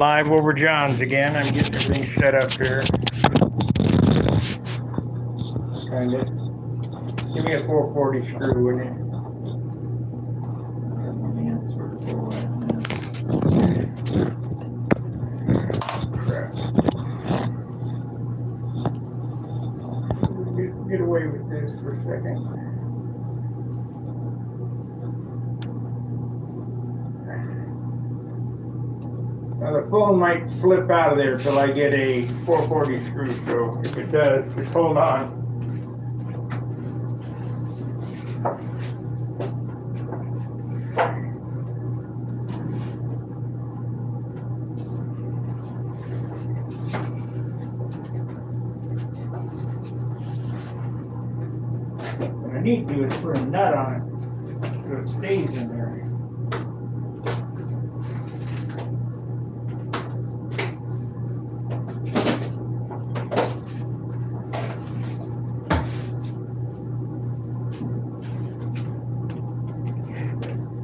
Live over John's again. I'm getting everything set up here. Trying to give me a 440 screw, wouldn't you? Crap. Get away with this for a second. Now the phone might flip out of there till I get a 440 screw, so if it does, just hold on. What I need to do is put a nut on it so it stays in there.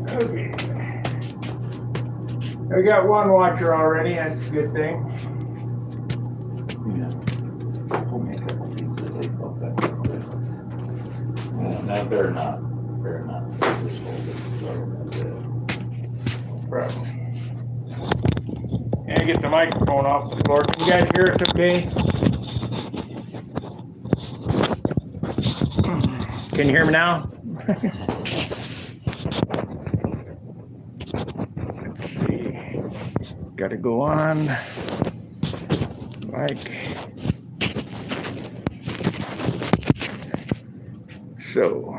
Okay. We got one watcher already, that's a good thing. Yeah. Pull me a couple pieces of tape off that real quick. No, better not. Better not. Just hold it. Sorry about that. No problem. And get the microphone off the floor. Can you guys hear us okay? Can you hear me now? Let's see. Got to go on. Like so.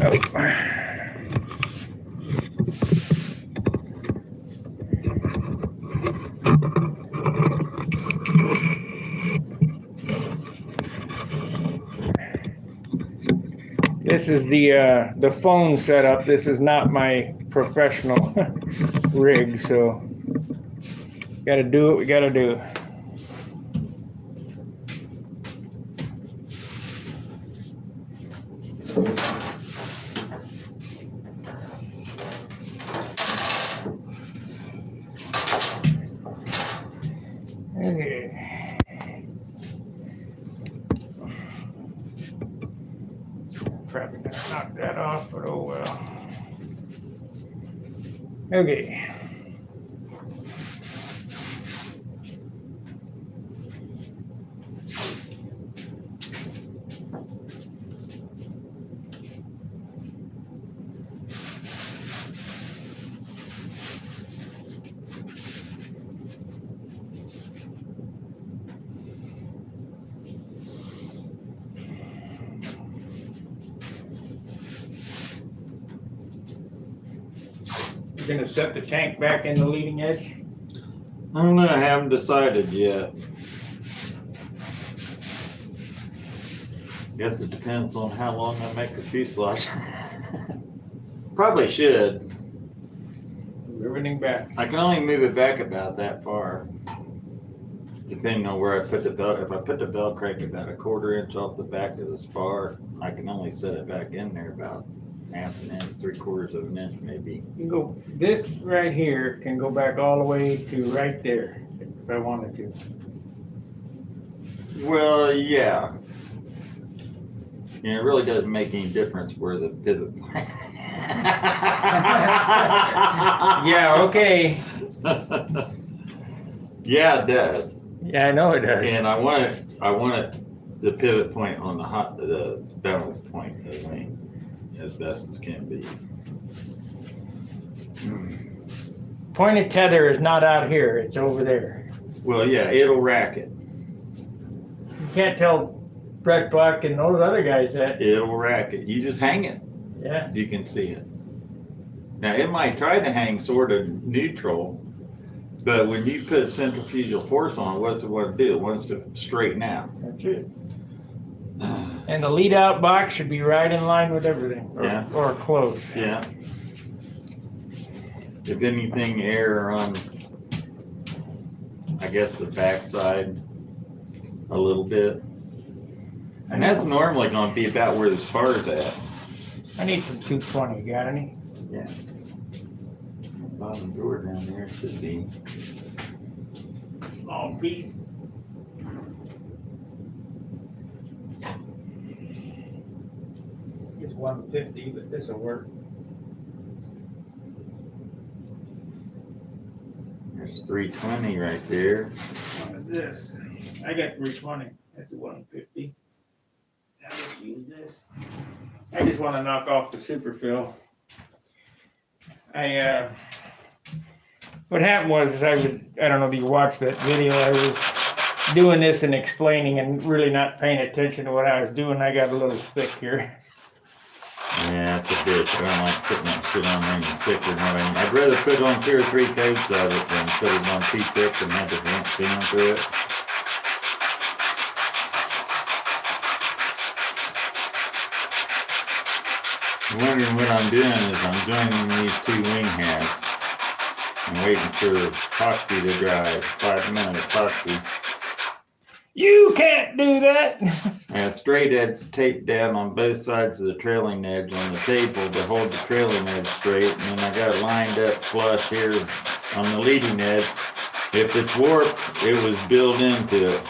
Oh. This is the phone setup. This is not my professional rig, so gotta do what we gotta do. Okay. Probably gonna knock that off, but oh well. Okay. You're gonna set the tank back in the leading edge? I don't know, I haven't decided yet. Guess it depends on how long I make the fuselage. Probably should. Move everything back. I can only move it back about that far. Depending on where I put the belt. If I put the belt crank about a 1/4 inch off the back of the spar, I can only set it back in there about 1/2 inch, 3/4 of an inch maybe. You can go, this right here can go back all the way to right there if I wanted to. Well, yeah. And it really doesn't make any difference where the pivot. Yeah, okay. Yeah, it does. Yeah, I know it does. And I want the pivot point on the balance point of the wing as best as can be. Pointed tether is not out here, it's over there. Well, yeah, it'll rack it. You can't tell Brett Buck and those other guys that. It'll rack it. You just hang it. Yeah. You can see it. Now, it might try to hang sort of neutral, but when you put centrifugal force on it, what's it want to do? It wants to straighten out. That's it. And the lead out box should be right in line with everything, or close. Yeah. If anything, air on, I guess, the back side a little bit. And that's normally gonna be about where the spar's at. I need some 220. Got any? Yeah. Bottom drawer down there should be. Small piece. It's 150, but this will work. There's 320 right there. What is this? I got 320. That's a 150. I'll just use this. I just want to knock off the superfill. What happened was I don't know if you watched that video, I was doing this and explaining and really not paying attention to what I was doing. I got a little thick here. Yeah, that's a bitch. I don't like putting that shit on there and thicker than what I mean. I'd rather put on 2 or 3 coats of it than put it on too thick and have to ramp down through it. Wondering what I'm doing is I'm joining these 2 wing halves and waiting for the epoxy to dry. 5-minute epoxy. You can't do that. I have straight edge taped down on both sides of the trailing edge on the table to hold the trailing edge straight, and then I got it lined up flush here on the leading edge. If it's warped, it was built into it.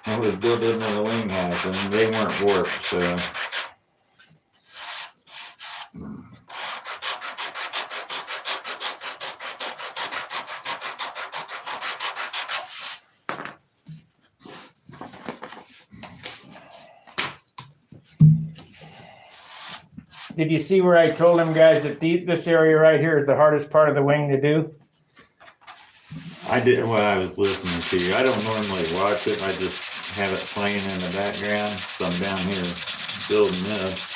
It was built into the wing halves, and they weren't warped, so. Did you see where I told them guys that this area right here is the hardest part of the wing to do? I did what I was listening to. I don't normally watch it. I just have it playing in the background. So I'm down here building this.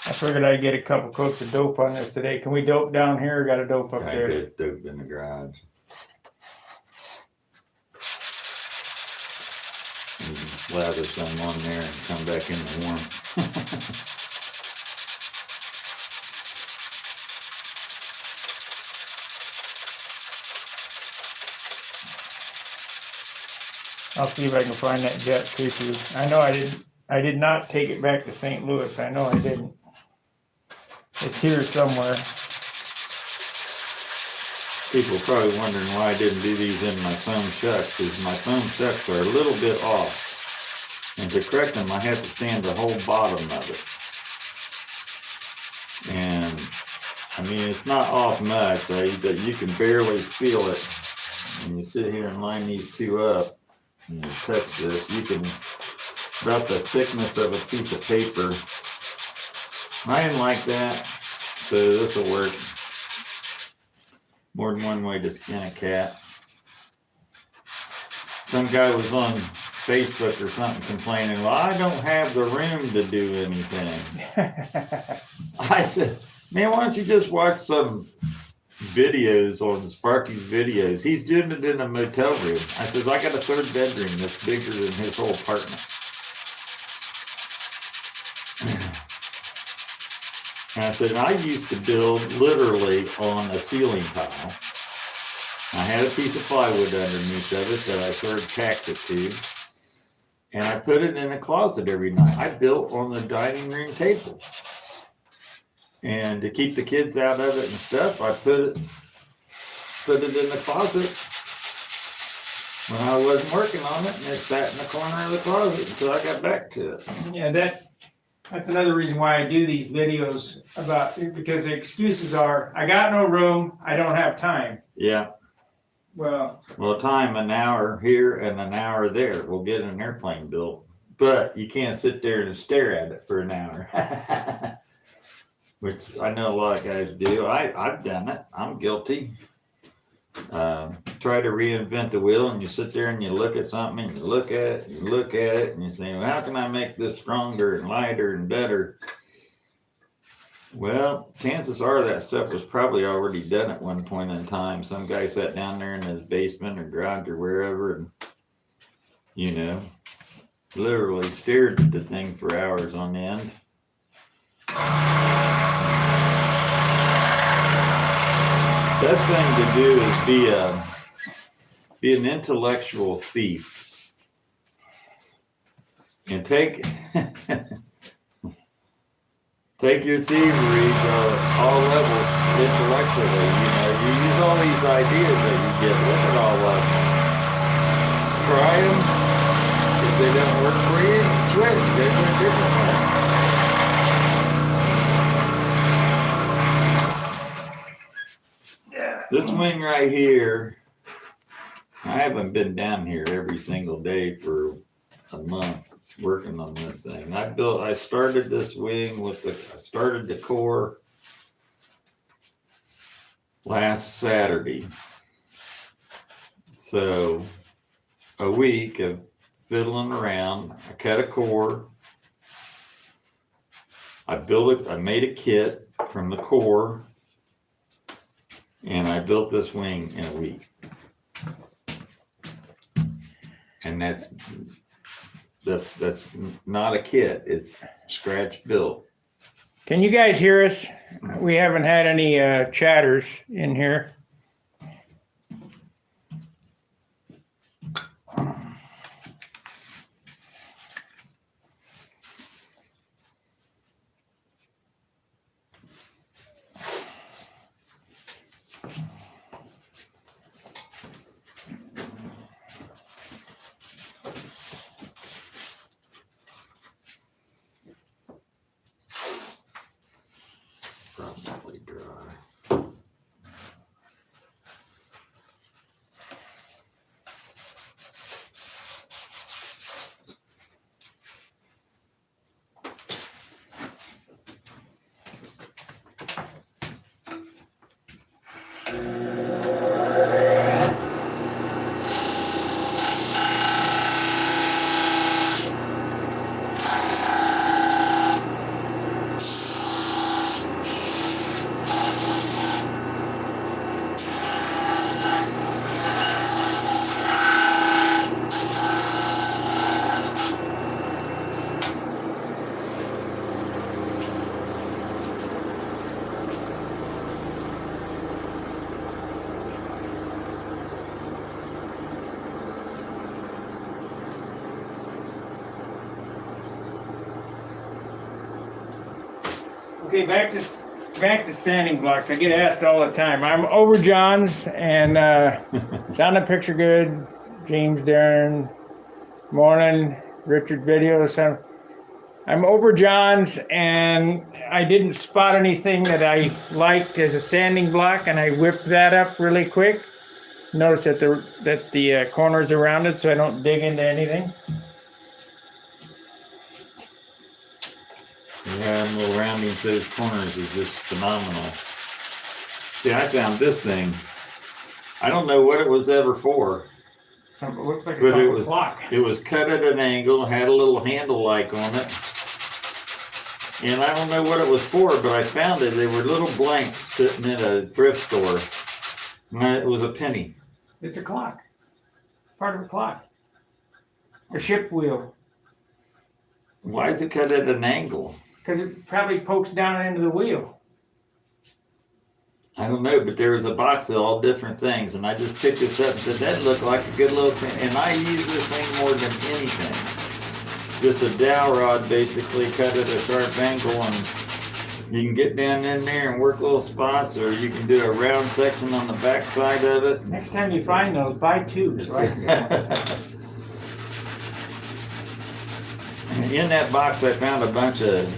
I figured I'd get a couple coats of dope on this today. Can we dope down here or got a dope up I there? got dope in the garage. You can slather some on there and come back in the warm. I'll see if I can find that jet tissue. I know I did not take it back to St. Louis. I know I didn't. It's here somewhere. People are probably wondering why I didn't do these in my foam shucks, because my foam shucks are a little bit off. And to correct them, I have to sand the whole bottom of it. And, I mean, it's not off much, but you can barely feel it. When you sit here and line these 2 up, and you touch this, you can, about the thickness of a piece of paper. I didn't like that, so this will work. More than one way to skin a cat. Some guy was on Facebook or something complaining, well, I don't have the room to do anything. I said, man, why don't you just watch some videos on Sparky's videos? He's doing it in a motel room. I said, I got a 3rd bedroom that's bigger than his whole apartment. And I said, I used to build literally on a ceiling tile. I had a piece of plywood underneath of it that I sort of tacked it to. And I put it in a closet every night. I built on the dining room table. And to keep the kids out of it and stuff, I put it in the closet when I wasn't working on it, and it sat in the corner of the closet until I got back to it. Yeah, that's another reason why I do these videos about it, because the excuses are, I got no room, I don't have time. Yeah. Well, Time an hour here and an hour there. We'll get an airplane built, but you can't sit there and stare at it for an hour, which I know a lot of guys do. I've done it. I'm guilty. Try to reinvent the wheel, and you sit there and you look at something and you look at it, and you look at it, and you say, well, how can I make this stronger and lighter and better? Well, chances are that stuff was probably already done at one point in time. Some guy sat down there in his basement or garage or wherever and, literally stared at the thing for hours on end. Best thing to do is be an intellectual thief and take take your thievery to all levels intellectually. You use all these ideas that you get. Look at all of them. Try them. If they don't work for you, switch. Go to a different one. This wing right here, I haven't been down here every single day for a month working on this thing. I started this wing I started the core last Saturday. So a week of fiddling around. I cut a core. I made a kit from the core. And I built this wing in a week. And that's not a kit. It's scratch built. Can you guys hear us? We haven't had any chatters in here. Probably dry. Okay, back to sanding blocks. I get asked all the time. I'm over John's and it's on the picture good. James Darren, morning, Richard Video. So I'm over John's and I didn't spot anything that I liked as a sanding block, and I whipped that up really quick. Notice that the corners are rounded so I don't dig into anything. Yeah, and little rounding to those corners is just phenomenal. See, I found this thing. I don't know what it was ever for. It looks like but a clock. It was cut at an angle, had a little handle like on it. And I don't know what it was for, but I found it. They were little blanks sitting in a thrift store. And it was a penny. It's a clock. Part of a clock. A ship wheel. Why is it cut at an angle? Because it probably pokes down into the wheel. I don't know, but there was a box of all different things, and I just picked this up and said, that looked like a good little thing. And I use this thing more than anything. Just a dowel rod, basically, cut at a sharp angle, and you can get down in there and work little spots, or you can do a round section on the back side of it. Next time you find those, buy tubes. Right? In that box, I found a bunch of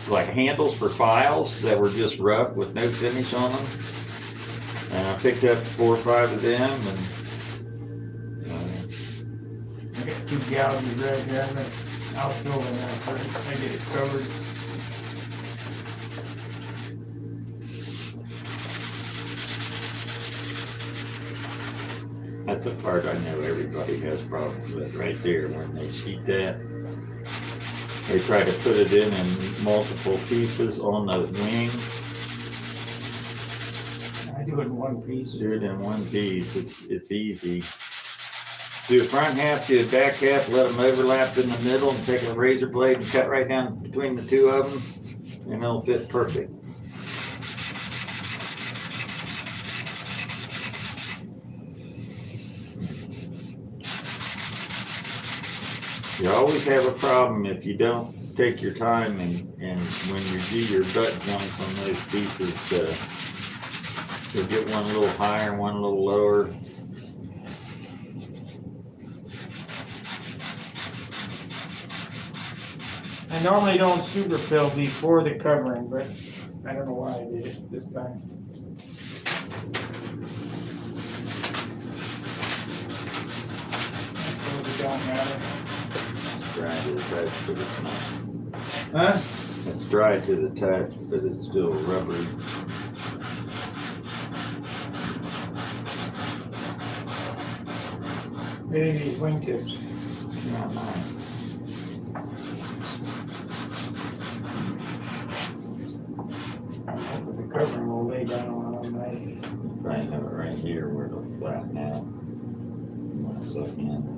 like handles for files that were just rough with no finish on them. And I picked up 4 or 5 of them, and I got 2 gallons of red here. I'll fill in that first. I get it covered. that's a part I know everybody has problems with right there when they sheet that. They try to put it in multiple pieces on the wing. I do it in one piece. Do it in one piece. It's easy. Do a front half, do a back half, let them overlap in the middle, and take a razor blade and cut right down between the 2 of them, and it'll fit perfect. You always have a problem if you don't take your time and when you do your butt joints on those pieces, you'll get one a little higher and one a little lower. I normally don't super fill before the covering, but I don't know why I did it this time. Close it down now. It's dry to the touch, but it's not. Huh? It's dry to the touch, but it's still rubbery. Maybe these wingtips. Not nice. The covering will lay down on them nice. Probably have it right here where it'll flatten out. You want to suck in.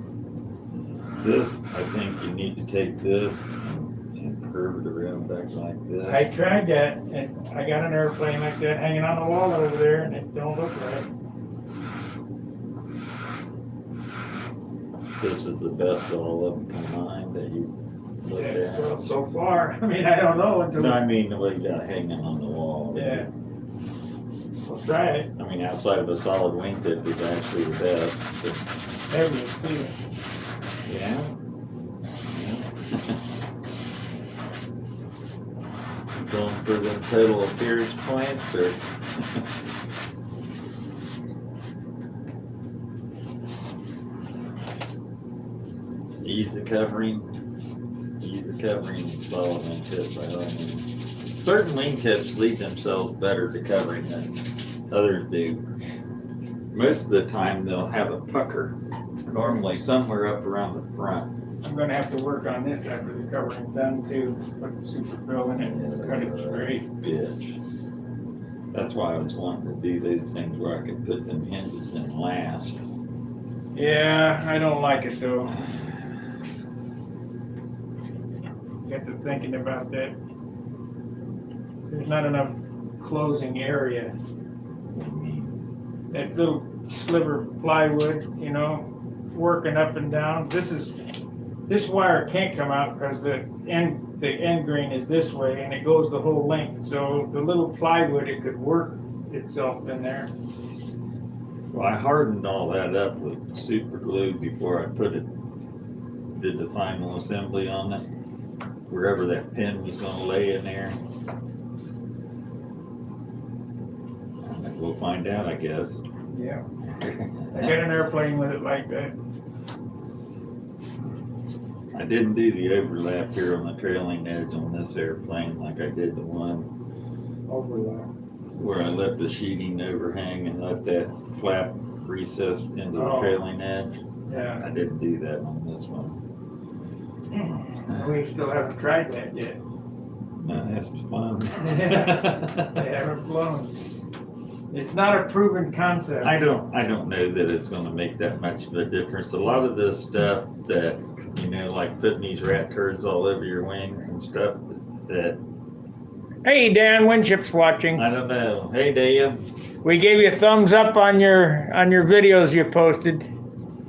This, I think you need to take this and curve it around back like this. I tried that, and I got an airplane like that hanging on the wall over there, and it don't look right. This is the best of all of them combined that you look Yeah, well, at. so far, I mean, I don't know until. No, I mean the way you got hanging on the wall. Yeah. We'll try it. I mean, outside of a solid wingtip is actually the best. There we go. Yeah. Going for the total appearance points or? Ease the covering. Ease the covering of solid wingtips by all means. Certain wingtips lead themselves better to covering than others do. Most of the time they'll have a pucker, normally somewhere up around the front. I'm gonna have to work on this after the covering's done too. Put the super fill in it and cut it straight. Bitch. That's why I was wanting to do those things where I could put them hinges in last. Yeah, I don't like it though. Get to thinking about that. There's not enough closing area. That little sliver of plywood, you know, working up and down. This wire can't come out because the end grain is this way and it goes the whole length. So the little plywood, it could work itself in there. Well, I hardened all that up with super glue before I did the final assembly on it, wherever that pin was going to lay in there. We'll find out, I guess. Yeah. I got an airplane with it like that. I didn't do the overlap here on the trailing edge on this airplane like I did the one Overlap. where I let the sheeting overhang and let that flap recess into the Oh. trailing edge. Yeah. I didn't do that on this one. We still haven't tried that yet. No, that's fun. They haven't flown. It's not a proven concept. I don't know that it's gonna make that much of a difference. A lot of this stuff that, you know, like putting these rat turds all over your wings and stuff that, Hey Dan, Winship's watching. I don't know. Hey Dave. We gave you a thumbs up on your videos you posted.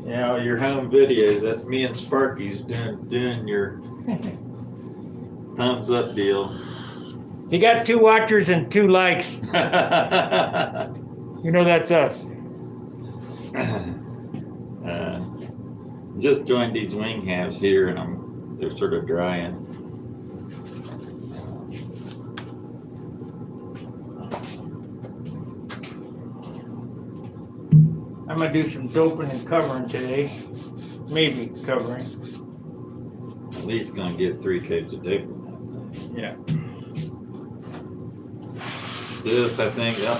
Yeah, your home videos, that's me and Sparky's doing your thumbs up deal. You got 2 watchers and 2 likes. You know that's us. Just joined these wing halves here and they're sort of drying. I'm gonna do some doping and covering today. Maybe covering. At least gonna get 3 coats of dope. Yeah. This, I think, I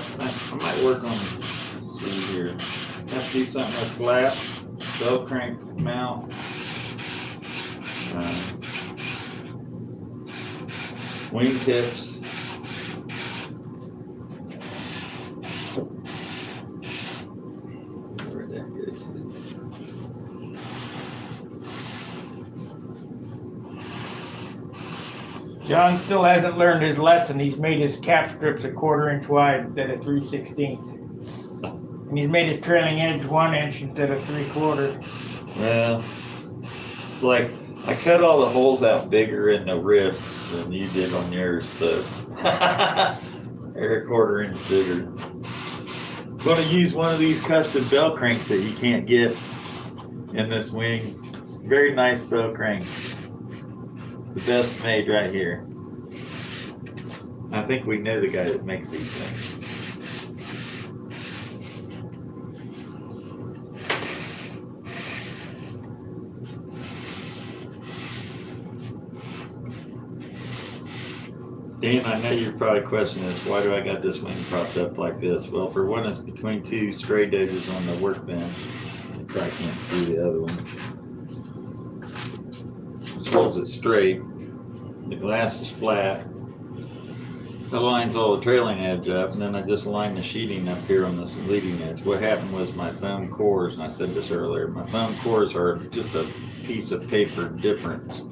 might work on, let's see here. Have to do something with flap, bell crank mount. Wing tips. Where'd that go to? John still hasn't learned his lesson. He's made his cap strips 1/4 inch wide instead of 3/16. And he's made his trailing edge 1 inch instead of 3/4. Well, it's like I cut all the holes out bigger in the ribs than you did on yours, so they're a 1/4 inch bigger. I'm gonna use one of these custom bell cranks that you can't get in this wing. Very nice bell crank. The best made right here. I think we know the guy that makes these things. Dan, I know you're probably questioning this. Why do I got this wing propped up like this? Well, for one, it's between 2 stray dozers on the workbench. You probably can't see the other one. This holds it straight. The glass is flat. It lines all the trailing edge up, and then I just line the sheeting up here on this leading edge. What happened was my foam cores, and I said this earlier, my foam cores are just a piece of paper difference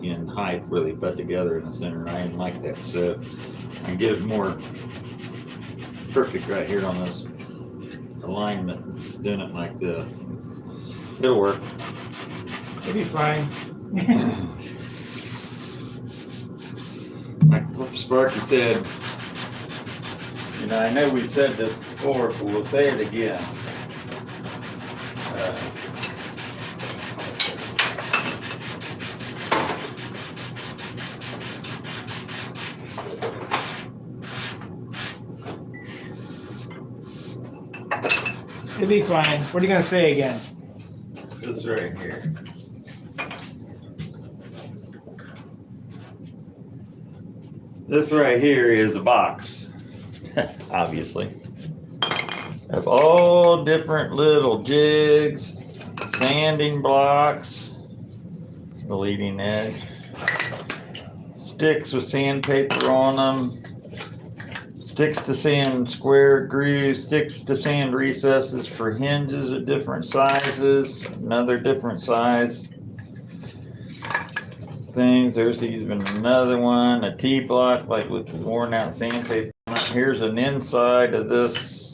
in height where they butt together in the center, and I didn't like that, so I can get it more perfect right here on this alignment, doing it like this. It'll work. It'll be fine. Like Sparky said, you know, I know we said this before, but we'll say it again. It'll be fine. What are you gonna say again? This right here. This right here is a box, obviously, of all different little jigs, sanding blocks, the leading edge, sticks with sandpaper on them, sticks to sand square grooves, sticks to sand recesses for hinges at different sizes, another different size things. There's even another one, a T-block, like with worn out sandpaper. Here's an inside of this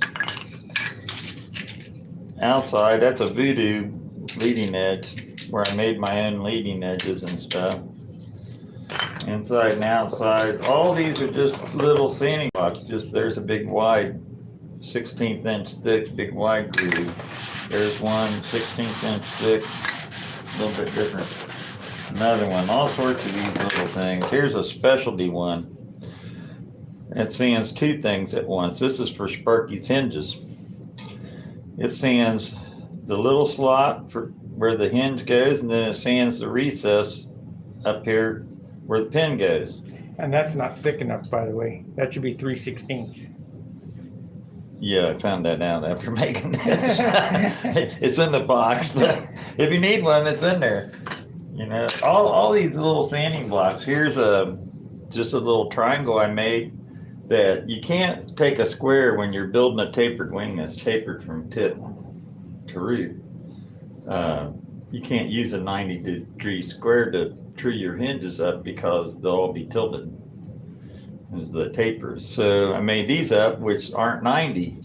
outside. That's a voodoo leading edge where I made my own leading edges and stuff. Inside and outside. All these are just little sanding blocks. Just there's a big wide 16th inch thick, big wide groove. There's one 16th inch thick, a little bit different. Another one, all sorts of these little things. Here's a specialty one. It sands 2 things at once. This is for Sparky's hinges. It sands the little slot for where the hinge goes, and then it sands the recess up here where the pin goes. And that's not thick enough, by the way. That should be 3/16. Yeah, I found that out after making this. It's in the box, but if you need one, it's in there. You know, all these little sanding blocks. Here's just a little triangle I made that you can't take a square when you're building a tapered wing that's tapered from tip to root. You can't use a 90-degree square to true your hinges up because they'll all be tilted as the tapers. So I made these up, which aren't 90.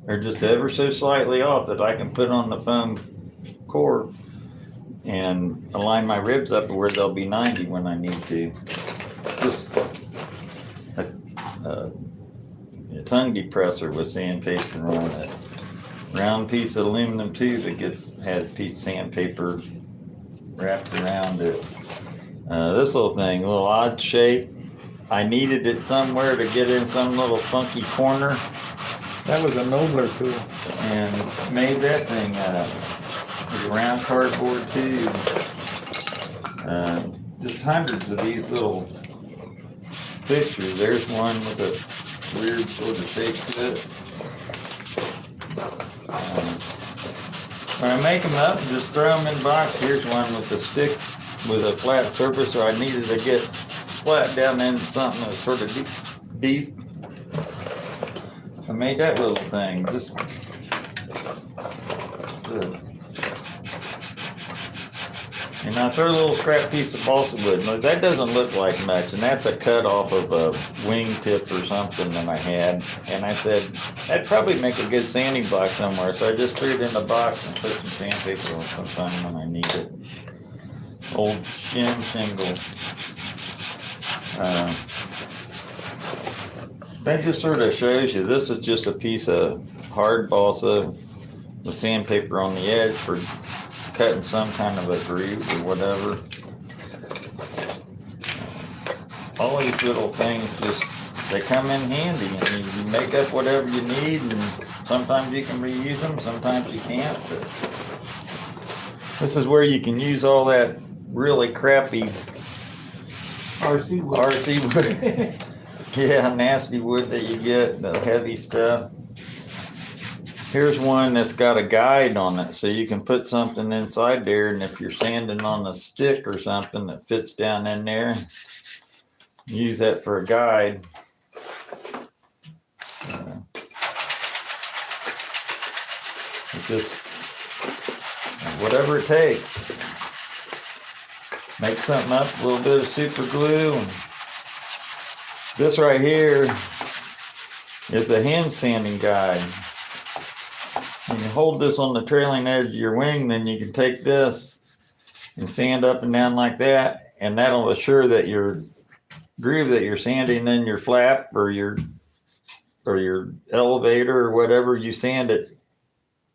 They're just ever so slightly off that I can put on the foam core and align my ribs up to where they'll be 90 when I need to. Just a tongue depressor with sandpaper on it. Round piece of aluminum tube that has a piece of sandpaper wrapped around it. This little thing, a little odd shape. I needed it somewhere to get in some little funky corner. That was a nobler tool. And made that thing with a round cardboard tube. Just hundreds of these little fixtures. There's one with a weird sort of shape to it. When I make them up, just throw them in the box. Here's one with a stick with a flat surface, so I needed to get flat down into something that was sort of deep. I made that little thing. Just and I throw a little scrap piece of balsa wood. Now, that doesn't look like much, and that's a cut off of a wing tip or something that I had. And I said, that'd probably make a good sanding block somewhere. So I just threw it in the box and put some sandpaper on sometime when I need it. old shin shingle. That just sort of shows you, this is just a piece of hard balsa with sandpaper on the edge for cutting some kind of a groove or whatever. All these little things just, they come in handy, and you make up whatever you need, and sometimes you can reuse them, sometimes you can't. But this is where you can use all that really crappy RC wood. RC wood. Yeah, nasty wood that you get, the heavy stuff. Here's one that's got a guide on it, so you can put something inside there, and if you're sanding on a stick or something that fits down in there, use that for a guide. It's just whatever it takes. Make something up, a little bit of super glue. And this right here is a hinge sanding guide. And you hold this on the trailing edge of your wing, then you can take this and sand up and down like that, and that'll assure that your groove that you're sanding in your flap or your elevator or whatever, you sand it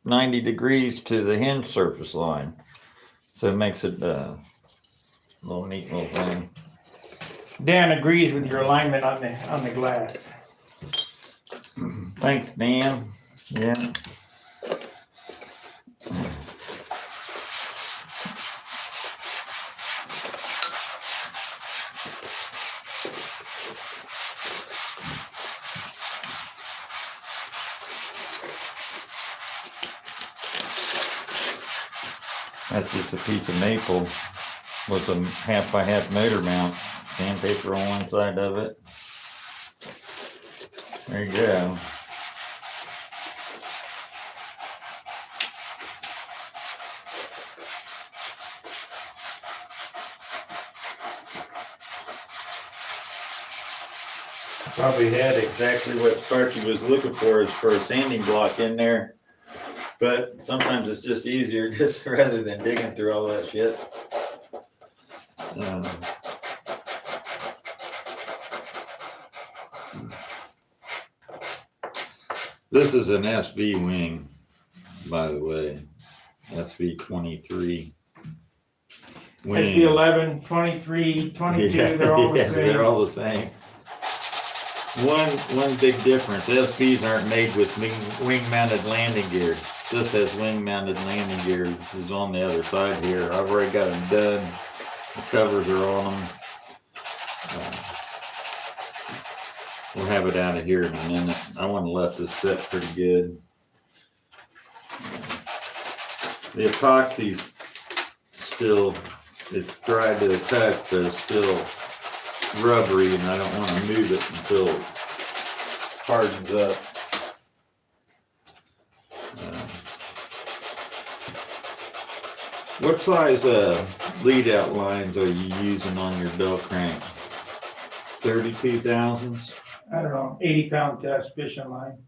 90 degrees to the hinge surface line. So it makes it a little neat little thing. Dan agrees with your alignment on the glass. Thanks, Dan. Yeah. That's just a piece of maple with a half by half motor mount, sandpaper on one side of it. There you go. Probably had exactly what Sparky was looking for as for a sanding block in there. But sometimes it's just easier just rather than digging through all that shit. This is an SV wing, by the way. SV 23. Wing. SV 11, 23, 22, Yeah, they're all the yeah, same. they're all the same. One big difference, SVs aren't made with wing-mounted landing gear. This has wing-mounted landing gear. This is on the other side here. I've already got them done. The covers are on them. We'll have it out of here in a minute. I want to let this set pretty good. The epoxy's still, it's dry to the touch, but it's still rubbery, and I don't want to move it until it hardens up. What size lead out lines are you using on your bell crank? 32 thousandths? I don't know, 80-pound test fishing line.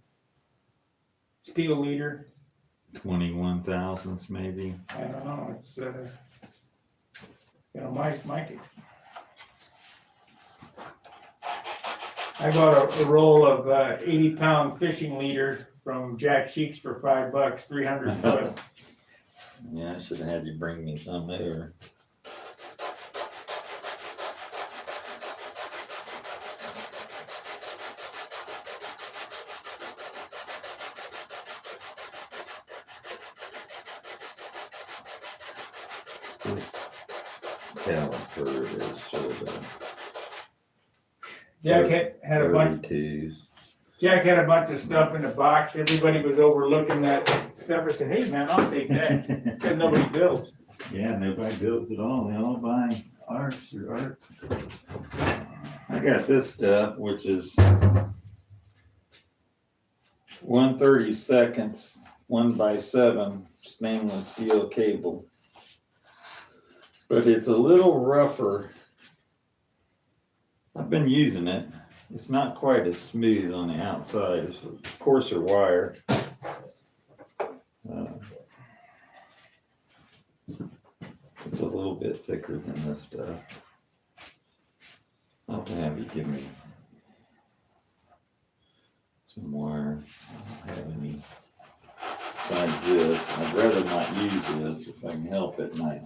Steel leader. 21 thousandths maybe? I don't know, it's, Mike, I bought a roll of 80-pound fishing leader from Jack Sheets for $5, 300 foot. Yeah, I should have had you bring me some there. This caliper is sort of Jack had a bunch. 32s. Jack had a bunch of stuff in the box. Everybody was overlooking that stuff. I said, "Hey man, I'll take that." Because nobody builds. Yeah, nobody builds at all. They all buy arcs or arcs. I got this stuff, which is 1/32 1x7 stainless steel cable. But it's a little rougher. I've been using it. It's not quite as smooth on the outside. It's a coarser wire. It's a little bit thicker than this stuff. I'll have to have you give me some wire. I don't have any besides this. I'd rather not use this if I can help it. And I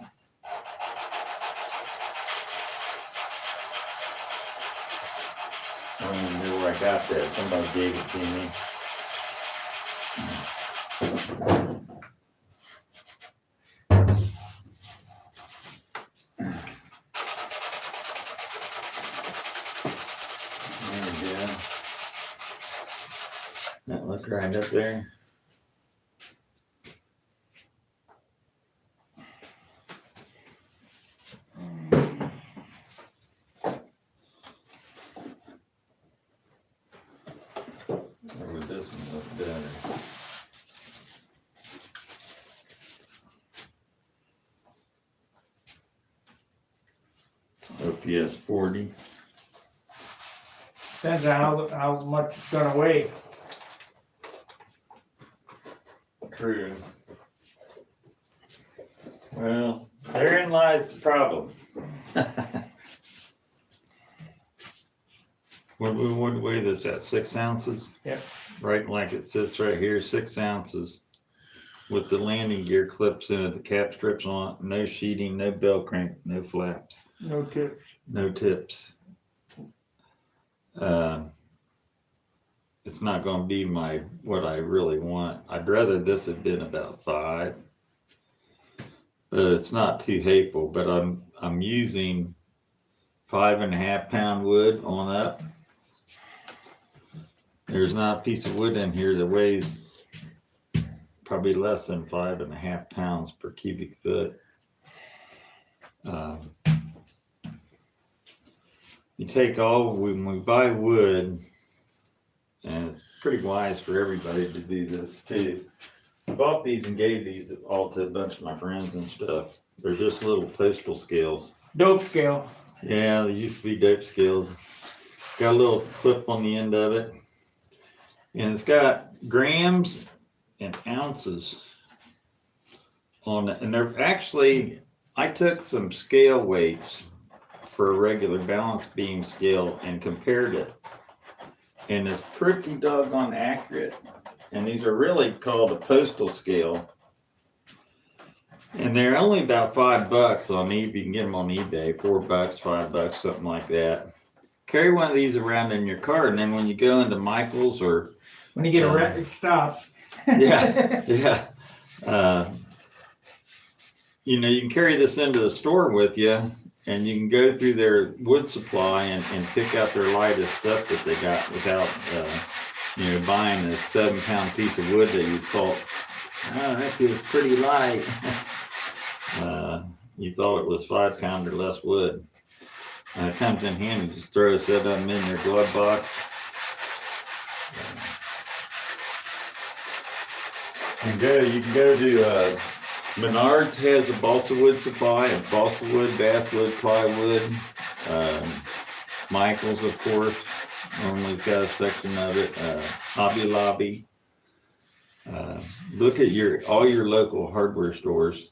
don't even know where I got that. Somebody gave it to me. That look right up there. Or would this one look better? OPS 40. Depends on how much it's gonna weigh. True. Well, therein lies the problem. What we weigh this at? 6 ounces? Yep. Right, like it sits right here, 6 ounces. With the landing gear clips in it, the cap strips on it, no sheeting, no bell crank, no flaps. No tips. No tips. It's not going to be what I really want. I'd rather this had been about 5, but it's not too hateful. But I'm using 5.5 pound wood on up. There's not a piece of wood in here that weighs probably less than 5.5 pounds per cubic foot. You take when we buy wood, and it's pretty wise for everybody to do this too. I bought these and gave these all to a bunch of my friends and stuff. They're just little postal scales. Dope scale. Yeah, they used to be dope scales. Got a little clip on the end of it. And it's got grams and ounces on it. And they're actually, I took some scale weights for a regular balance beam scale and compared it. And it's pretty doggone accurate. And these are really called a postal scale. And they're only about $5 on eBay. You can get them on eBay, $4, $5, something like that. Carry one of these around in your car, and then when you go into Michael's or when you get a wreck, stop. yeah. You can carry this into the store with you, and you can go through their wood supply and pick out their lightest stuff that they got without, buying a 7-pound piece of wood that you thought, oh, that feels pretty light. You thought it was 5 pound or less wood. It comes in handy. Just throw a set of them in your glove box. You can go to Menards has a balsa wood supply, a balsa wood, basswood, plywood. Michael's, of course, normally got a section of it. Hobby Lobby. Look at all your local hardware stores.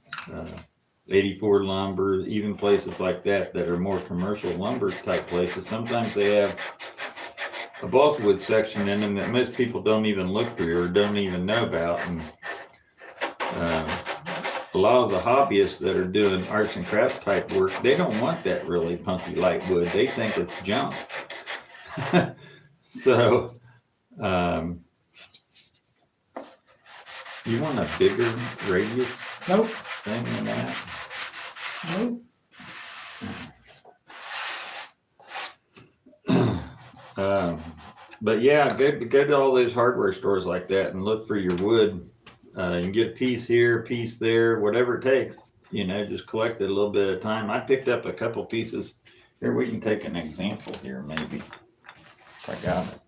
84 Lumber, even places like that are more commercial lumber type places. Sometimes they have a balsa wood section in them that most people don't even look through or don't even know about. And a lot of the hobbyists that are doing arts and crafts type work, they don't want that really punky light wood. They think it's junk. So you want a bigger radius thing than that? Nope. But yeah, go to all those hardware stores like that and look for your wood. You can get a piece here, a piece there, whatever it takes. Just collect it a little bit at a time. I picked up a couple pieces. Here, we can take an example here, maybe. If I got it.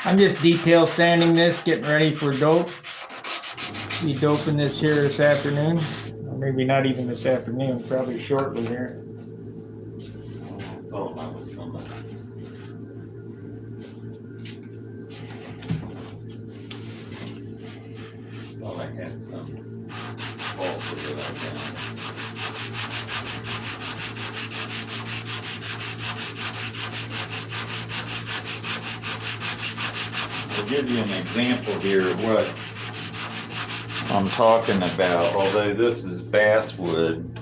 I'm just detail sanding this, getting ready for dope. Be doping this here this afternoon. Or maybe not even this afternoon, probably shortly here. Oh, I was on the. Thought I had some balsa wood I found. I'll give you an example here of what I'm talking about. Although this is basswood,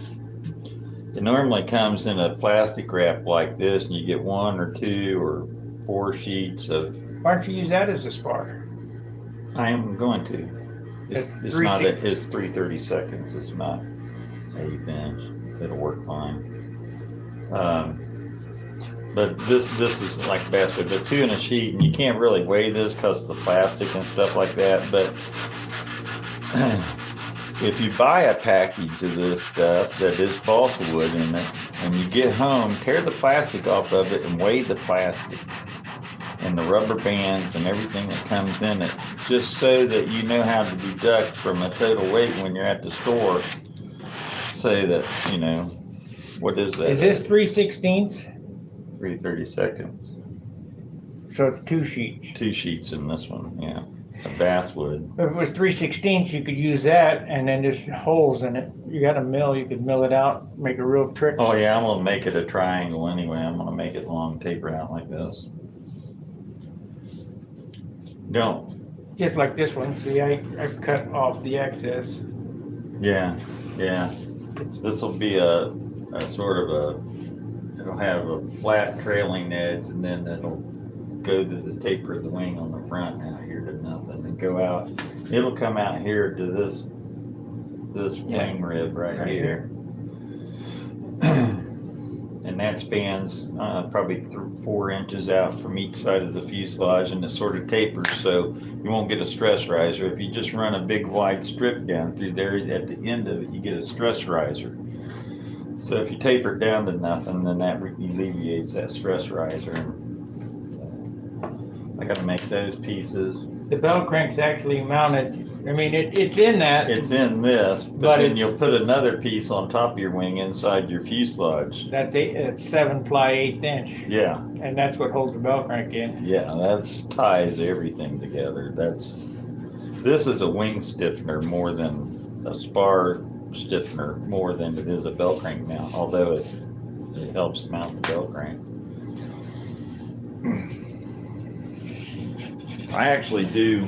it normally comes in a plastic wrap like this, and you get 1 or 2 or 4 sheets of. Why don't you use that as a spar? I am going to. It's not. It's 3/32. It's not 1/8 inch. It'll work fine. But this is like basswood, but 2 in a sheet, and you can't really weigh this because of the plastic and stuff like that. But if you buy a package of this stuff that is balsa wood in it, and you get home, tear the plastic off of it and weigh the plastic and the rubber bands and everything that comes in it, just so that you know how to deduct from a total weight when you're at the store. Say that, what is that? Is this 3/16? 3/32. So it's 2 sheets. 2 sheets in this one, yeah. A basswood. If it was 3/16, you could use that, and then there's holes in it. You got a mill, you could mill it out, make a real trick. Oh yeah, I'm gonna make it a triangle anyway. I'm gonna make it long, taper out like this. Don't. Just like this one. See, I cut off the excess. Yeah. This will be a sort of a. It'll have a flat trailing edge, and then it'll go to the taper of the wing on the front out here to nothing, and go out. It'll come out here to this wing rib right here. And that spans probably 4 inches out from each side of the fuselage, and it sort of tapers so you won't get a stress riser. If you just run a big wide strip down through there, at the end of it you get a stress riser. So if you taper it down to nothing, then that alleviates that stress riser. I got to make those pieces. The bell crank's actually mounted. I mean, it's in that. It's in this, but then you'll put another piece on top of your wing inside your fuselage. That's 7-ply 1/8 inch. Yeah. And that's what holds the bell crank in. Yeah, that's ties everything together. This is a wing stiffener more than a spar stiffener, more than it is a bell crank mount, although it helps mount the bell crank. I actually do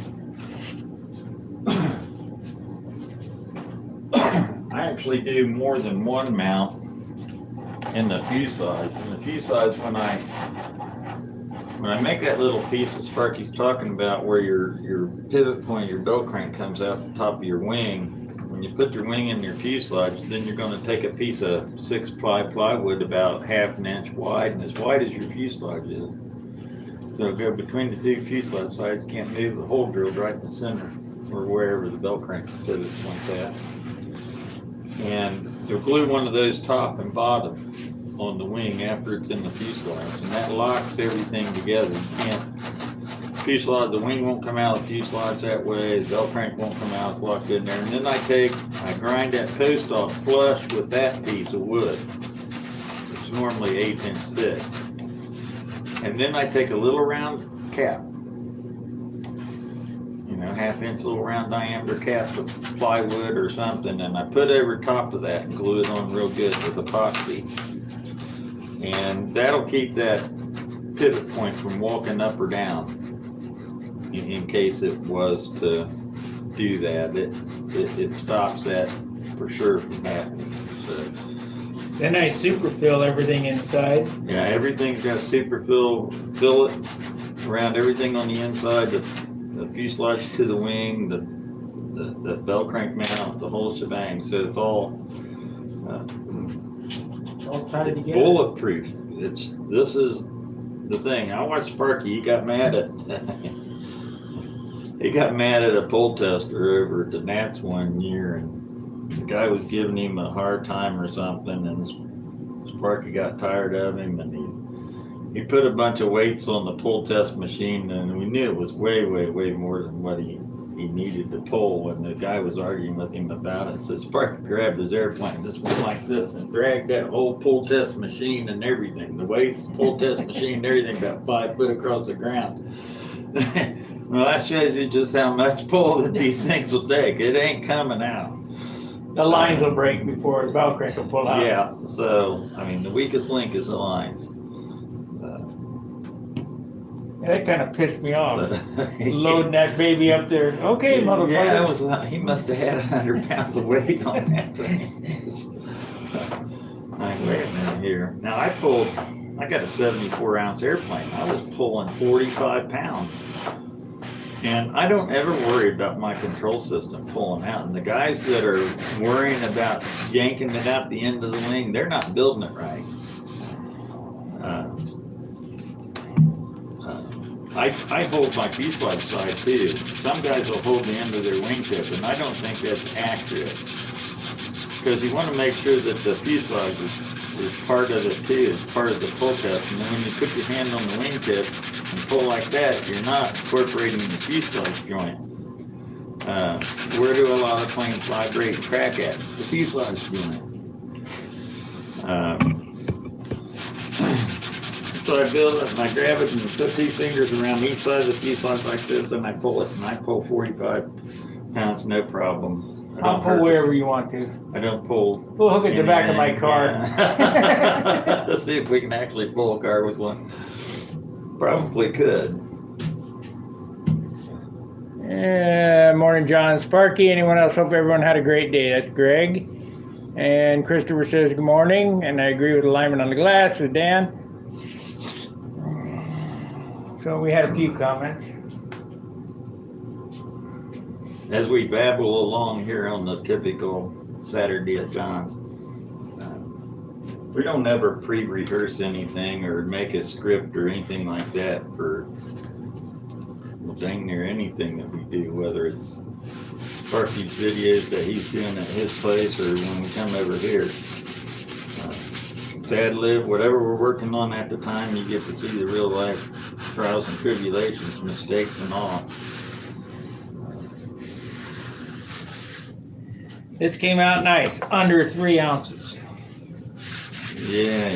more than one mount in the fuselage. In the fuselage, when I make that little piece that Sparky's talking about, where your pivot point, your bell crank comes out the top of your wing, when you put your wing in your fuselage, then you're going to take a piece of 6-ply plywood about 1/2 inch wide, and as wide as your fuselage is. So it'll go between the 2 fuselage sides, can't move, the hole drilled right in the center, or wherever the bell crank pivots like that. And you'll glue one of those top and bottom on the wing after it's in the fuselage, and that locks everything together. You can't, fuselage, the wing won't come out of the fuselage that way, the bell crank won't come out, it's locked in there. And then I grind that post off flush with that piece of wood, which is normally 1/8 inch thick. And then I take a little round cap, 1/2 inch little round diameter cap of plywood or something, and I put over top of that and glue it on real good with epoxy. And that'll keep that pivot point from walking up or down in case it was to do that. It stops that for sure from happening. So, then I superfill everything inside. yeah, everything's got fillet around everything on the inside, the fuselage to the wing, the bell crank mount, the whole shebang. So it's all Tied together. bulletproof. This is the thing. I watched Sparky. He got mad at a pull tester over at the Nats one year, and the guy was giving him a hard time or something, and Sparky got tired of him, and he put a bunch of weights on the pull test machine, and we knew it was way more than what he he needed to pull, and the guy was arguing with him about it. So Sparky grabbed his airplane, just went like this, and dragged that whole pull test machine and everything, the weights, pull test machine and everything, about 5 foot across the ground. Well, that shows you just how much pull that these things will take. It ain't coming out. The lines will break before the bell crank will pull out. Yeah, so, I mean, the weakest link is the lines. Yeah, that kind of pissed me off. Loading that baby up there. Okay, motherfucker. Yeah, he must have had 100 pounds of weight on that thing. Wait a minute here. Now I got a 74 ounce airplane. I was pulling 45 pounds. And I don't ever worry about my control system pulling out. And the guys that are worrying about yanking it out the end of the wing, they're not building it right. I hold my fuselage side too. Some guys will hold the end of their wingtip, and I don't think that's accurate. Because you want to make sure that the fuselage is part of it too, is part of the pull test. And then when you put your hand on the wingtip and pull like that, you're not incorporating the fuselage joint. Where do a lot of planes vibrate and crack at? The fuselage joint. So I build it and I grab it and put 2 fingers around each side of the fuselage like this, and I pull it, and I pull 45 pounds, no problem. I'll pull wherever you want to. I don't pull. We'll hook it to the back of my car. Yeah. Let's see if we can actually pull a car with one. Probably could. Morning, John, Sparky. Anyone else? Hope everyone had a great day. That's Greg. And Christopher says good morning, and I agree with the alignment on the glass with Dan. So we had a few comments. As we babble along here on the typical Saturday at John's, we don't ever pre-rehearse anything or make a script or anything like that for, well, dang near anything that we do, whether it's Sparky's videos that he's doing at his place or when we come over here. It's ad lib, whatever we're working on at the time, you get to see the real life trials and tribulations, mistakes and all. This came out nice, under 3 ounces. Yeah,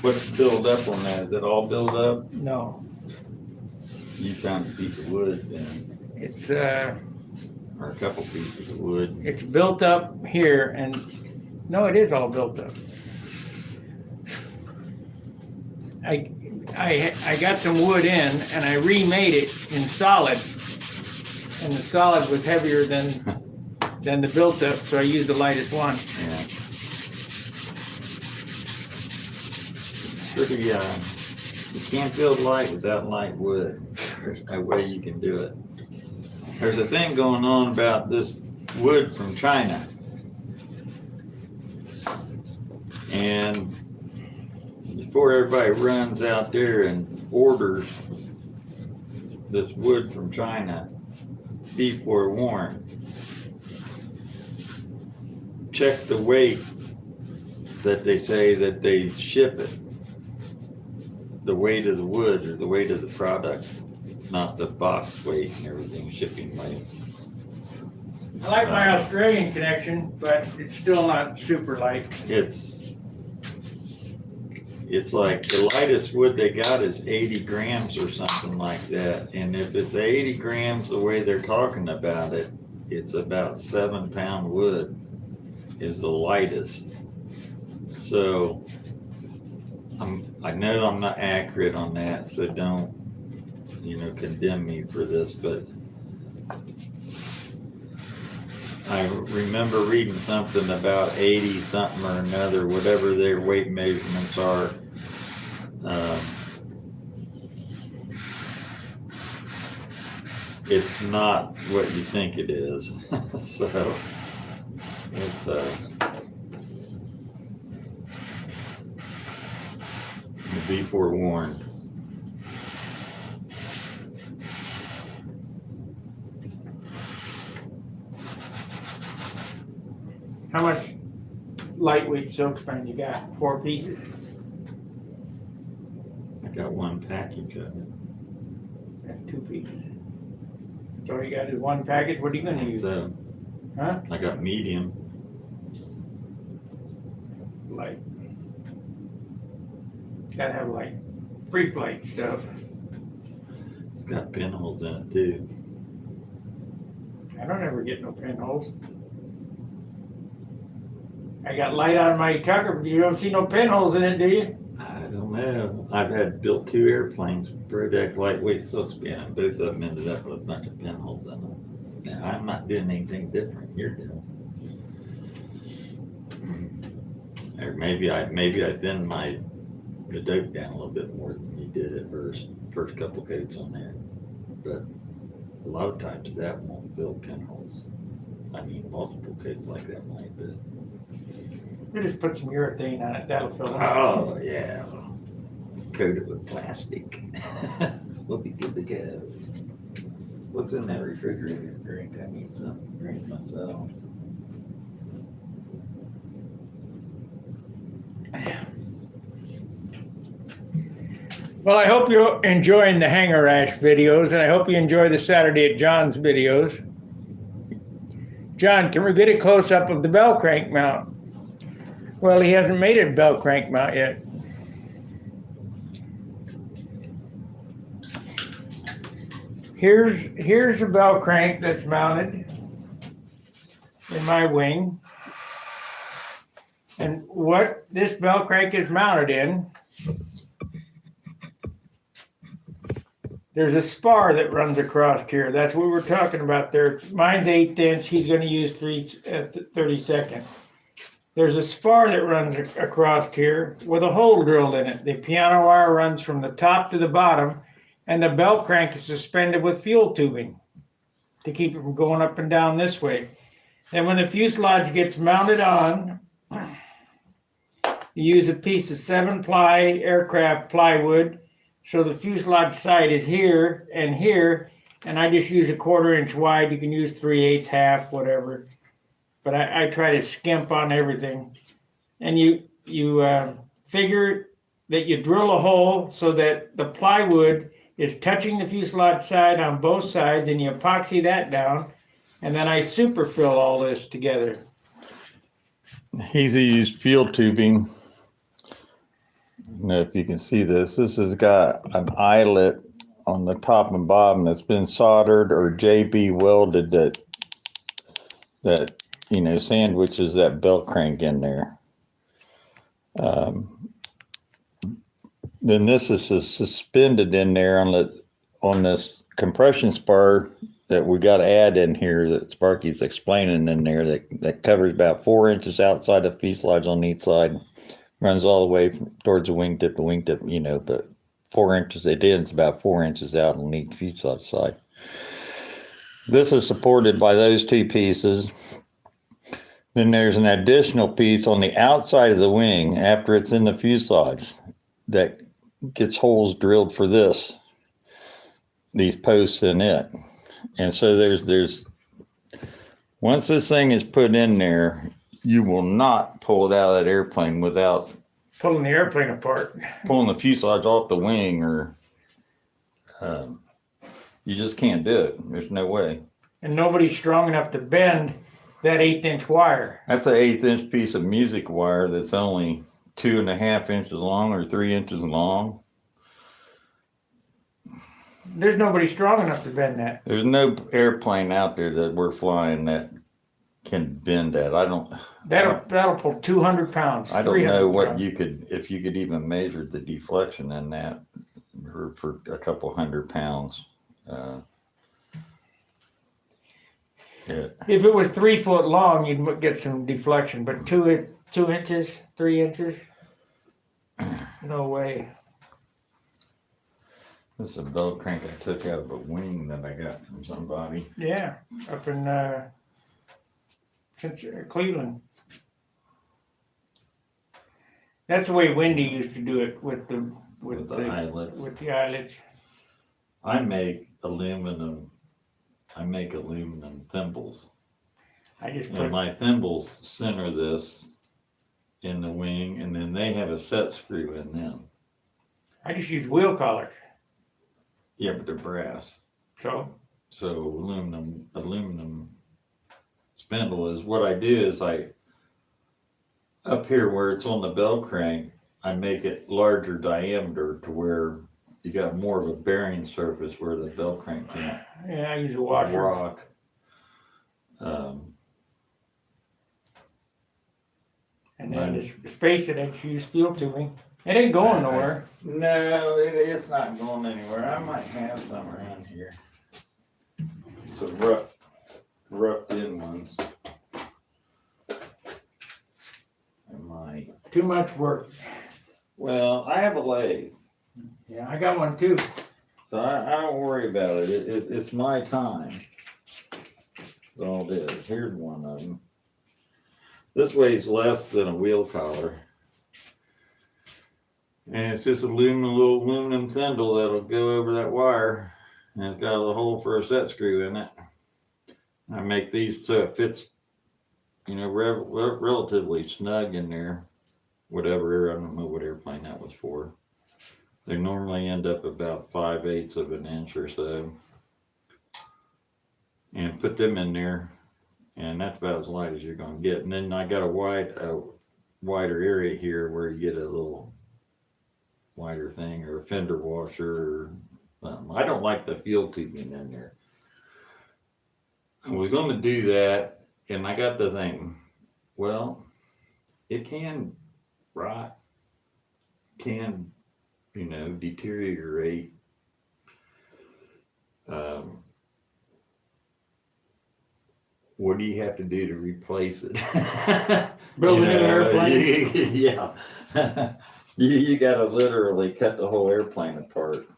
what's built up on that? Is it all built up? No, You found a piece of wood then, it's or a couple pieces of wood. it's built up here, and no, it is all built up. I got some wood in, and I remade it in solid, and the solid was heavier than the built up, so I used the lightest one. Yeah. Pretty, you can't build light without light wood. There's no way you can do it. There's a thing going on about this wood from China. And before everybody runs out there and orders this wood from China, be forewarned. Check the weight that they say that they ship it. The weight of the wood or the weight of the product, not the box weight and everything, shipping weight. I like my Australian connection, but it's still not super light. It's like the lightest wood they got is 80 grams or something like that. And if it's 80 grams the way they're talking about it, it's about 7-pound wood is the lightest. So I know I'm not accurate on that, so don't, condemn me for this, but I remember reading something about 80 something or another, whatever their weight measurements are. It's not what you think it is. So it's be forewarned. How much lightweight silk spring you got? 4 pieces? I got one package of it. That's 2 pieces. So you got his one package. What are you gonna use? So Huh? I got medium. Light. Gotta have light. Free flight stuff. It's got pinholes in it too. I don't ever get no pinholes. I got light on my tucker, but you don't see no pinholes in it, do you? I don't know. I've had built 2 airplanes, Brodeck lightweight silk span, and both of them ended up with a bunch of pinholes in them. Now, I'm not doing anything different. You're doing. Or maybe I thinned the dope down a little bit more than you did at first couple coats on there. But a lot of times that won't fill pinholes. I mean, multiple coats like that might, but. We just put some urethane on it. That'll fill it. Oh yeah, it's coated with plastic. We'll be good to go. What's in that refrigerator drink? I need something to drink myself. Well, I hope you're enjoying the hanger rash videos, and I hope you enjoy the Saturday at John's videos. John, can we get a close-up of the bell crank mount? Well, he hasn't made a bell crank mount yet. Here's a bell crank that's mounted in my wing. And what this bell crank is mounted in, there's a spar that runs across here. That's what we're talking about there. Mine's 1/8 inch. He's going to use 32nd. There's a spar that runs across here with a hole drilled in it. The piano wire runs from the top to the bottom, and the bell crank is suspended with fuel tubing to keep it from going up and down this way. Then when the fuselage gets mounted on, you use a piece of 7-ply aircraft plywood. So the fuselage side is here, and I just use a 1/4 inch wide. You can use 3/8, half, whatever. But I try to skimp on everything. And you figure that you drill a hole so that the plywood is touching the fuselage side on both sides, and you epoxy that down. And then I superfill all this together. He's used field tubing. Now, if you can see this has got an eyelet on the top and bottom that's been soldered or JB welded that sandwiches that belt crank in there. Then this is suspended in there on this compression spar that we got to add in here that Sparky's explaining in there that covers about 4 inches outside the fuselage on each side, runs all the way towards the wingtip to wingtip, but 4 inches it ends about 4 inches out on each fuselage side. This is supported by those 2 pieces. Then there's an additional piece on the outside of the wing after it's in the fuselage that gets holes drilled for these posts in it. And so there's once this thing is put in there, you will not pull it out of that airplane without Pulling the airplane apart. pulling the fuselage off the wing, or you just can't do it. There's no way. And nobody's strong enough to bend that 1/8 inch wire. That's an 1/8 inch piece of music wire that's only 2.5 inches long or 3 inches long. There's nobody strong enough to bend that. There's no airplane out there that we're flying that can bend that. That'll pull 200 pounds. I don't know what pounds. if you could even measure the deflection in that for a couple 100 pounds. If it was 3 foot long, you'd get some deflection, but 2 inches, 3 inches, no way. This is a belt crank I took out of a wing that I got from somebody. Yeah, up in Cleveland. That's the way Wendy used to do it with the eyelets. With the eyelets. I make aluminum thimbles. I just And put my thimbles center this in the wing, and then they have a set screw in them. I just use wheel collars. Yeah, but they're brass. So So aluminum spindle is what I do is up here where it's on the bell crank, I make it larger diameter to where you got more of a bearing surface where the bell crank can't Yeah, I use a washer. rock. And then the space it ain't use steel tubing. It ain't going nowhere. No, it's not going anywhere. I might have some around here. Some roughed in ones. I might. Too much work. Well, I have a lathe, Yeah, I got one too. so I don't worry about it. It's my time. That's all it is. Here's one of them. This weighs less than a wheel collar. And it's just a little aluminum thimble that'll go over that wire. And it's got a hole for a set screw in it. I make these so it fits, relatively snug in there. Whatever, I don't know what airplane that was for. They normally end up about 5/8 of an inch or so. And put them in there. And that's about as light as you're going to get. And then I got a wider area here where you get a little wider thing or a fender washer or something. I don't like the fuel tubing in there. I was going to do that, and I got the thing. Well, it can rot, can, deteriorate. What do you have to do to replace it? Build a new airplane. Yeah. You got to literally cut the whole airplane apart.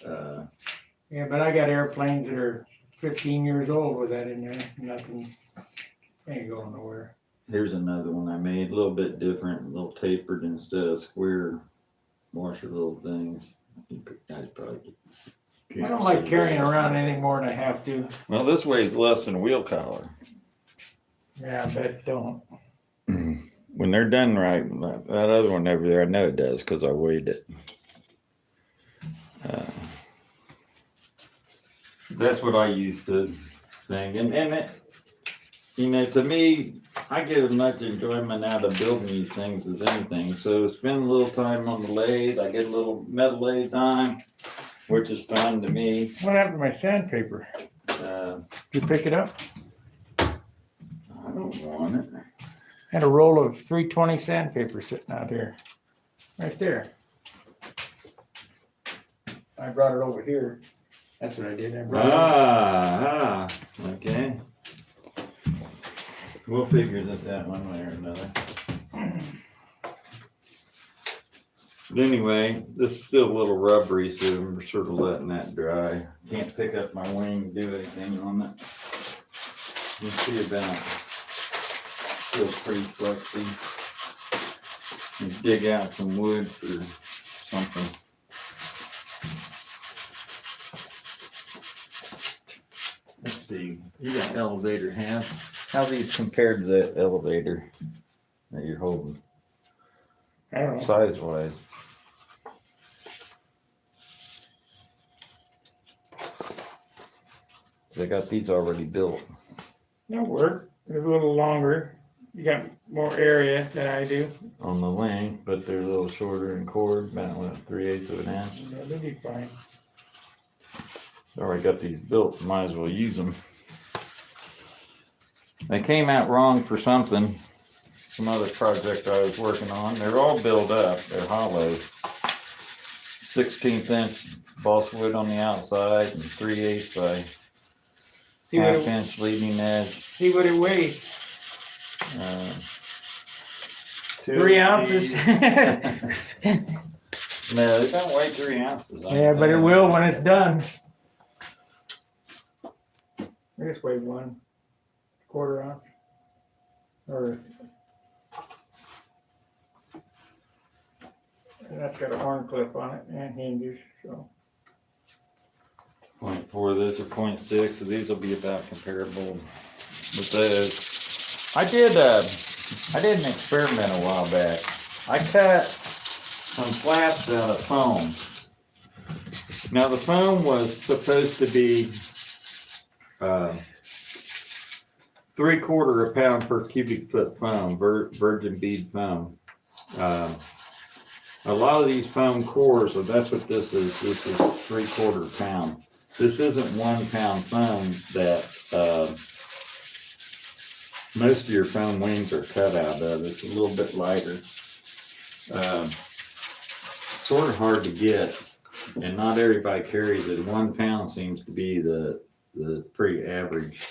Yeah, but I got airplanes that are 15 years old with that in there. Nothing ain't going nowhere. Here's another one I made, a little bit different, a little tapered instead of square washer little things. You guys probably I don't like carrying around anything more than I have to. Well, this weighs less than a wheel collar. Yeah, I bet don't. When they're done right, that other one over there, I know it does because I weighed it. That's what I used to think. And it, to me, I get as much enjoyment out of building these things as anything. So spend a little time on the lathe. I get a little metal lathe time, which is fun to me. What happened to my sandpaper? Did you pick it up? I don't want it. Had a roll of 320 sandpaper sitting out here. Right there. I brought it over here. That's what I did. I brought it. Okay. We'll figure this out one way or another. But anyway, this is still a little rubbery, so I'm sort of letting that dry. Can't pick up my wing and do anything on it. We'll see about still pretty flexy. And dig out some wood for something. Let's see. You got elevator half. How these compared to that elevator that you're holding? I don't know. Size wise. So I got these already built. That'll work. It's a little longer. You got more area than I do. On the length, but they're a little shorter in cord, about 3/8 of an inch. Yeah, they'll be fine. Already got these built, might as well use them. They came out wrong for something, some other project I was working on. They're all built up, they're hollow. 16th inch balsa wood on the outside and 3/8 by See what half inch leading edge. See what it weighs. 3 ounces. No, it don't weigh 3 ounces. Yeah, but it will when it's done. I just weigh 1/4 ounce. Or and that's got a horn clip on it and hinges, so 0.4, those are 0.6, so these will be about comparable with those. I did an experiment a while back. I cut some flaps out of foam. Now the foam was supposed to be 3/4 pound per cubic foot foam, virgin bead foam. A lot of these foam cores, so that's what this is. This is 3/4 pound. This isn't 1 pound foam that most of your foam wings are cut out of. It's a little bit lighter. Sort of hard to get, and not everybody carries it. 1 pound seems to be the pretty average.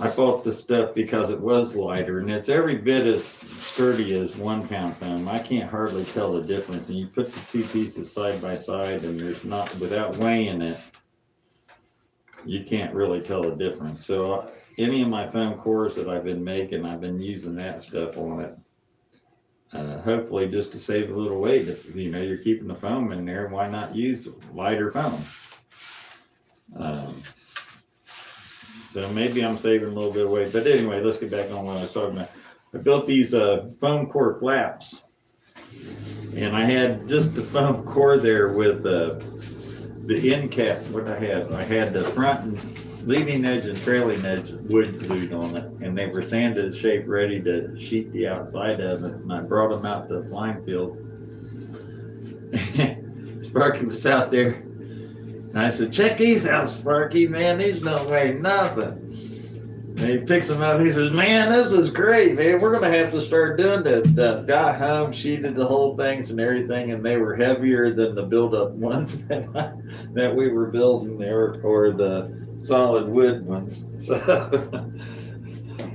I bought the stuff because it was lighter, and it's every bit as sturdy as 1 pound foam. I can't hardly tell the difference. And you put the two pieces side by side, and there's not, without weighing it, you can't really tell the difference. So any of my foam cores that I've been making, I've been using that stuff on it. Hopefully just to save a little weight. If you know you're keeping the foam in there, why not use lighter foam? So maybe I'm saving a little bit of weight. But anyway, let's get back on what I was talking about. I built these foam core flaps. And I had just the foam core there with the end cap. What I had the front and leading edge and trailing edge wood glued on it. And they were sanded shape ready to sheet the outside of it. And I brought them out to the flying field. Sparky was out there. And I said, check these out, Sparky, man, these don't weigh nothing. And he picks them up, he says, man, this was great, man, we're gonna have to start doing this stuff. Got home, sheeted the whole things and everything, and they were heavier than the build-up ones that we were building there, or the solid wood ones. So,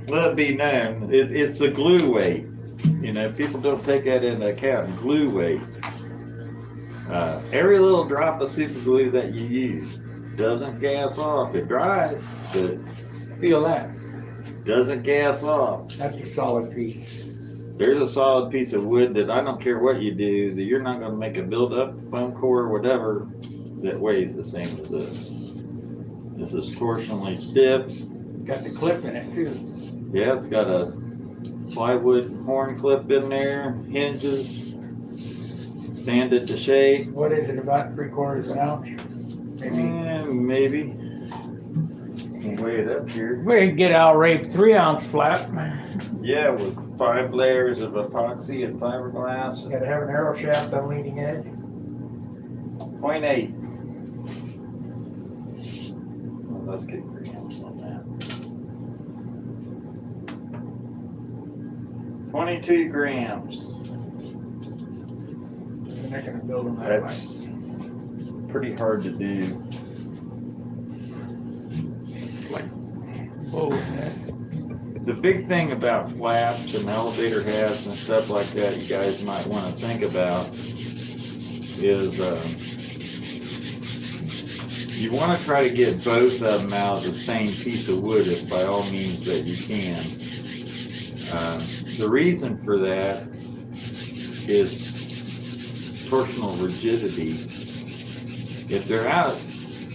let it be known, it's the glue weight. You know, people don't take that into account, glue weight. Every little drop of super glue that you use doesn't gas off. It dries, but Feel that. doesn't gas off. That's a solid piece. There's a solid piece of wood that I don't care what you do, that you're not going to make a build-up foam core or whatever that weighs the same as this. This is torsionally stiff. Got the clip in it too. Yeah, it's got a plywood horn clip in there, hinges. Sanded to shape. What is it, about 3/4 ounce? Maybe. We'll weigh it up here. We can get Al Rape 3-ounce flap. Yeah, with 5 layers of epoxy and fiberglass. Gotta have an arrow shaft on leading edge. 0.8. Well, let's get grams on that. 22 grams. They're not gonna build them that That's pretty hard to do. way. The big thing about flaps and elevator halves and stuff like that you guys might want to think about is you want to try to get both of them out of the same piece of wood if by all means that you can. The reason for that is torsional rigidity. If they're out,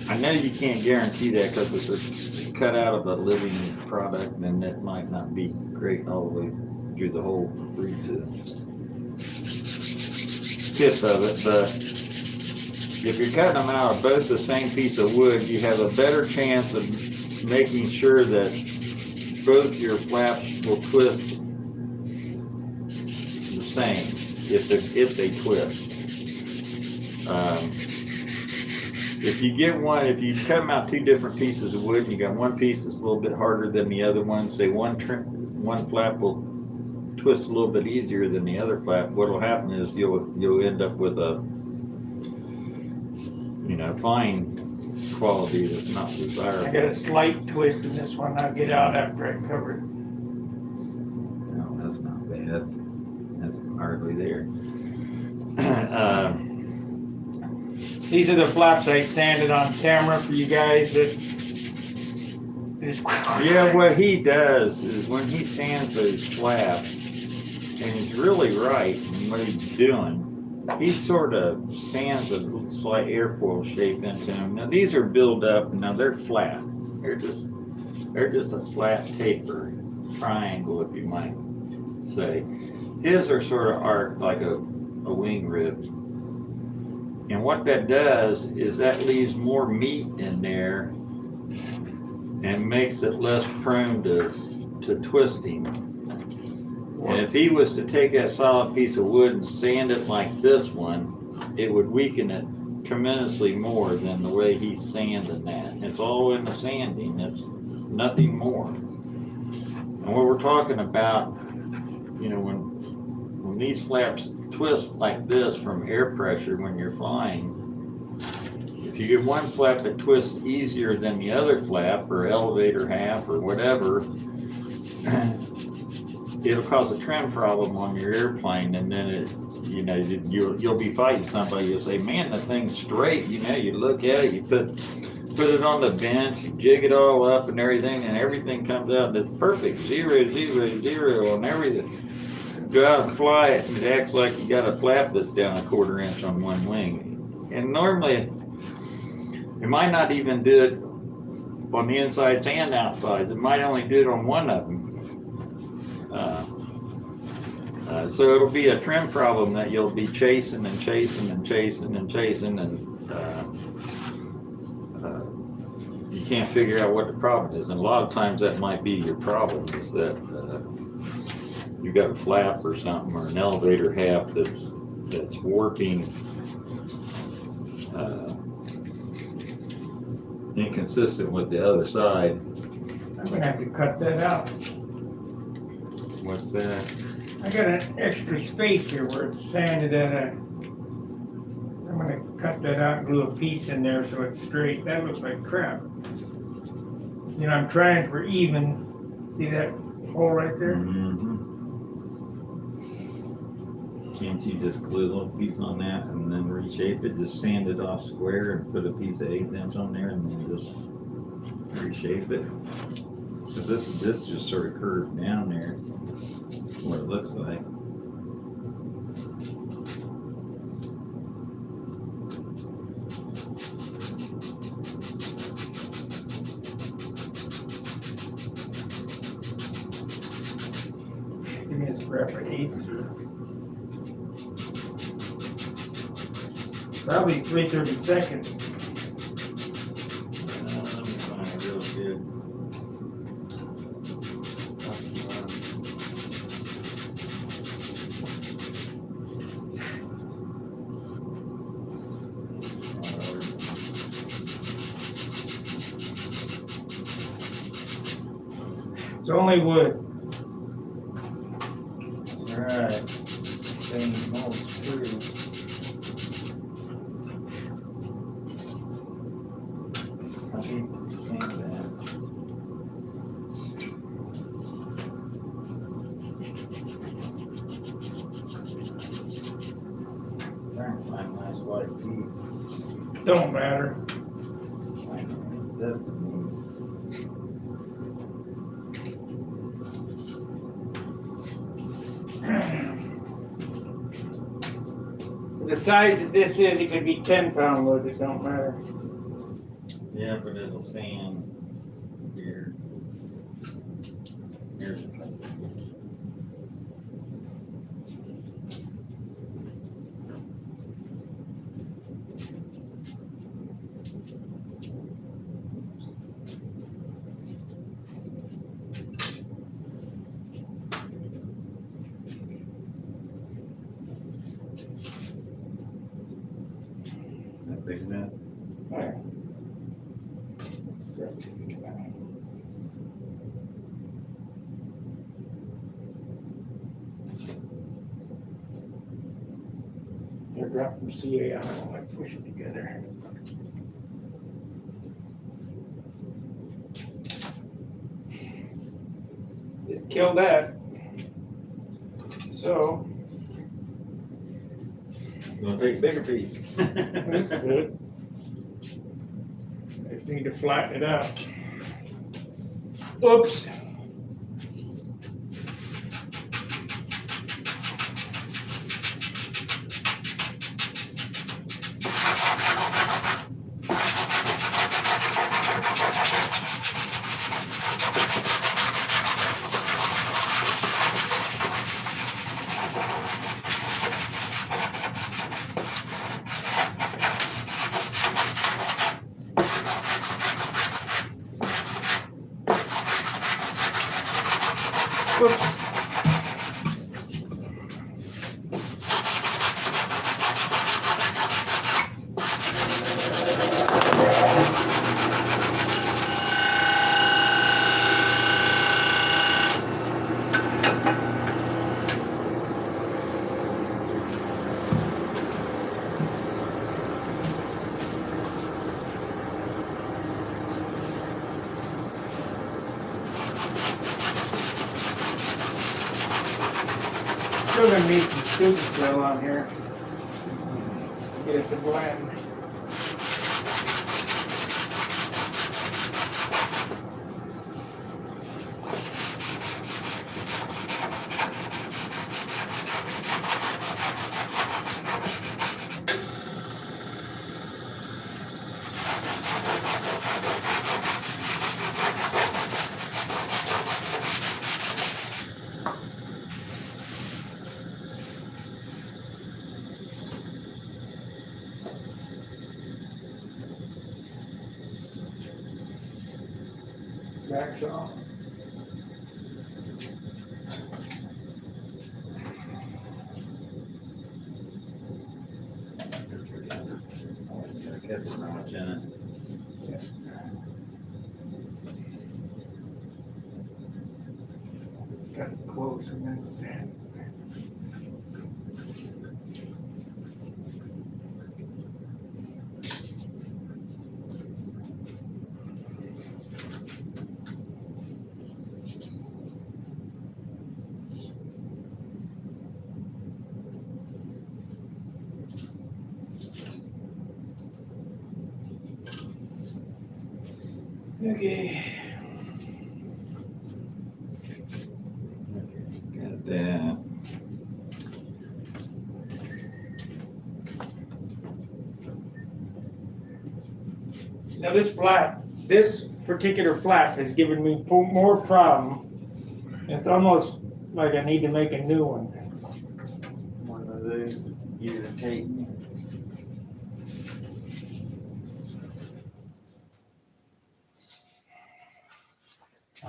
I know you can't guarantee that because it's cut out of a living product, and it might not be great all the way through the whole through to tip of it. But if you're cutting them out of both the same piece of wood, you have a better chance of making sure that both your flaps will twist the same if they twist. If you get one, if you cut them out 2 different pieces of wood, and you got one piece that's a little bit harder than the other one, say one flap will twist a little bit easier than the other flap, what'll happen is you'll end up with a, you know, fine quality that's not desirable. I got a slight twist in this one. I'll get out after I cover it. No, that's not bad. That's hardly there. These are the flaps I sanded on camera for you guys. Yeah, what he does is when he sands those flaps, and he's really right in what he's doing, he sort of sands a slight airfoil shape into them. Now these are built up. Now they're flat. They're just a flat taper triangle, if you might say. His are sort of arched like a wing rib. And what that does is that leaves more meat in there and makes it less prone to twisting. And if he was to take that solid piece of wood and sand it like this one, it would weaken it tremendously more than the way he's sanding that. It's all in the sanding, it's nothing more. And what we're talking about, you know, when these flaps twist like this from air pressure when you're flying, if you get one flap that twists easier than the other flap, or elevator half, or whatever, it'll cause a trim problem on your airplane, and then you'll be fighting somebody. You'll say, "Man, the thing's straight." You know, you look at it, you put it on the bench, you jig it all up and everything comes out. It's perfect, 0, 0, 0 on everything. Go out and fly it, and it acts like you got a flap that's down a 1/4 inch on one wing. And normally, it might not even do it on the insides and outsides. It might only do it on one of them. So it'll be a trim problem that you'll be chasing and chasing and chasing and chasing, and you can't figure out what the problem is. And a lot of times that might be your problem, is that you've got a flap or something, or an elevator half that's warping, inconsistent with the other side. I'm gonna have to cut that out. What's that? I got an extra space here where it's sanded I'm gonna cut that out and glue a piece in there so it's straight. That looks like crap. You know, I'm trying for even. See that hole right there? Mm-hmm. Can't you just glue a little piece on that and then reshape it? Just sand it off square and put a piece of 1/8 inch on there and then just reshape it. Because this just sort of curves down there. What it looks like. Give me a scrap of 1/8. Probably 3/32. Let me find it real good. It's only wood. Alright. Same old screw. I think same that. Trying to find a nice white piece. Don't matter. That's the The size that this is, it could be 10-pound wood. It don't matter. yeah, but it'll sand here. Here's the that big enough. There. They're dropped from CA. I don't like push it together. Just kill that. So, You wanna take a bigger piece? this is good. I just need to flatten it out. Oops. Whoops. Still gonna need some super fill on here. Get it to blend. Back off. Get so much in it. Got it close and then sand. Okay. Got that. Now this particular flap has given me more problem. It's almost like I need to make a new one. One of those that's irritating.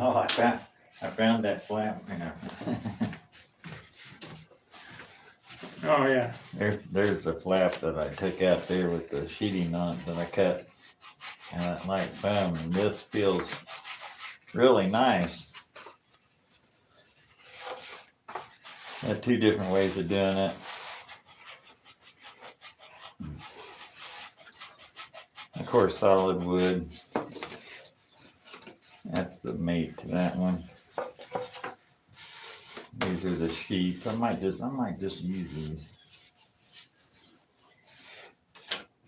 Oh, I found that flap. Yeah. Oh yeah. There's the flap that I took out there with the sheeting on it that I cut. And it like boom, and this feels really nice. Got two different ways of doing it. Of course, solid wood. That's the mate to that one. These are the sheets. I might just use these.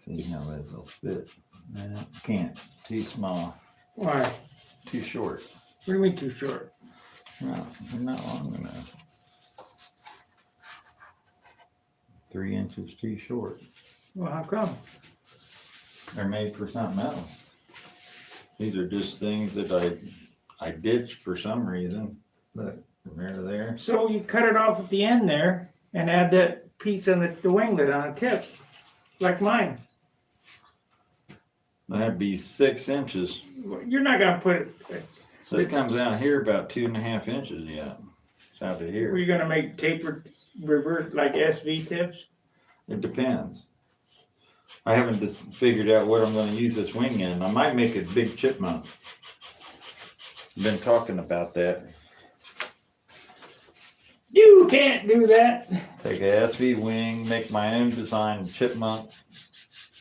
See how those will fit. No, can't. Too small. Why? Too short. What do you mean too short? No, they're not long enough. 3 inches too short. Well, how come? They're made for something else. These are just things that I ditched for some reason. Look, from there to there. So you cut it off at the end there and add that piece on the winglet on the tip, like mine. That'd be 6 inches. You're not gonna put it. This comes out here about 2.5 inches yet. It's out to Were here. you gonna make tapered reverse like SV tips? It depends. I haven't just figured out what I'm gonna use this wing in. I might make a big chipmunk. Been talking about that. You can't do that. Take a SV wing, make my own design chipmunk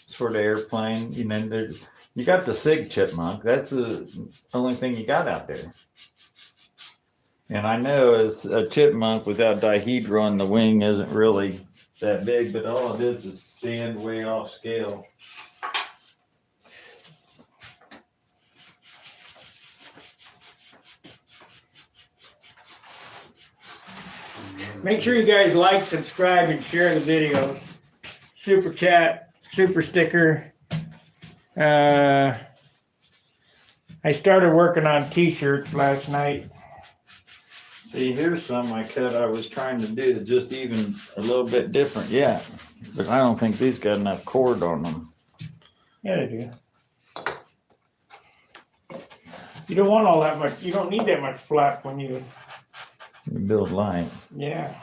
sort of airplane. You know, you got the SIG chipmunk. That's the only thing you got out there. And I know as a chipmunk without dihedron, the wing isn't really that big, but all it is stand way off scale. Make sure you guys like, subscribe, and share the video. Super chat, super sticker. I started working on t-shirts last night. See, here's some I cut. I was trying to do just even a little bit different. Yeah, but I don't think these got enough cord on them. Yeah, they do. You don't want all that much. You don't need that much flap when you You build light. Yeah.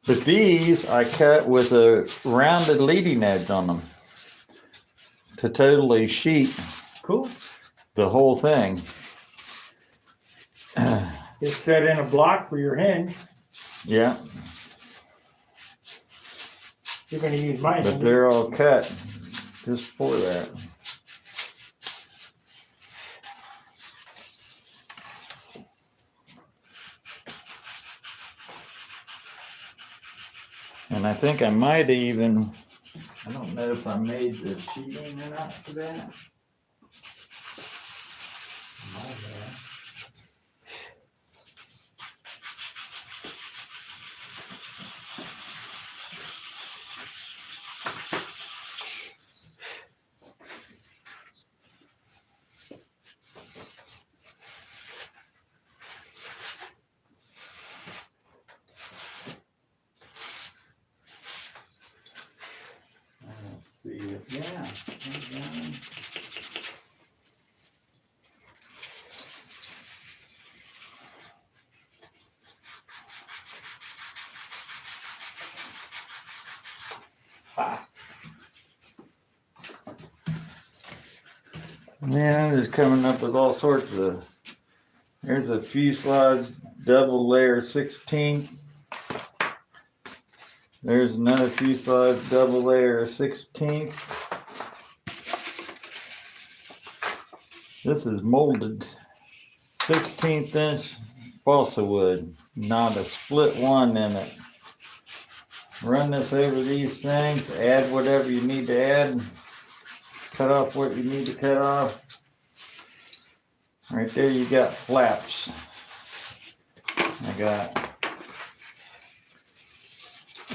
But these I cut with a rounded leading edge on them to totally sheet Cool. the whole thing. It's set in a block for your hinge. Yeah, You're gonna use my but hinge. they're all cut just for that. And I think I might even, I don't know if I made the sheeting or not for that. Let's see if, yeah. Yeah, I'm just coming up with all sorts of. There's a fuselage double layer 16. There's another fuselage double layer 16. This is molded 16th inch balsa wood, not a split one in it. Run this over these things, add whatever you need to add, cut off what you need to cut off. Right there you got flaps.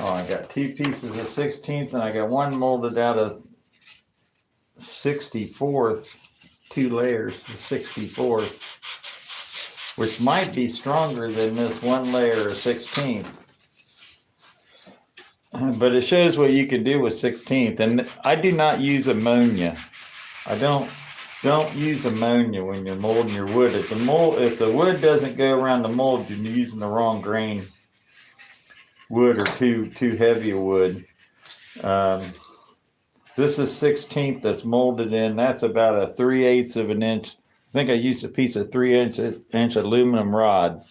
I got 2 pieces of 16th and I got one molded out of 64th, 2 layers of 64th, which might be stronger than this 1 layer of 16th. But it shows what you can do with 16th, and I do not use ammonia. I don't use ammonia when you're molding your wood. If the wood doesn't go around the mold, you're using the wrong grain wood or too heavy a wood. This is 16th that's molded in. That's about a 3/8 of an inch. I think I used a piece of 3-inch aluminum rod.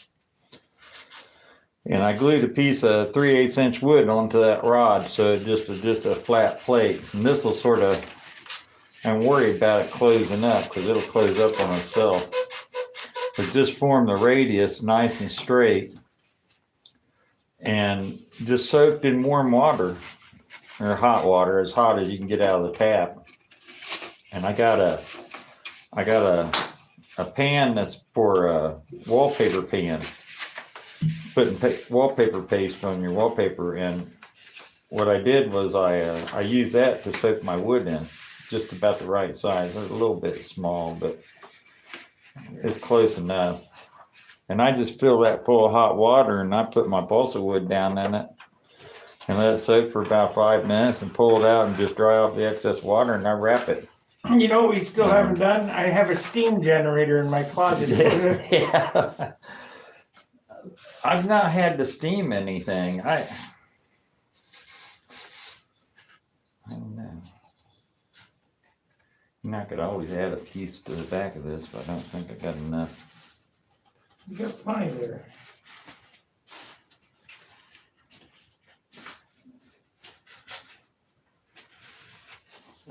And I glued a piece of 3/8 inch wood onto that rod, so it's just a flat plate. And this will sort of, I'm worried about it closing up because it'll close up on itself. But just form the radius nice and straight, and just soaked in warm water or hot water, as hot as you can get out of the tap. And I got a pan that's for a wallpaper pan. Putting wallpaper paste on your wallpaper, and what I did was I used that to soak my wood in, just about the right size. It's a little bit small, but it's close enough. And I just fill that full of hot water, and I put my balsa wood down in it and let it soak for about 5 minutes and pull it out and just dry off the excess water, and I wrap it. You know what we still haven't done? I have a steam generator in my closet. Yeah. I've not had to steam anything. I don't know. I could always add a piece to the back of this, but I don't think I got enough. You got plenty there.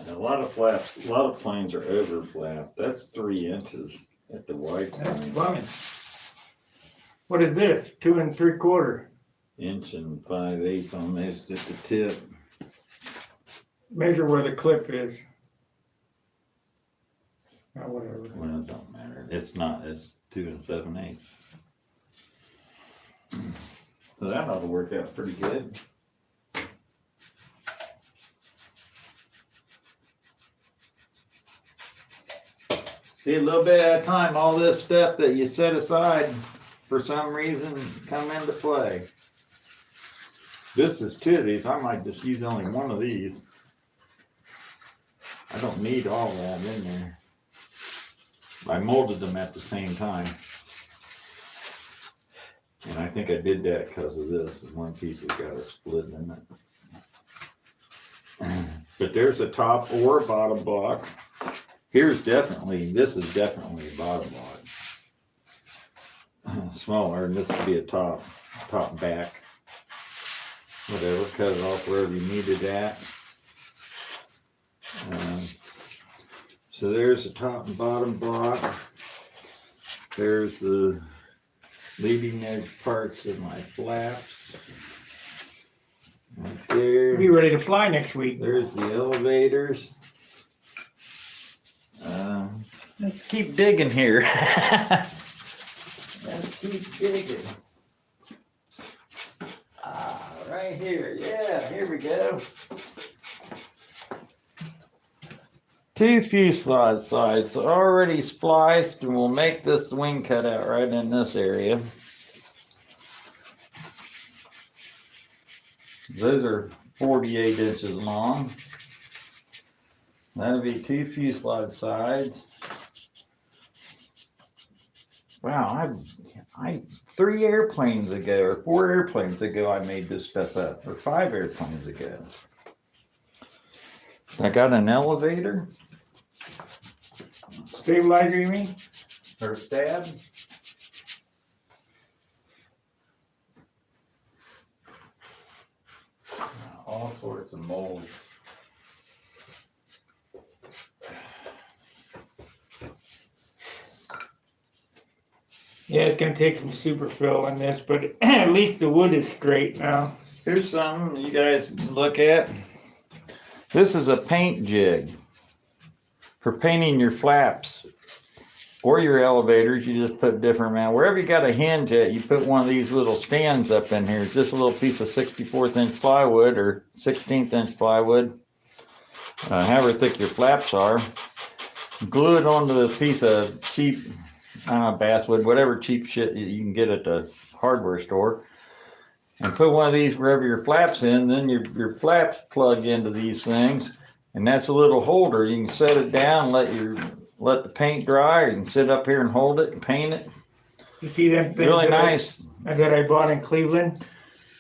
And a lot of flaps, a lot of planes are over flap. That's 3 inches at the white That's plane. funny. What is this? 2 3/4. Inch and 5/8 on this, just a tip. Measure where the clip is. Oh, whatever. Well, it don't matter. It's 2 7/8. So that ought to work out pretty good. See, a little bit at a time, all this stuff that you set aside for some reason come into play. This is 2 of these. I might just use only 1 of these. I don't need all that in there. I molded them at the same time. And I think I did that because of this. One piece has got a split in it. But there's a top or a bottom block. This is definitely a bottom block. Smaller, and this would be a top back. Whatever, cut it off wherever you need it at. So there's the top and bottom block. There's the leading edge parts of my flaps. Right there. Be ready to fly next week. There's the elevators. Let's keep digging here. Let's keep digging. Right here. Yeah, here we go. 2 fuselage sides already spliced, and we'll make this wing cutout right in this area. Those are 48 inches long. That'll be 2 fuselage sides. Wow, I 3 airplanes ago or 4 airplanes ago I made this stuff up, or 5 airplanes ago. I got an elevator. Stabilizer, you mean? Or stab. All sorts of molds. Yeah, it's gonna take some super fill in this, but at least the wood is straight now. Here's some you guys can look at. This is a paint jig for painting your flaps or your elevators. You just put different amount. Wherever you got a hinge at, you put one of these little stands up in here. It's just a little piece of 64th inch plywood or 16th inch plywood, however thick your flaps are. Glue it onto a piece of cheap basswood, whatever cheap shit you can get at the hardware store, and put one of these wherever your flaps in. Then your flaps plug into these things, and that's a little holder. You can set it down, let the paint dry, or you can sit up here and hold it and paint it. You see them things Really nice. that I bought in Cleveland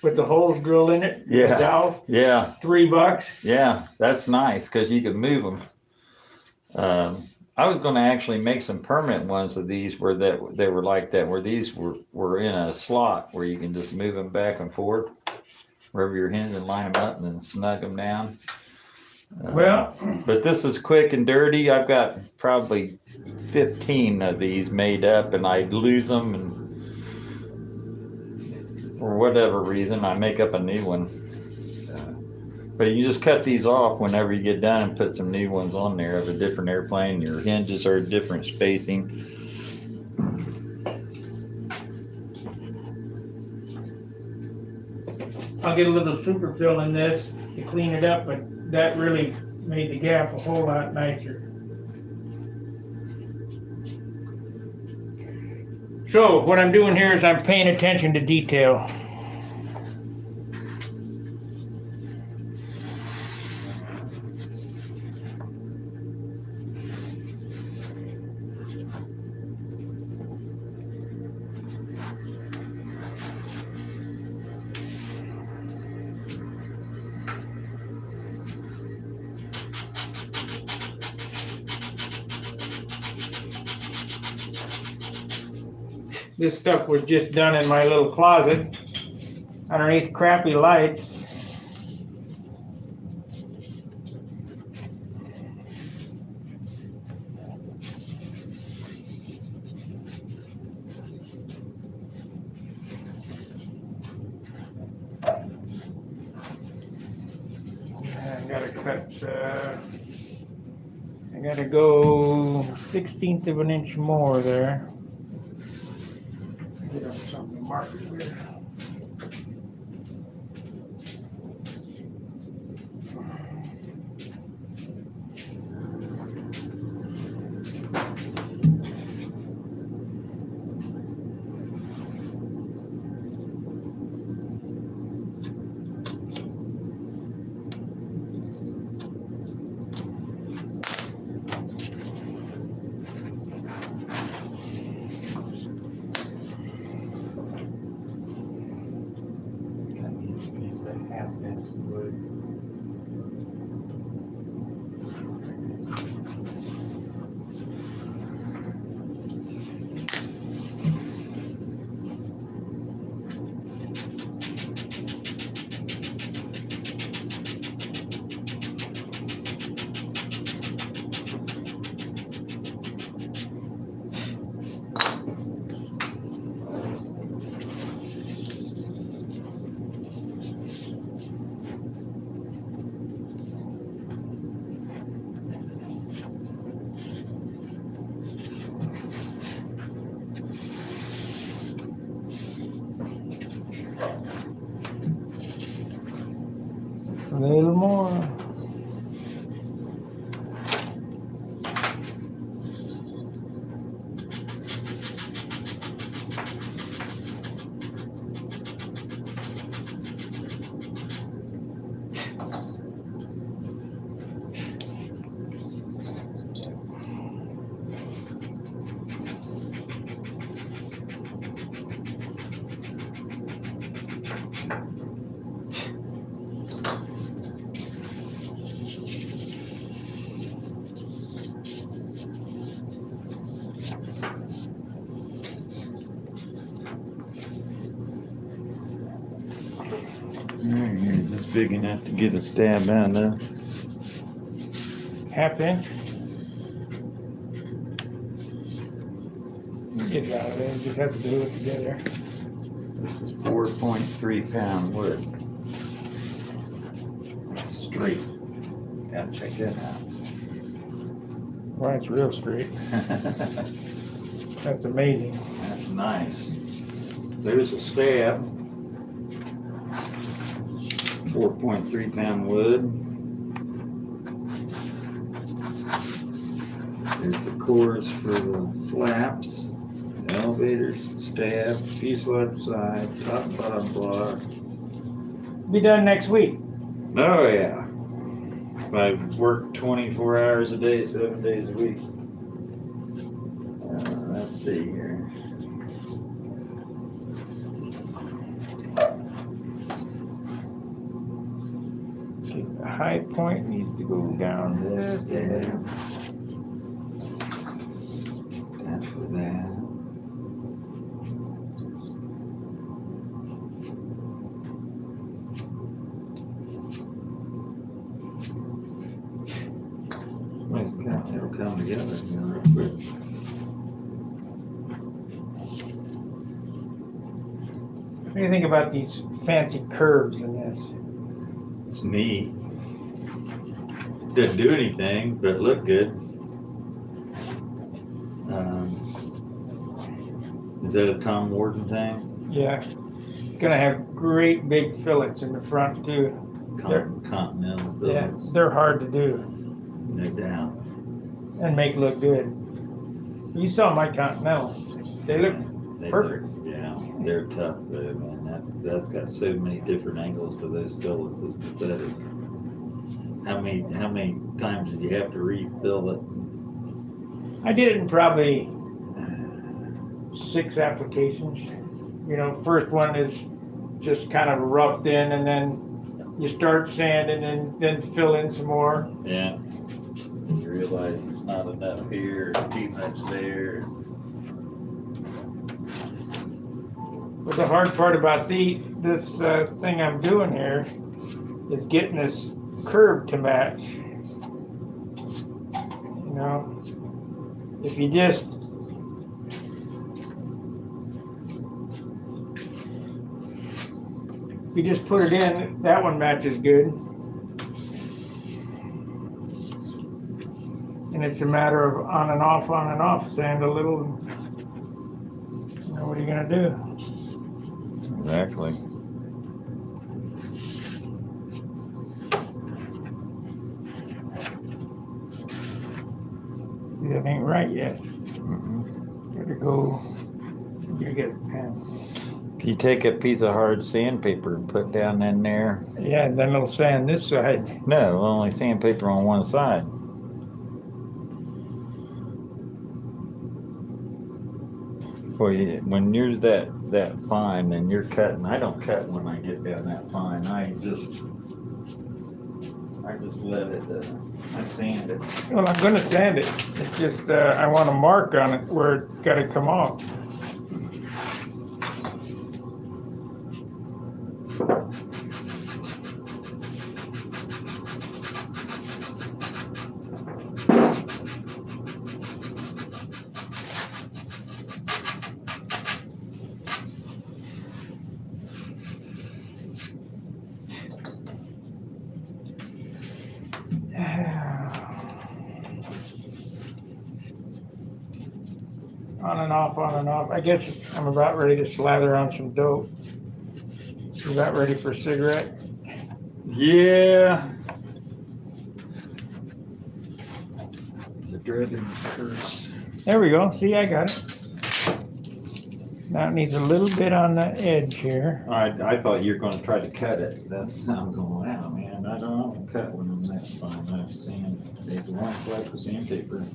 with the holes drilled in it? Yeah. The dowels? Yeah, $3. yeah, that's nice because you can move them. I was going to actually make some permanent ones of these where they were like that, where these were in a slot where you can just move them back and forth wherever you're hinge and line them up and then snug them down. Well, but this is quick and dirty. I've got probably 15 of these made up, and I lose them, and for whatever reason, I make up a new one. But you just cut these off whenever you get done and put some new ones on there of a different airplane. Your hinges are different spacing. I'll get a little super fill in this to clean it up, but that really made the gap a whole lot nicer. So what I'm doing here is I'm paying attention to detail. This stuff was just done in my little closet underneath crappy lights. I gotta go 1/16 of an inch more there. Get up something to mark it with. little more. Is this big enough to get a stab out of? Half inch. Get it out of there. You just have to glue it together. This is 4.3 pound wood. It's straight. Gotta check that out. Well, it's real straight. That's amazing. That's nice. There's a stab. 4.3 pound wood. There's the cores for the flaps, the elevators, stab, fuselage side, top and bottom block. Be done next week. Oh yeah. I work 24 hours a day, 7 days a week. Let's see here. The high point needs to go down this. Stab. That's for that. It'll come together real quick. What do you think about these fancy curves in this? It's neat. Doesn't do anything, but look good. Is that a Tom Warden thing? Yeah. Gonna have great big fillets in the front too. Continental Yeah, buildings, they're hard to do no doubt. and make look good. You saw my Continental. They look perfect. Yeah, they're tough though, man. That's got so many different angles to those fillets. It's pathetic. How many times did you have to refill it? I did it in probably 6 applications. You know, first one is just kind of roughed in, and then you start sanding and then fill in some more. Yeah. You realize it's not enough here, too much there. But the hard part about this thing I'm doing here is getting this curve to match. You know, if you just put it in, that one matches good. And it's a matter of on and off, sand a little. You know, what are you gonna do? Exactly. See, that ain't right yet. Gotta go. You get a pen. If you take a piece of hard sandpaper and put down in there. Yeah, and then it'll sand this side. No, only sandpaper on one side. Well, when you're that fine and you're cutting, I don't cut when I get down that fine. I just let it. I sand it. Well, I'm gonna sand it. It's just I want a mark on it where it gotta come off. On and off. I guess I'm about ready to slather on some dope. You about ready for a cigarette? Yeah. The dreaded curse. There we go. See, I got it. Now it needs a little bit on the edge here. I thought you were gonna try to cut it. That's, I'm going, wow, man, I don't know, cut one of them, that's fine, I've seen, there's one flat with sandpaper.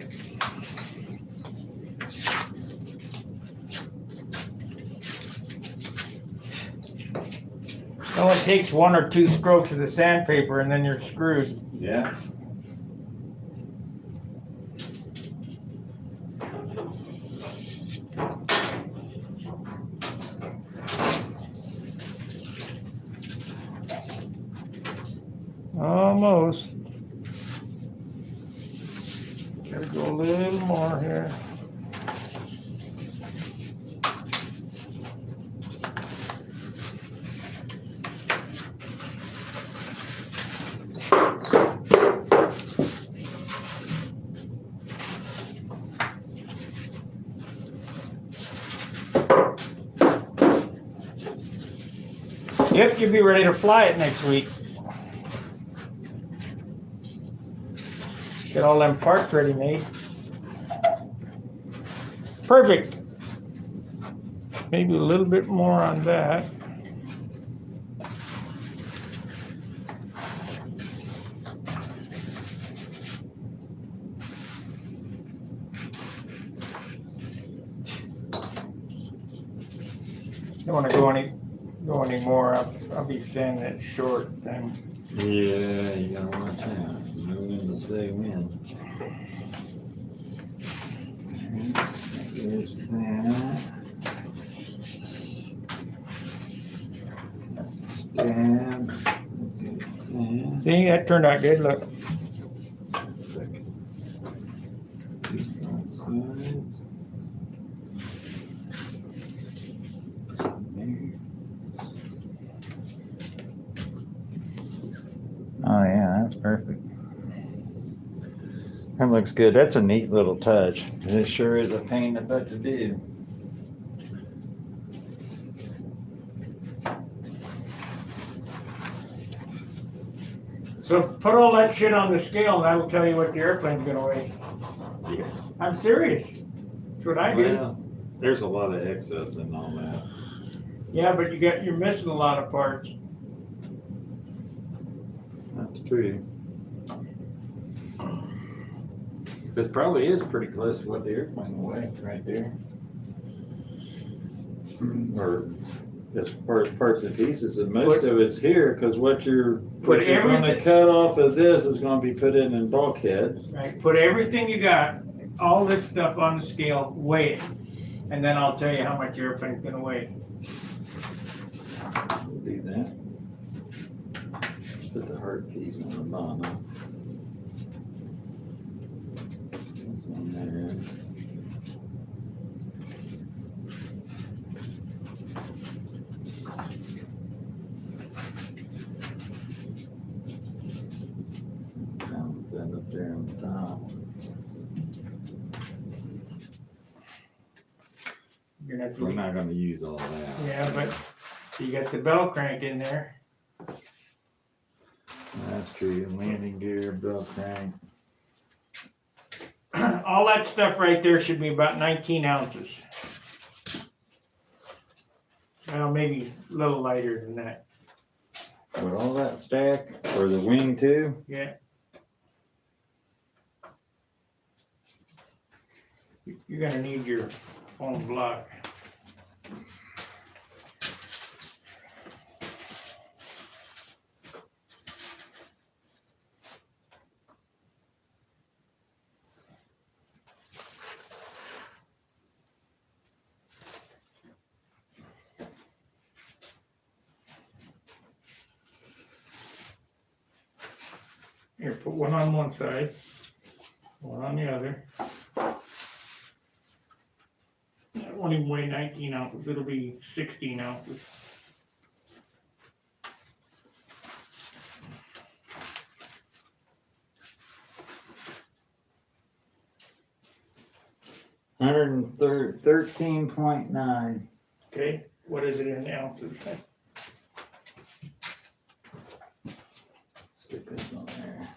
It only takes 1 or 2 strokes of the sandpaper and then you're screwed. Yeah. Almost. Gotta go a little more here. Yep, you'll be ready to fly it next week. Get all them parts ready made. Perfect. Maybe a little bit more on that. Don't want to go any more. I'll be sanding it short then. Yeah, you gotta watch out, no wind to say when. There's that. Stab. See, that turned out good. Look. Second. These sides. Oh yeah, that's perfect. That looks good. That's a neat little touch. It sure is a pain in the butt to do. So put all that shit on the scale and that'll tell you what the airplane's gonna weigh. Yeah. I'm serious. That's what I do. Well, there's a lot of excess in all that. Yeah, but you're missing a lot of parts. That's true. This probably is pretty close to what the airplane will weigh right there. Or as far as parts and pieces, and most of it's here, because what you're gonna everything- cut off of this is gonna be put in bulkheads. Right, put everything you got, all this stuff on the scale, weigh it, and then I'll tell you how much your airplane's gonna weigh. We'll do that. Put the hard piece on the bottom. This one there. Balance that up there on top. You're gonna have to We're not gonna use all that. Yeah, but you got the bell crank in there. That's true. Landing gear, bell crank. All that stuff right there should be about 19 ounces. Well, maybe a little lighter than that. With all that stack, or the wing too? Yeah. You're gonna need your foam block. Here, put one on one side, one on the other. That won't even weigh 19 ounces, it'll be 16 ounces. $113.9. Okay, what is it in ounces? Stick this on there.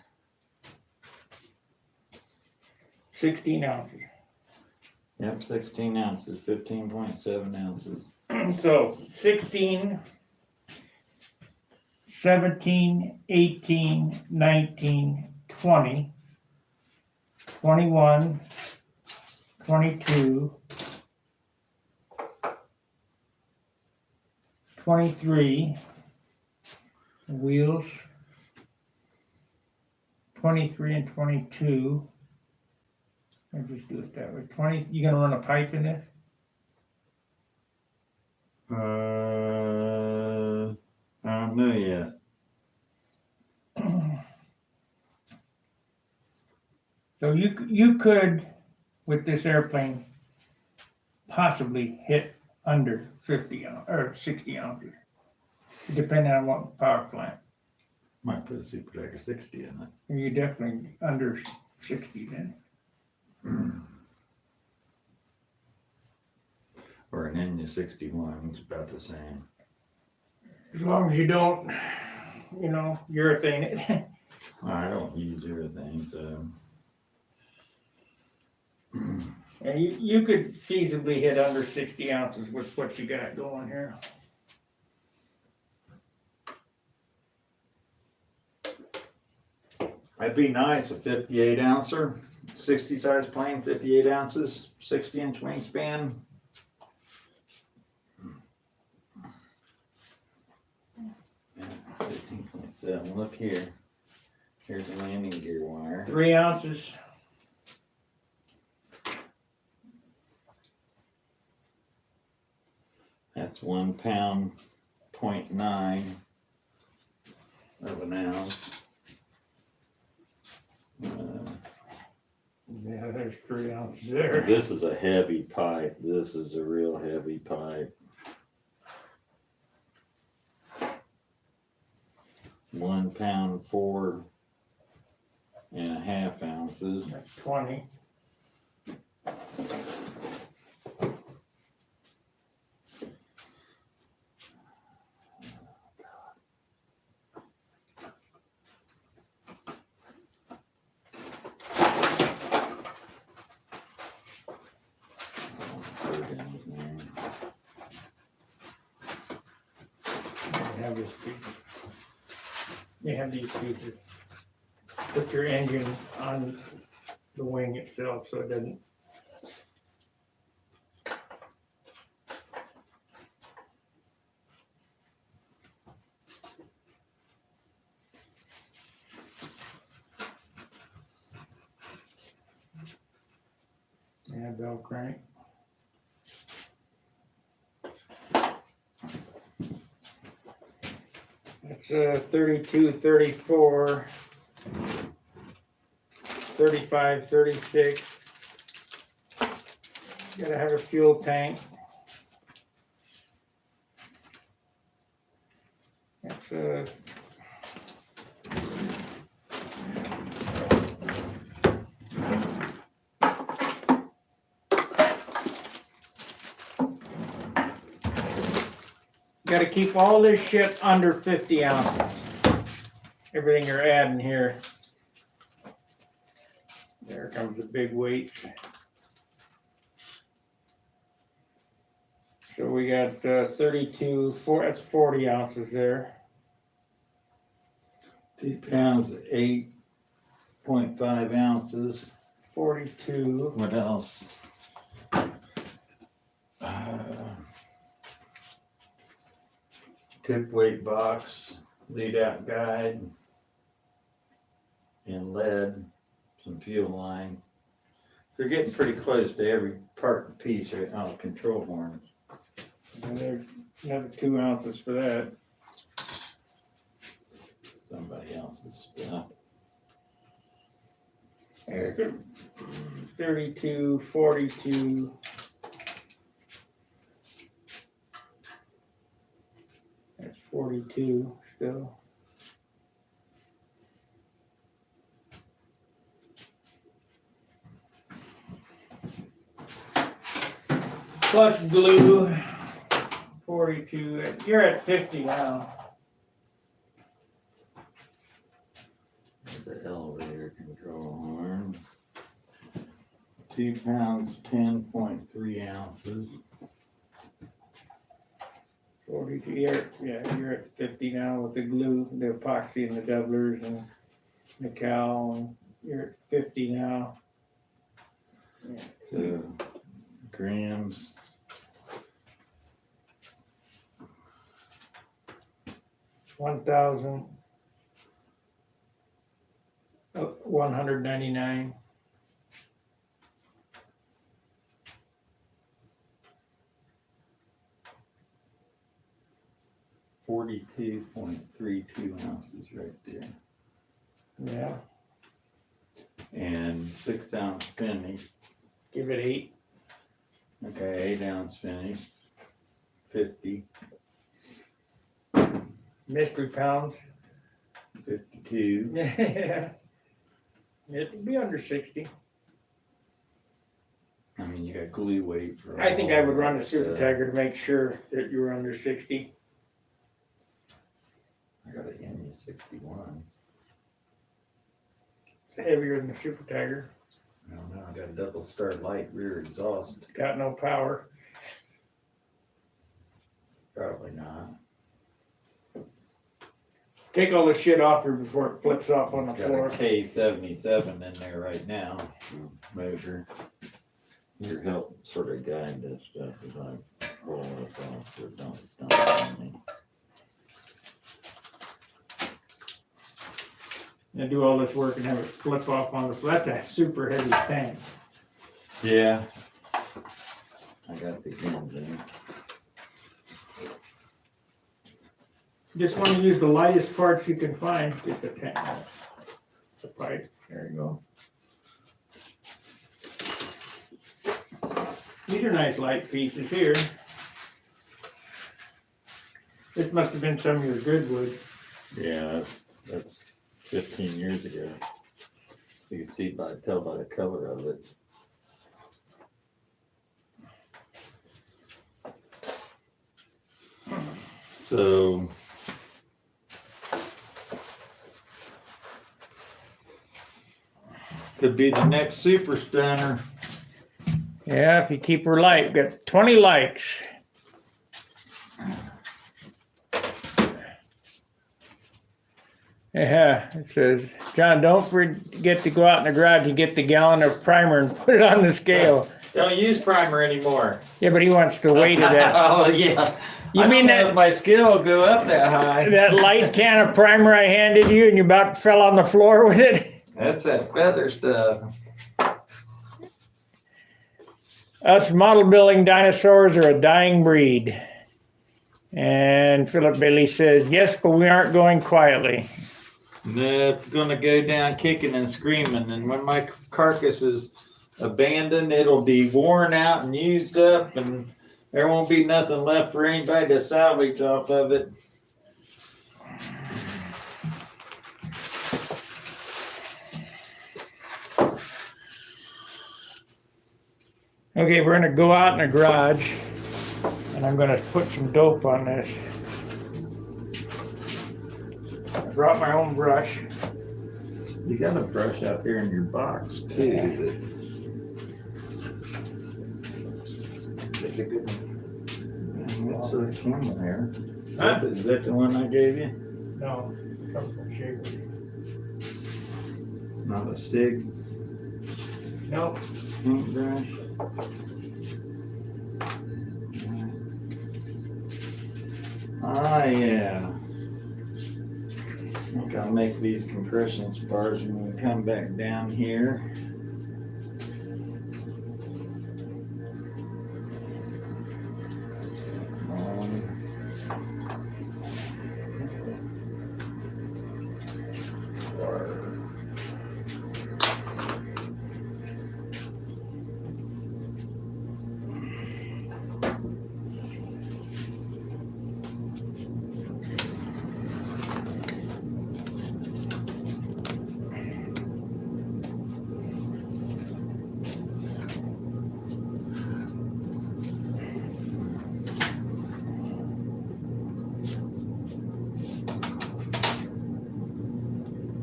16 ounces. Yep, 16 ounces, 15.7 ounces. So 16, 17, 18, 19, 20, 21, 22, 23, wheels, 23 and 22. I'll just do it that way. 20, you gonna run a pipe in this? I don't know yet. So you could, with this airplane, possibly hit under 50 or 60 ounces, depending on what power plant. Might put a Super Tiger 60 in it. You definitely under 60 then. Or an Enya 61, it's about the same. As long as you don't, urethane it. I don't use everything, so. And you could feasibly hit under 60 ounces with what you got going here. That'd be nice, a 58 ouncer, 60 size plane, 58 ounces, 60 inch wingspan. Yeah, 15.7, look here. Here's the landing gear wire. 3 ounces. That's 1 pound, 0.9 of an ounce. Yeah, there's 3 ounces there. This is a heavy pipe. This is a real heavy pipe. 1 pound, 4.5 ounces. That's 20. Have this piece. You have these pieces. Put your engine on the wing itself so it doesn't. Yeah, bell crank. It's 32, 34, 35, 36. Gotta have a fuel tank. It's got to keep all this shit under 50 ounces. Everything you're adding here. There comes the big weight. So we got 32, that's 40 ounces there. 2 pounds, 8.5 ounces. 42. What else? Tip weight box, lead out guide, and lead, some fuel line. So we're getting pretty close to every part and piece right now. Control horns. And there's another 2 ounces for that. Somebody else's stuff. There, 32, 42. That's 42 still. Plus glue, 42. You're at 50 now. The elevator control arm. 2 pounds, 10.3 ounces. 42. You're at 50 now with the glue, the epoxy, and the doublers and the cowl. And you're at 50 now. Yeah. So grams. 1,000. 199. $42.32 ounces right there. Yeah. And 6 ounce finish. Give it 8. Okay, 8 ounce finish. 50. Mystery pounds. 52. Yeah. It'd be under 60. I mean, you got glue weight for. I think I would run a that super stuff. tiger to make sure that you were under 60. I got a Enya 61. It's heavier than the super tiger. I don't know. I got a double start light rear exhaust. It's got no power. Probably not. Take all the shit off here before it flips off on the Got floor. a K77 in there right now. Motor. Your help sort of guide this stuff as I roll this off. So don't on me. And do all this work and have it flip off on the floor. That's a super heavy tank. Yeah. I got the engine. Just want to use the lightest parts you can find. Just a tank. The pipe. There you go. These are nice light pieces here. This must have been some of your good wood. Yeah, that's 15 years ago. You can see tell by the color of it. So could be the next super stunner. Yeah, if you keep her light. Got 20 likes. Yeah, it says, John, don't forget to go out in the garage and get the gallon of primer and put it on the scale. Don't use primer anymore. Yeah, but he wants the weight of that. Oh yeah. You I mean don't know that- if my scale will go up that high? That light can of primer I handed you and you about fell on the floor with it? That's that feather stuff. Us model building dinosaurs are a dying breed. And Philip Bailey says, yes, but we aren't going quietly. No, it's gonna go down kicking and screaming, and when my carcass is abandoned, it'll be worn out and used up, and there won't be nothing left for anybody to salvage off of it. Okay, we're gonna go out in the garage and I'm gonna put some dope on this. I brought my own brush. You got a brush out there in your box too. That's a good one. That's a camera there. Huh? Is that the one I gave you? No, it comes from Shaver. Not a SIG No, paintbrush. Ah, yeah. I think I'll make these compression spars when we come back down here.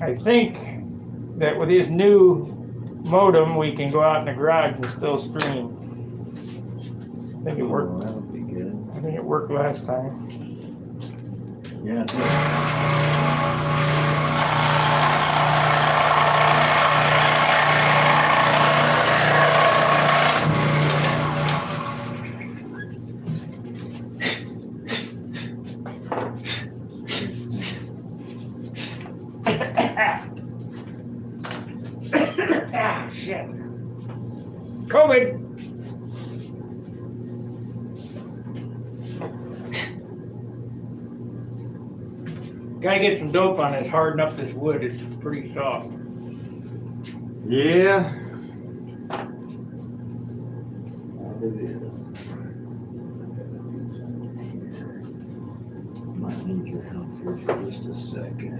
I think that with his new modem, we can go out in the garage and still stream. I think it worked. That would be good. I think it worked last time. Yeah. Ah, shit. COVID. Gotta get some dope on it, harden up this wood, it's pretty soft. Yeah. It is. Might need your help here for just a second.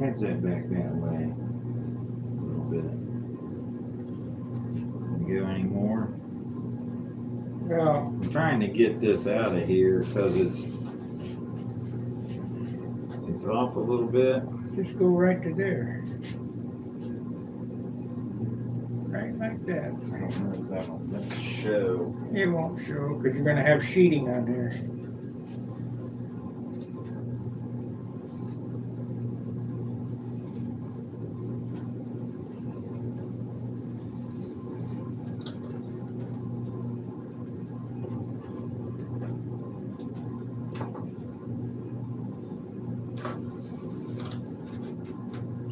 Heads that back that way a little bit. Go any more? Well, I'm trying to get this out of here because it's off a little bit. just go right to there. Right like that. I don't know if that'll show. It won't show because you're gonna have sheeting on there.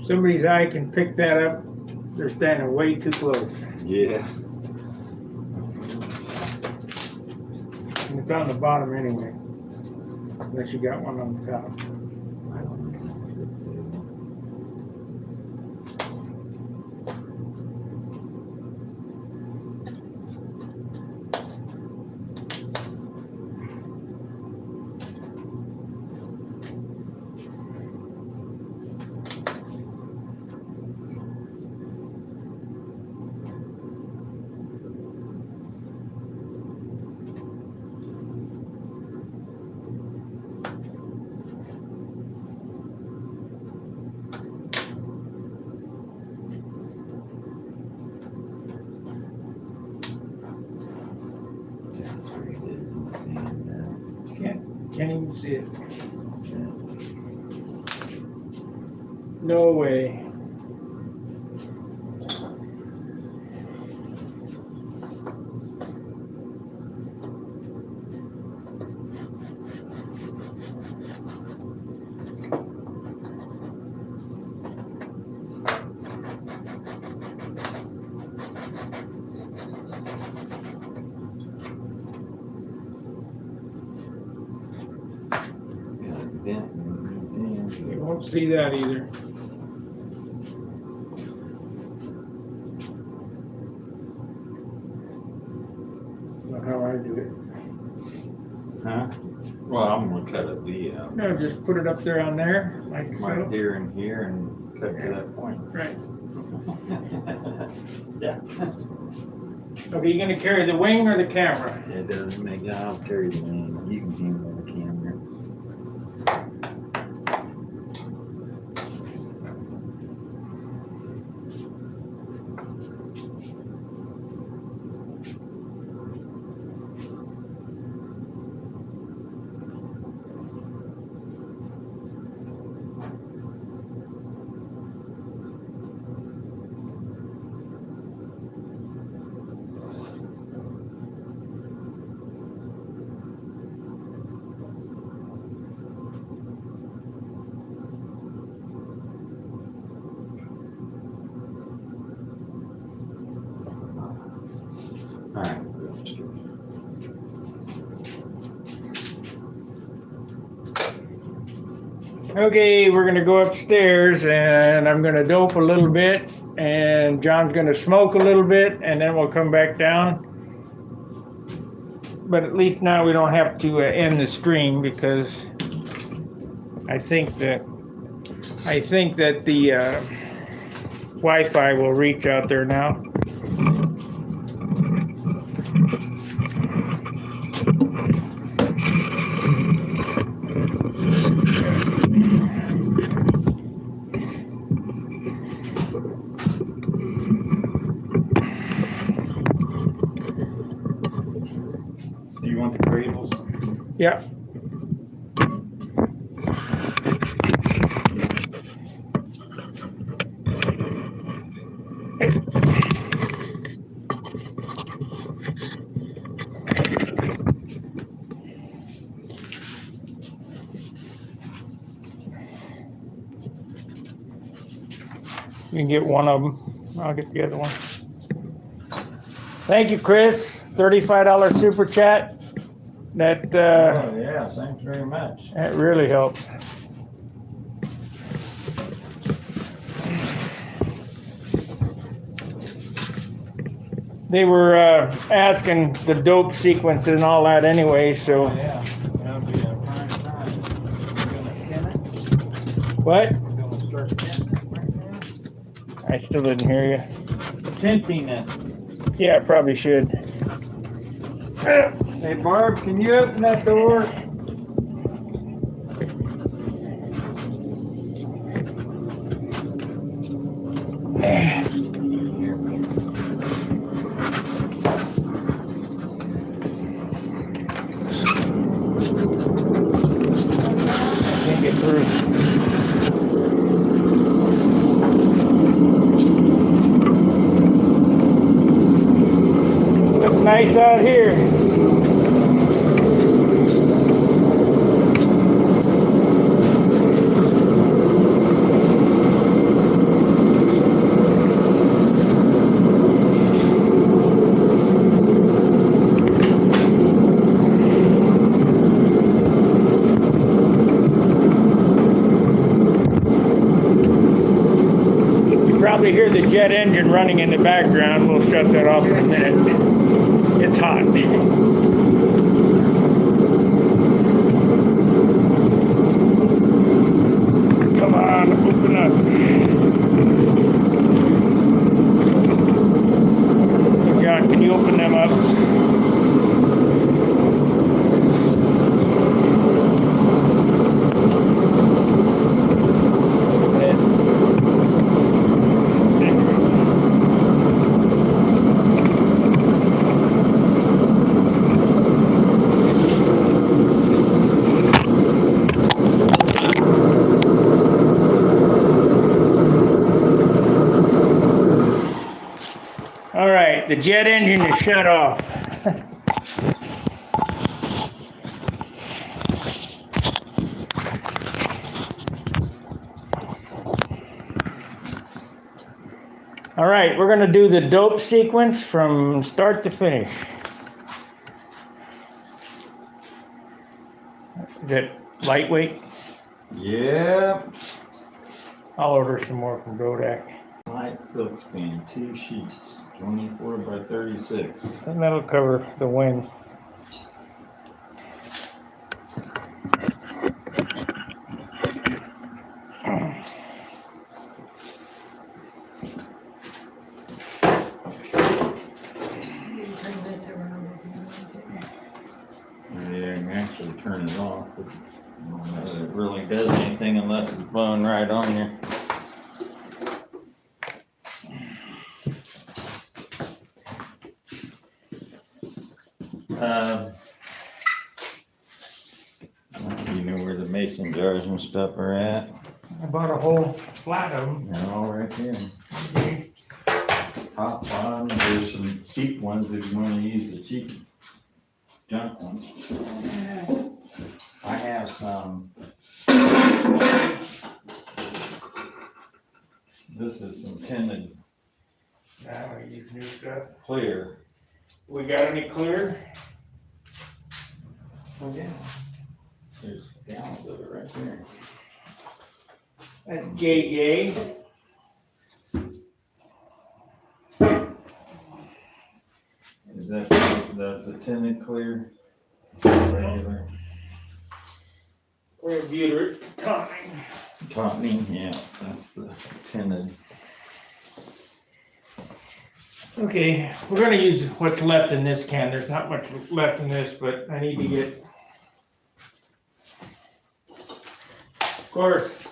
Somebody's eye can pick that up. They're standing way too close. Yeah. And it's on the bottom anyway. Unless you got one on the top. I don't know. That's where you didn't see it. Can't even see it. No way. You won't see that either. Not how I do it. Huh? Well, I'm gonna cut a V out. No, just put it up there on there, like Right so. here and here and cut to that point. Right. Yeah. Okay, you gonna carry the wing or the camera? It doesn't make, I'll carry the wing. You can handle the camera. All right, we'll go upstairs. Okay, we're gonna go upstairs and I'm gonna dope a little bit and John's gonna smoke a little bit and then we'll come back down. But at least now we don't have to end the stream because I think that the Wi-Fi will reach out there now. Do you want the cradles? Yeah. You can get one of them. I'll get the other one. Thank you, Chris. $35 super chat. That Oh, yeah, thanks very much. that really helps. They were asking the dope sequences and all that anyway, so. Oh, yeah, that'll be a prime time. We're gonna pin it. What? We're gonna start pinning it right now. I still didn't hear you. Tinting it. Yeah, I probably should. Hey, Barb, can you open that door? Can't get through. Looks nice out here. Probably hear the jet engine running in the background. We'll shut that off in a minute. It's hot. Come on, open up. John, can you open them up? All right, the jet engine is shut off. All right, we're gonna do the dope sequence from start to finish. Is it lightweight? Yeah. I'll order some more from Bodak. Light silk span, 2 sheets, 24 by 36. And that'll cover the wing. Yeah, I can actually turn it off, but I don't know that it really does anything unless it's blowing right on you. You know where the mason jars and stuff are at? I bought a whole flat of them. They're all right there. Top, bottom, there's some cheap ones if you want to use the cheap junk ones. I have some. This is some tinted Now I use new stuff. clear. We got any clear? Oh, yeah. There's gallons of it right there. That's JJ. Is that the tinted clear? Regular? We have butyrate taunting. Yeah, that's the tinted. Okay, we're gonna use what's left in this can. There's not much left in this, but I need to get. Of course.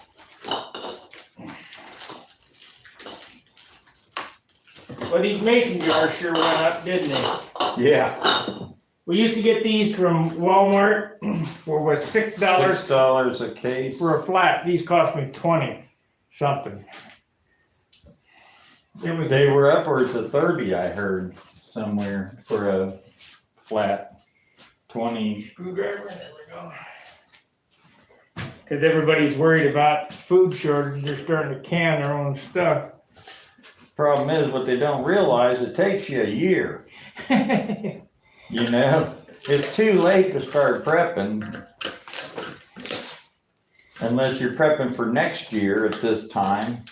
Well, these mason jars sure went up, didn't they? Yeah. We used to get these from Walmart for was $6 $6 a case. for a flat. These cost me 20 something. They were upwards of 30, I heard somewhere for a flat 20. Screwdriver, there we go. Because everybody's worried about food shortage, they're starting to can their own stuff. Problem is, what they don't realize, it takes you a year. You know, it's too late to start prepping. Unless you're prepping for next year at this time.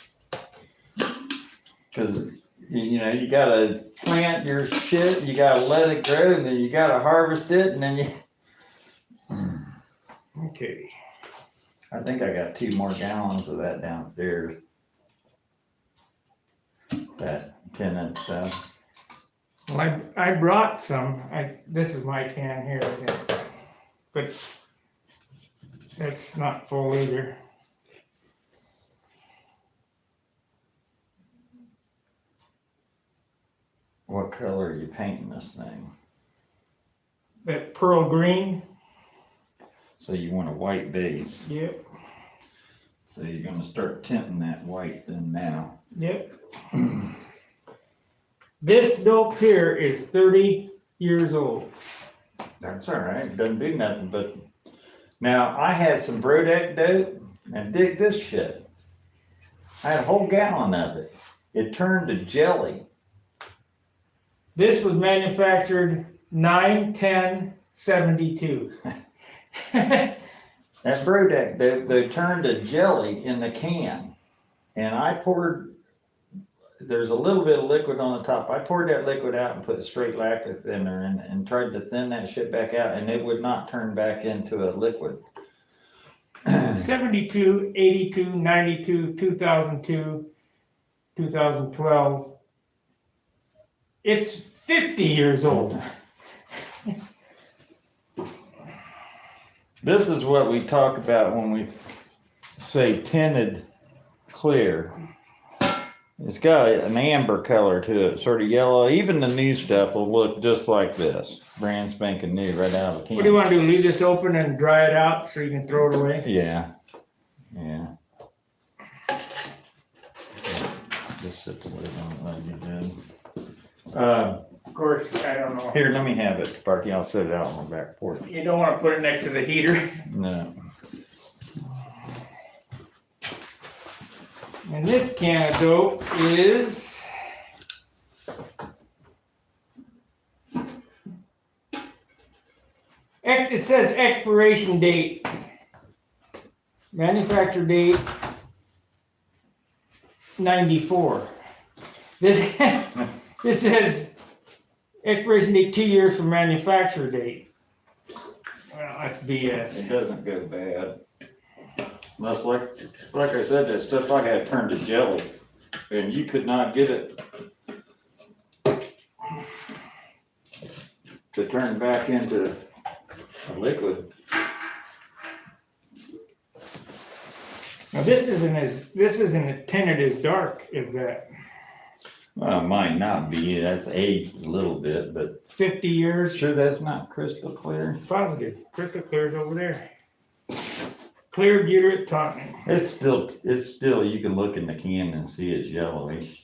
Cause you know, you gotta plant your shit, you gotta let it grow, and then you gotta harvest it, and then you. Okay. I think I got 2 more gallons of that downstairs. That tinted stuff. Well, I brought some. This is my can here, but it's not full either. What color are you painting this thing? That pearl green. So you want a white base. Yep. So you're gonna start tinting that white then now. Yep. This dope here is 30 years old. That's all right. Doesn't do nothing. But now I had some Brodeck dope and dig this shit. I had a whole gallon of it. It turned to jelly. This was manufactured 9/10/72. That Brodeck dope, they turned to jelly in the can. And I poured, there's a little bit of liquid on the top. I poured that liquid out and put straight lacquer thinner in and tried to thin that shit back out, and it would not turn back into a liquid. 72, 82, 92, 2002, 2012. It's 50 years old. This is what we talk about when we say tinted clear. It's got an amber color to it, sort of yellow. Even the new stuff will look just like this. Brand spanking new right out of the can. What do you want to do? Leave this open and dry it out so you can throw it away? Yeah. Yeah. Just sit the lid on it like you did. Of course, I don't know. Here, let me have it, Sparky. I'll set it out on the back porch. You don't want to put it next to the heater. No. And this can of dope is it says expiration date, manufacture date 94. This this says expiration date 2 years from manufacture date. Well, that's BS. It doesn't go bad. That's like I said, that stuff I had turned to jelly, and you could not get it to turn back into a liquid. Now this isn't as tinted as dark as that. Well, it might not be. That's aged a little bit, but 50 years. sure that's not crystal clear. Positive. Crystal clear's over there. Clear butyrate taunting. It's still, you can look in the can and see it's yellowish.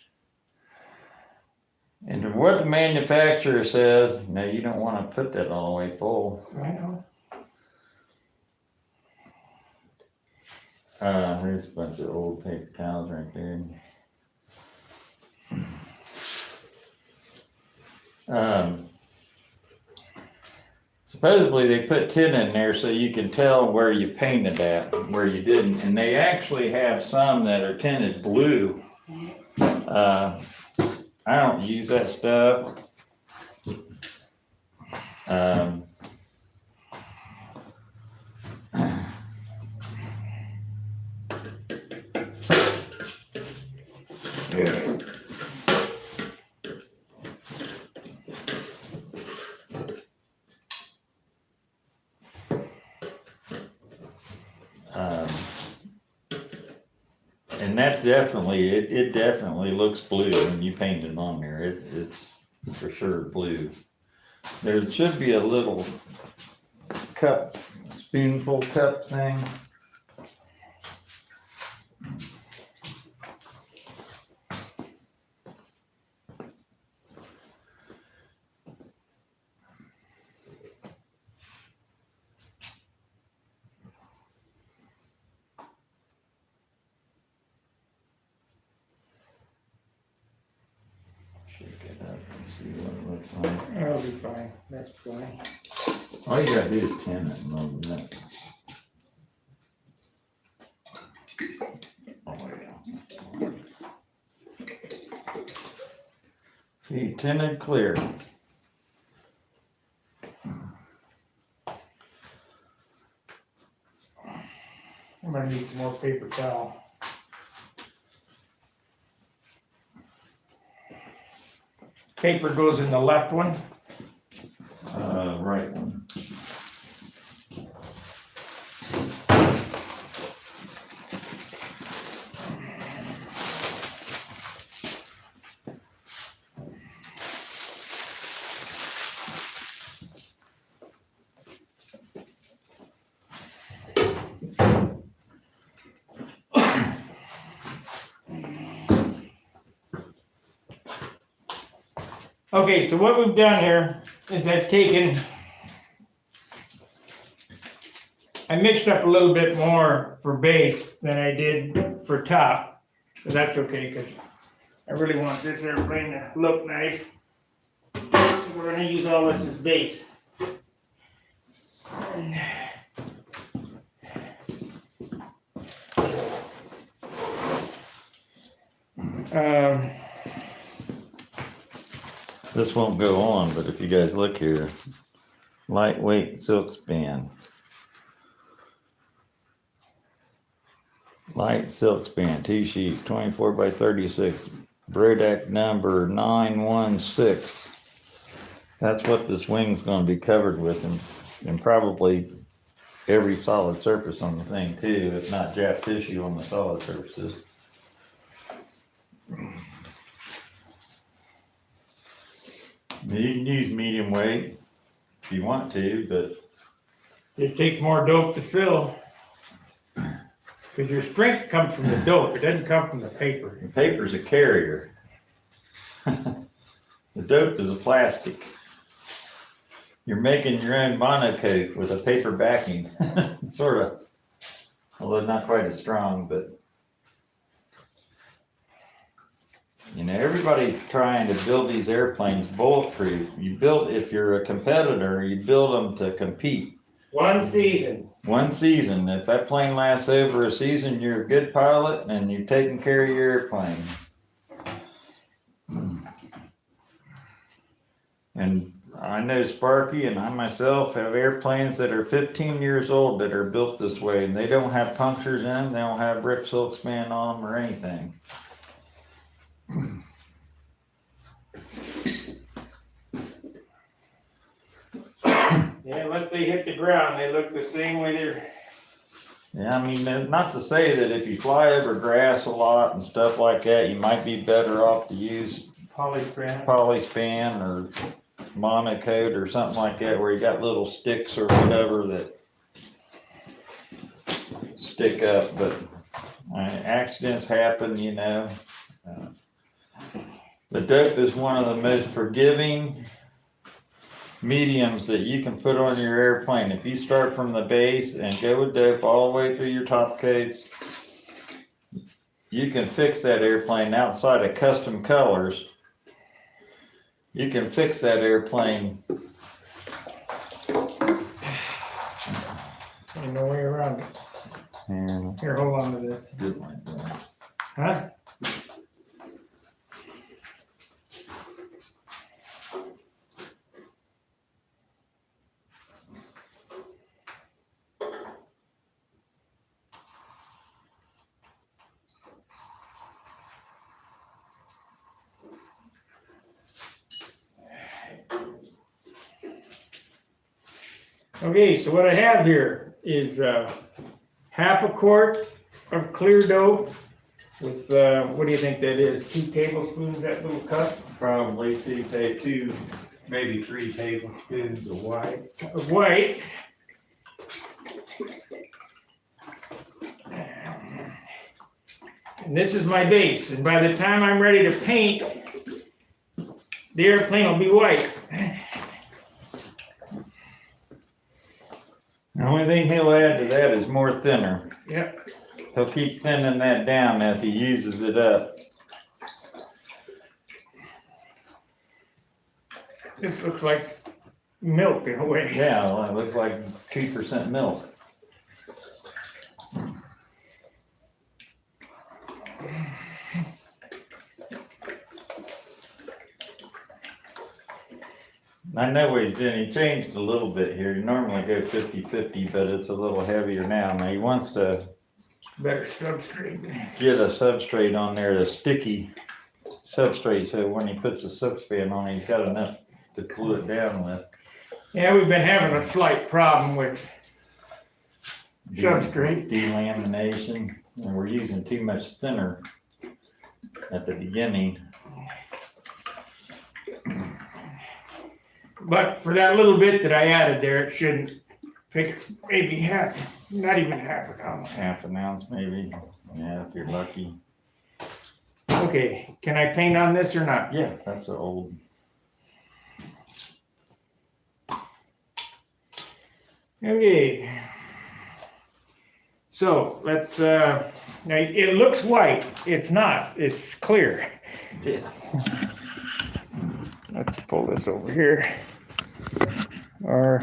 And what the manufacturer says, now you don't want to put that all the way full. I know. There's a bunch of old paper towels right there. Supposedly they put tin in there so you can tell where you painted at, where you didn't. And they actually have some that are tinted blue. I don't use that stuff. And that's definitely, it definitely looks blue when you paint it on there. It's for sure blue. There should be a little cup, spoonful cup thing. Shake it up and see what it looks like. That'll be fine, that's fine. All you gotta do is tin it and load it up. Oh, yeah. See, tinted clear. I'm gonna need some more paper towel. Paper goes in the left one. Right one. Okay, so what we've done here is I mixed up a little bit more for base than I did for top, but that's okay because I really want this airplane to look nice. So we're gonna use all this as base. This won't go on, but if you guys look here, lightweight silk span. Light silk span, 2 sheets, 24 by 36, Brodak number 916. That's what this wing's gonna be covered with, and probably every solid surface on the thing too, if not Jap tissue on the solid surfaces. You can use medium weight if you want to, but It takes more dope to fill. Because your strength comes from the dope, it doesn't come from the paper. the paper's a carrier. The dope is a plastic. You're making your own monocoque with a paper backing, sort of. Although not quite as strong, but you know, everybody's trying to build these airplanes bulletproof. If you're a competitor, you build them to compete. One season. One season. If that plane lasts over a season, you're a good pilot and you're taking care of your airplane. And I know Sparky and I myself have airplanes that are 15 years old that are built this way, and they don't have punctures in them, they don't have rip silk span on them or anything. Yeah, unless they hit the ground, they look the same way they're. Yeah, I mean, not to say that if you fly over grass a lot and stuff like that, you might be better off to use polyspan or monocoat or something like that, where you got little sticks or whatever that stick up, but accidents happen, you know. The dope is one of the most forgiving mediums that you can put on your airplane. If you start from the base and go with dope all the way through your top coats, you can fix that airplane outside of custom colors. You can fix that airplane. Ain't no way around it. Here, hold on to this. Good like that. Huh? Okay, so what I have here is half a quart of clear dough with, what do you think that is? 2 tablespoons, that little cup Probably, so you say 2, maybe 3 tablespoons of white. of white. And this is my base, and by the time I'm ready to paint, the airplane will be white. The only thing he'll add to that is more thinner. Yep. He'll keep thinning that down as he uses it up. This looks like milk in a way. Yeah, well, it looks like 2% milk. I know he changed a little bit here. You normally go 50-50, but it's a little heavier now. Now he wants to Better substrate. get a substrate on there, a sticky substrate, so when he puts a substrate on, he's got enough to glue it down with. Yeah, we've been having a slight problem with substrate. Delamination, and we're using too much thinner at the beginning. But for that little bit that I added there, it shouldn't take maybe half, not even half an ounce. Half an ounce maybe, yeah, if you're lucky. Okay, can I paint on this or not? Yeah, that's the old. Okay. So let's, now it looks white. It's not, it's clear. Yeah. Let's pull this over here. Or,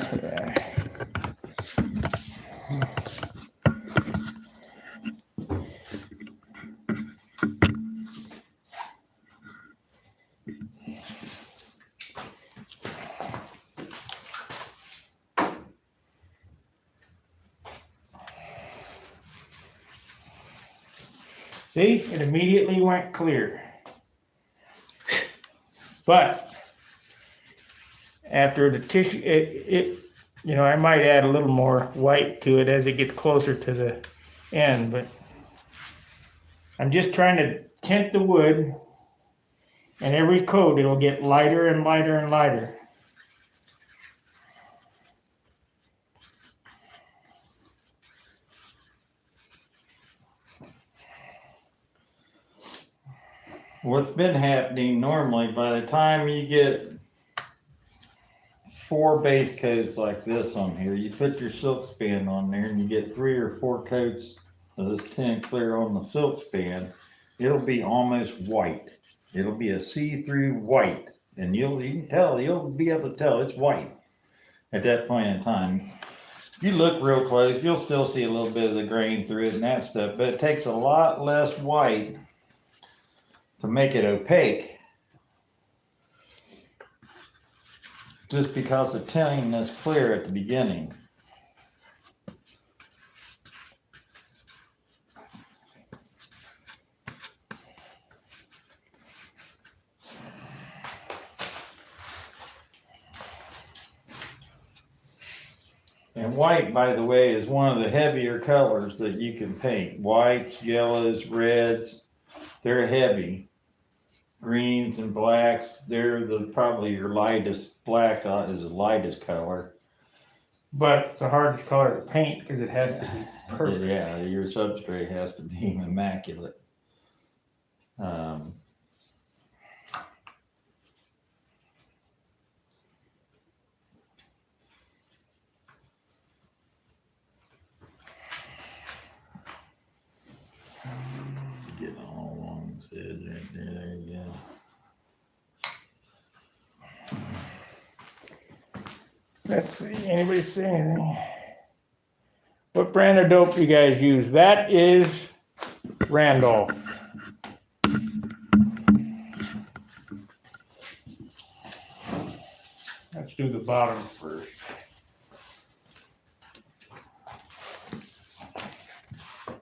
see, it immediately went clear. But after the tissue, you know, I might add a little more white to it as it gets closer to the end, but I'm just trying to tint the wood, and every coat it'll get lighter and lighter and lighter. What's been happening normally, by the time you get 4 base coats like this on here, you put your silk span on there and you get 3 or 4 coats of this tint clear on the silk span, it'll be almost white. It'll be a see-through white, and you can tell, you'll be able to tell it's white at that point in time. If you look real close, you'll still see a little bit of the grain through it and that stuff, but it takes a lot less white to make it opaque, just because the tinting is clear at the beginning. And white, by the way, is one of the heavier colors that you can paint. Whites, yellows, reds, they're heavy. Greens and blacks, they're probably your lightest. Black is the lightest color. But it's the hardest color to paint because it has to be perfect. Yeah, your substrate has to be immaculate. Get all along this edge right there. There you go. Let's see, anybody say anything? What brand of dope do you guys use? That is Randolph. Let's do the bottom first.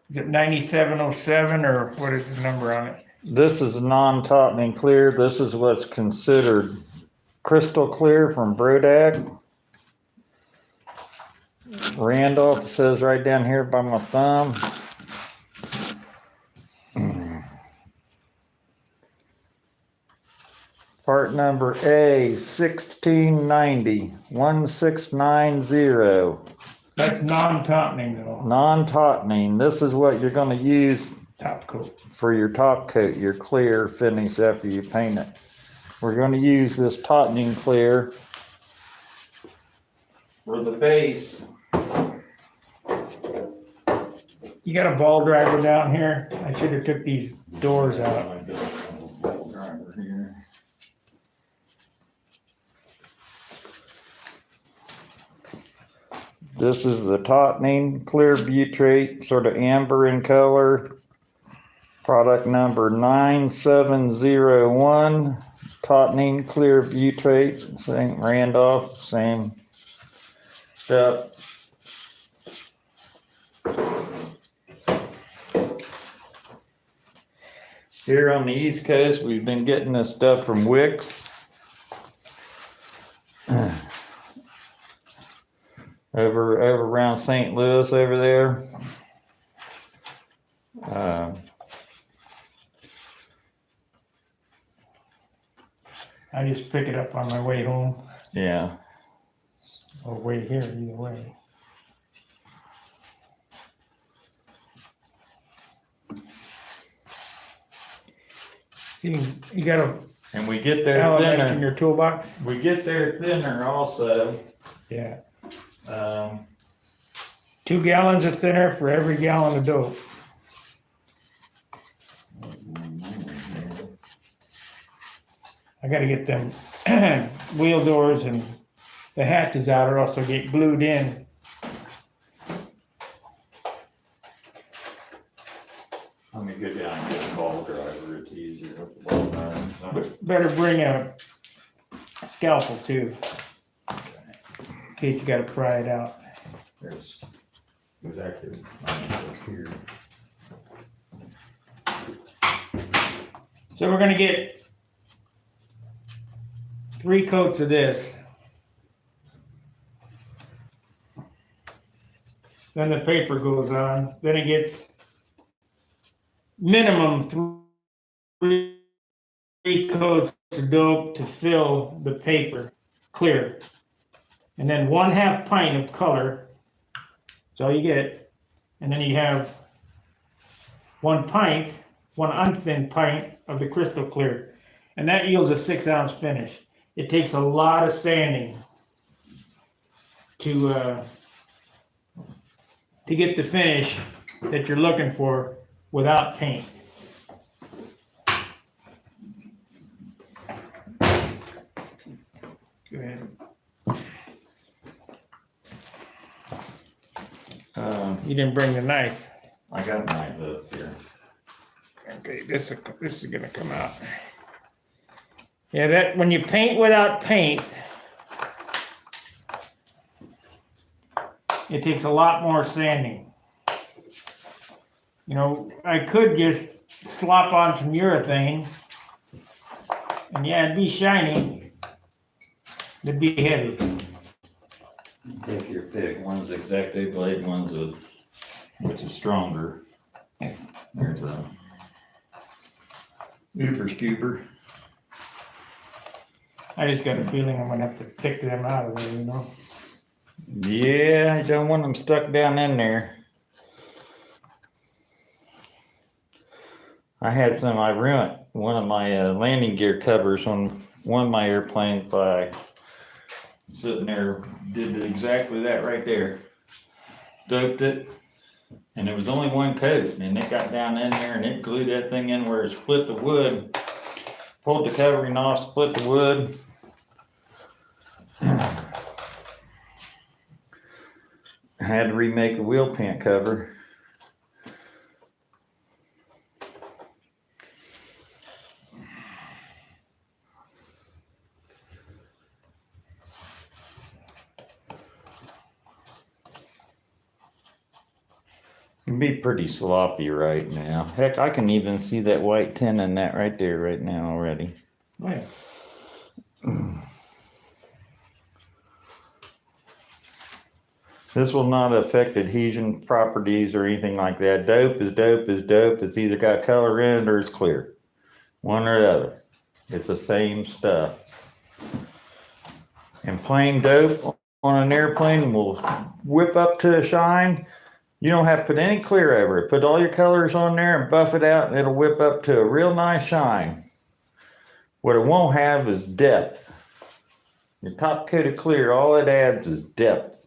Is it 9707 or what is the number on it? This is non-tautening clear. This is what's considered crystal clear from Brodak. Randolph says right down here by my thumb. Part number A 1690 1690. That's non-tautening though, Non-tautening. This is what you're going to use top coat. for your top coat, your clear finish after you paint it. We're going to use this tautening clear for the base. You got a ball driver down here? I should have took these doors out. Driver here. This is the tautening clear butyrate, sort of amber in color. Product number 9701. Tautening clear butyrate. Same Randolph, same stuff. Here on the East Coast, we've been getting this stuff from Wicks. Over around St. Louis over there. I just pick it up on my way home Yeah. or way here, either way. See, you got a And we get there element in thinner. your toolbox? We get there thinner also. Yeah. Um, 2 gallons of thinner for every gallon of dope. I gotta get them wheel doors and the hatches out or else they'll get glued in. let me go down and get a ball driver. It's easier with the ball driver. But better bring a scalpel too, in case you gotta pry it out. There's exactly here. So we're gonna get 3 coats of this. Then the paper goes on, then it gets minimum 3 coats of dope to fill the paper clear. And then 1/2 pint of color, that's all you get. And then you have 1 unthinned pint of the crystal clear. And that yields a 6-ounce finish. It takes a lot of sanding to get the finish that you're looking for without paint. Go ahead. You didn't bring the knife. I got a knife up here. Okay, this is gonna come out. Yeah, that when you paint without paint, it takes a lot more sanding. You know, I could just slop on some urethane, and yeah, it'd be shiny. It'd be heavy. Take your pick. One's exacto blade, one's which is stronger. There's a Uber scooper. I just got a feeling I'm gonna have to pick them out of there, you know. Yeah, I don't want them stuck down in there. I had some, I ruined one of my landing gear covers on one of my airplanes by sitting there, did exactly that right there. Doped it, and it was only 1 coat, and it got down in there and it glued that thing in where it split the wood, pulled the covering off, split the wood. I had to remake the wheel pant cover. It'd be pretty sloppy right now. Heck, I can even see that white tin in that right there right now already. Oh, yeah. This will not affect adhesion properties or anything like that. Dope is dope is dope. It's either got color in it or it's clear. One or the other. It's the same stuff. And plain dope on an airplane will whip up to a shine. You don't have to put any clear over it. Put all your colors on there and buff it out and it'll whip up to a real nice shine. What it won't have is depth. Your top coat of clear, all it adds is depth.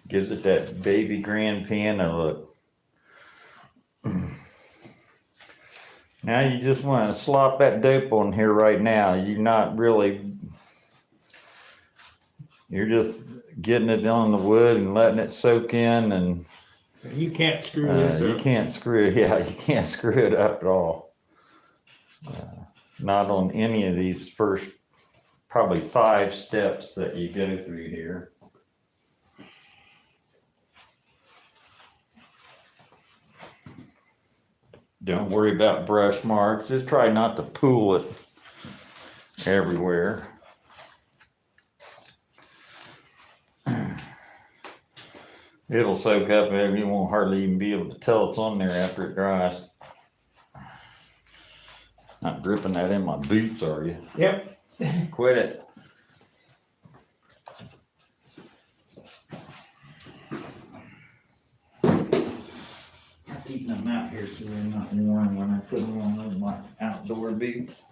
Gives it that baby grand piano look. Now you just want to slop that dope on here right now. You're just getting it on the wood and letting it soak in, and You can't screw this you up. can't screw it. Yeah, you can't screw it up at all. Not on any of these first probably 5 steps that you go through here. Don't worry about brush marks. Just try not to pool it everywhere. It'll soak up and you won't hardly even be able to tell it's on there after it dries. Not dripping that in my boots, are you? Yep. Quit it. I'm keeping them out here so they're not warm when I put them on my outdoor boots.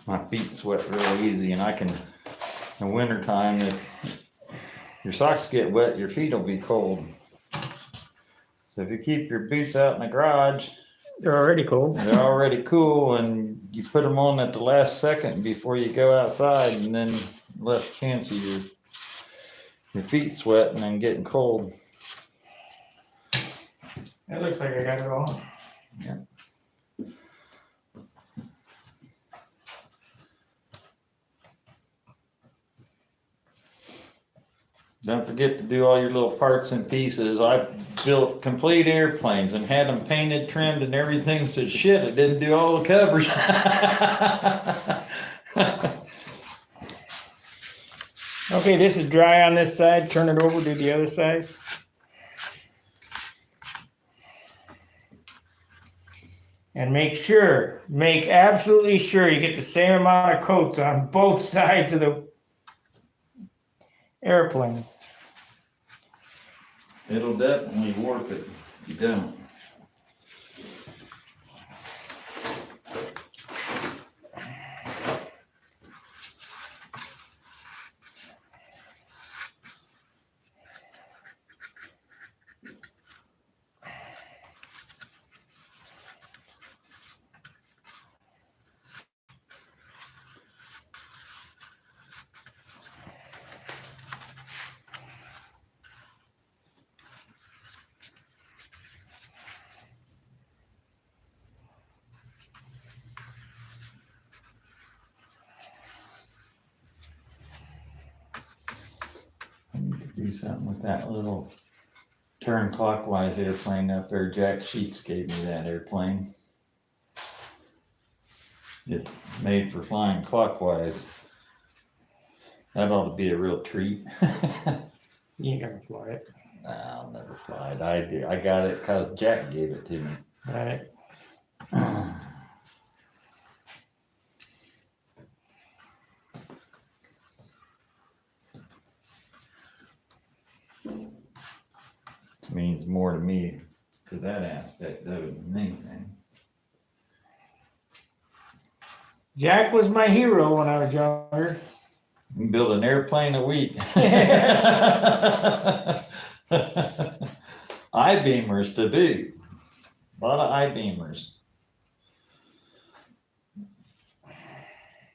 My feet sweat real easy, and I can, in the wintertime, if your socks get wet, your feet will be cold. So if you keep your boots out in the garage, They're already cold. they're already cool, and you put them on at the last second before you go outside, and then less chance of your feet sweating and getting cold. It looks like I got it all. Yeah. Don't forget to do all your little parts and pieces. I built complete airplanes and had them painted, trimmed, and everything. Said, shit, it didn't do all the covers. Okay, this is dry on this side. Turn it over to the other side. And make absolutely sure you get the same amount of coats on both sides of the airplane. It'll definitely warp it if you don't. Do something with that little turn clockwise airplane up there. Jack Sheets gave me that airplane. It's made for flying clockwise. That ought to be a real treat. You ain't gonna fly it. I'll never fly it. I got it because Jack gave it to me. All right. Means more to me to that aspect of it than anything. Jack was my hero when I was younger. You can build an airplane a week. I-beamers to boot. A lot of I-beamers.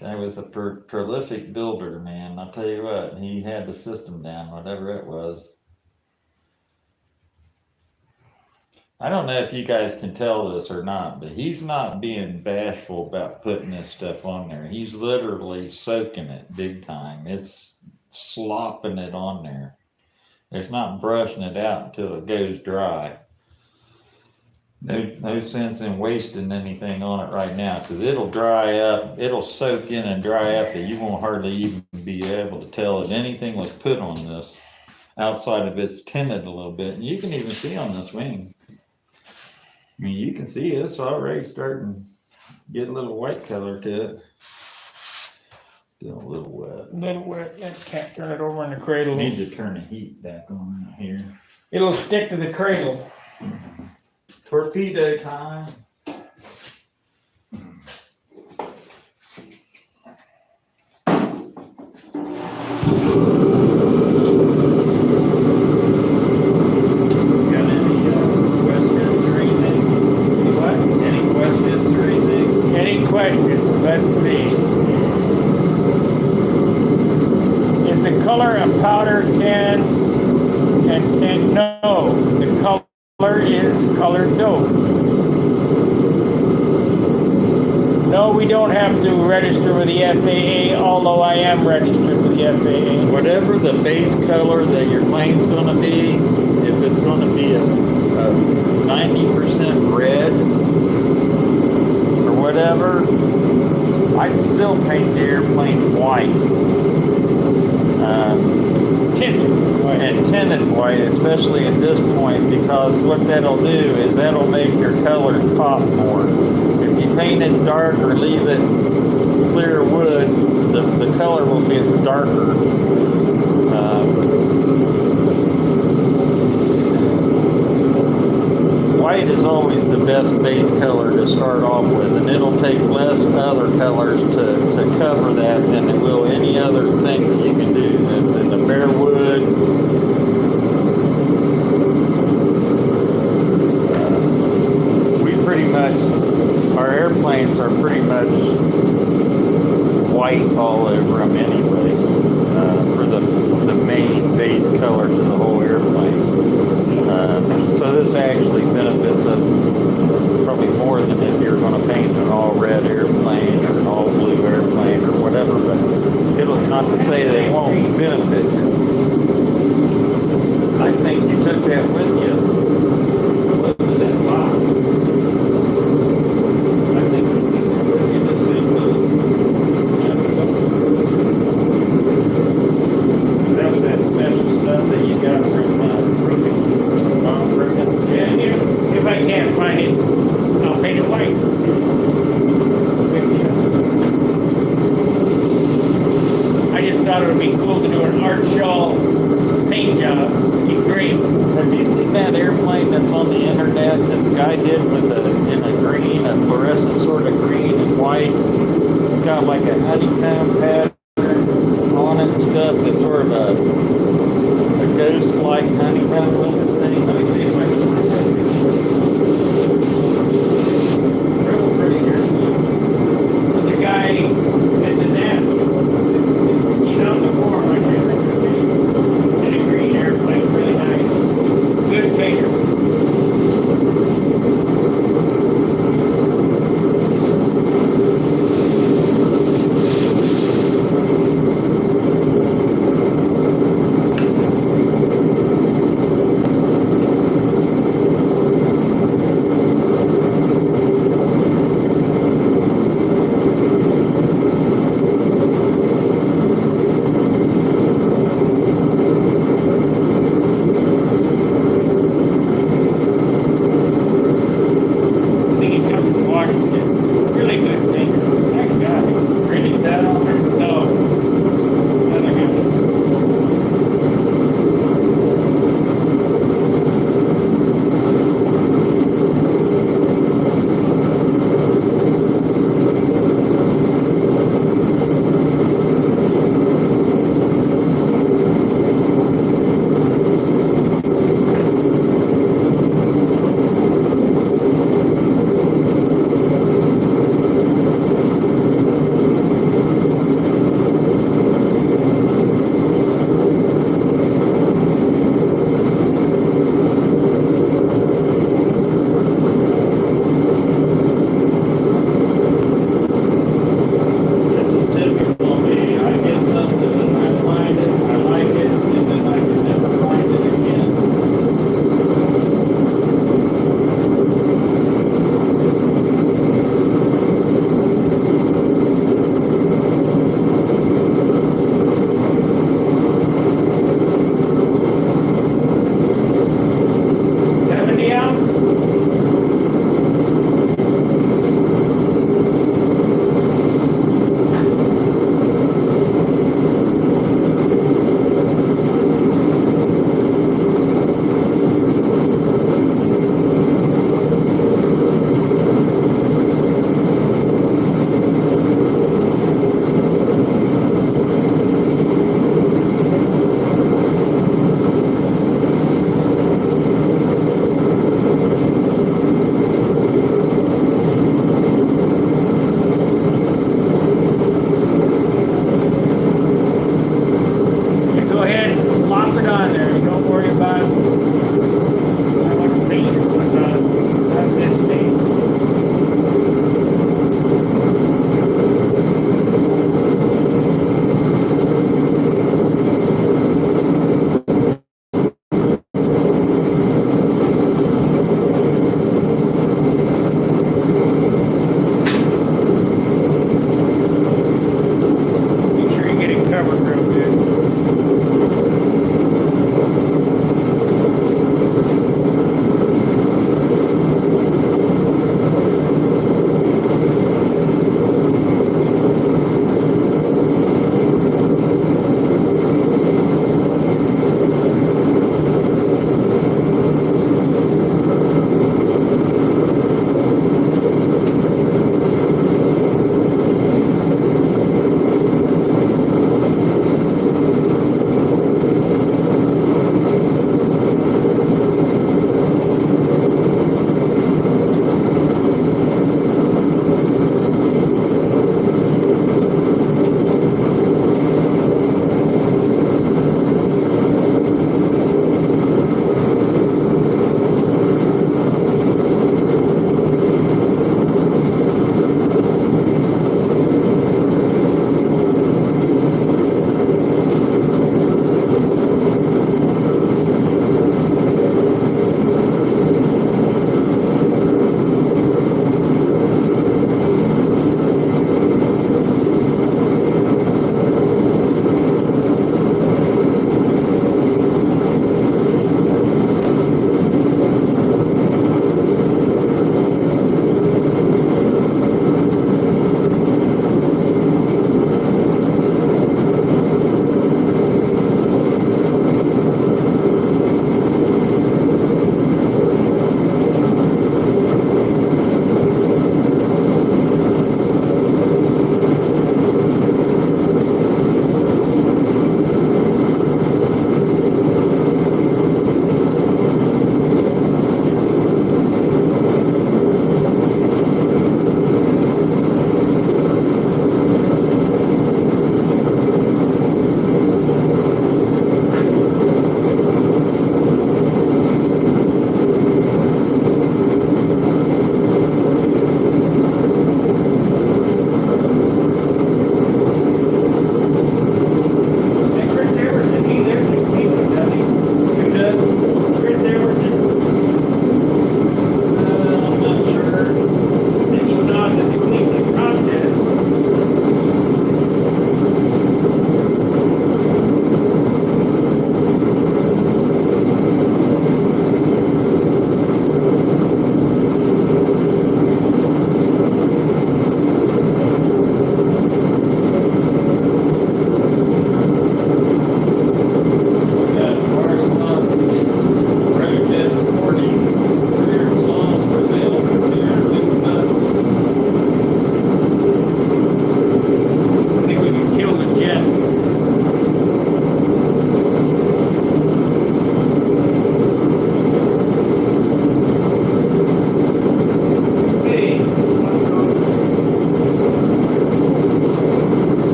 Guy was a prolific builder, man. I'll tell you what, he had the system down, whatever it was. I don't know if you guys can tell this or not, but he's not being bashful about putting this stuff on there. He's literally soaking it big time. It's slopping it on there. It's not brushing it out until it goes dry. No sense in wasting anything on it right now, because it'll dry up, it'll soak in and dry up that you won't hardly even be able to tell that anything was put on this outside of it's tinted a little bit. And you can even see on this wing. I mean, you can see it's already starting to get a little white color to it. Still a little wet. A little wet, yeah, can't turn it over in the cradle. Need to turn the heat back on here. It'll stick to the cradle. Torpedo time. Let's see. Is the color a powder can? And no, the color is colored dough. No, we don't have to register with the FAA, although I am registered with the FAA. Whatever the base color that your plane's going to be, if it's going to be a 90% red or whatever, I'd still paint the airplane white. Tinted white. And tinted white, especially at this point, because what that'll do is that'll make your colors pop more. If you paint it dark or leave it clear wood, the color will get darker. White is always the best base color to start off with, and it'll take less other colors to cover that than it will any other thing that you can do. Than the bare wood. We pretty much, our airplanes are pretty much white all over them anyway, for the main base color to the whole airplane. So this actually benefits us probably more than if you're going to paint an all red airplane or an all blue airplane or whatever, but it'll not to say they won't benefit you. I think you took that with you. Look at that box. I think you took that with you to see that was that special stuff that you got from Yeah, if I can't find it, I'll paint it white. I just thought it would be cool to do an art shawl paint job in green. Have you seen that airplane that's on the internet that the guy did with in a green, a fluorescent sort of green and white? It's got like a honeycomb pattern on it and stuff. It's sort of a ghost-like honeycomb looking thing. Let me see if I can find that picture. Real pretty airplane. The guy at the net, he's on the floor, I can't think of his name. In a green airplane, really nice. Good painter.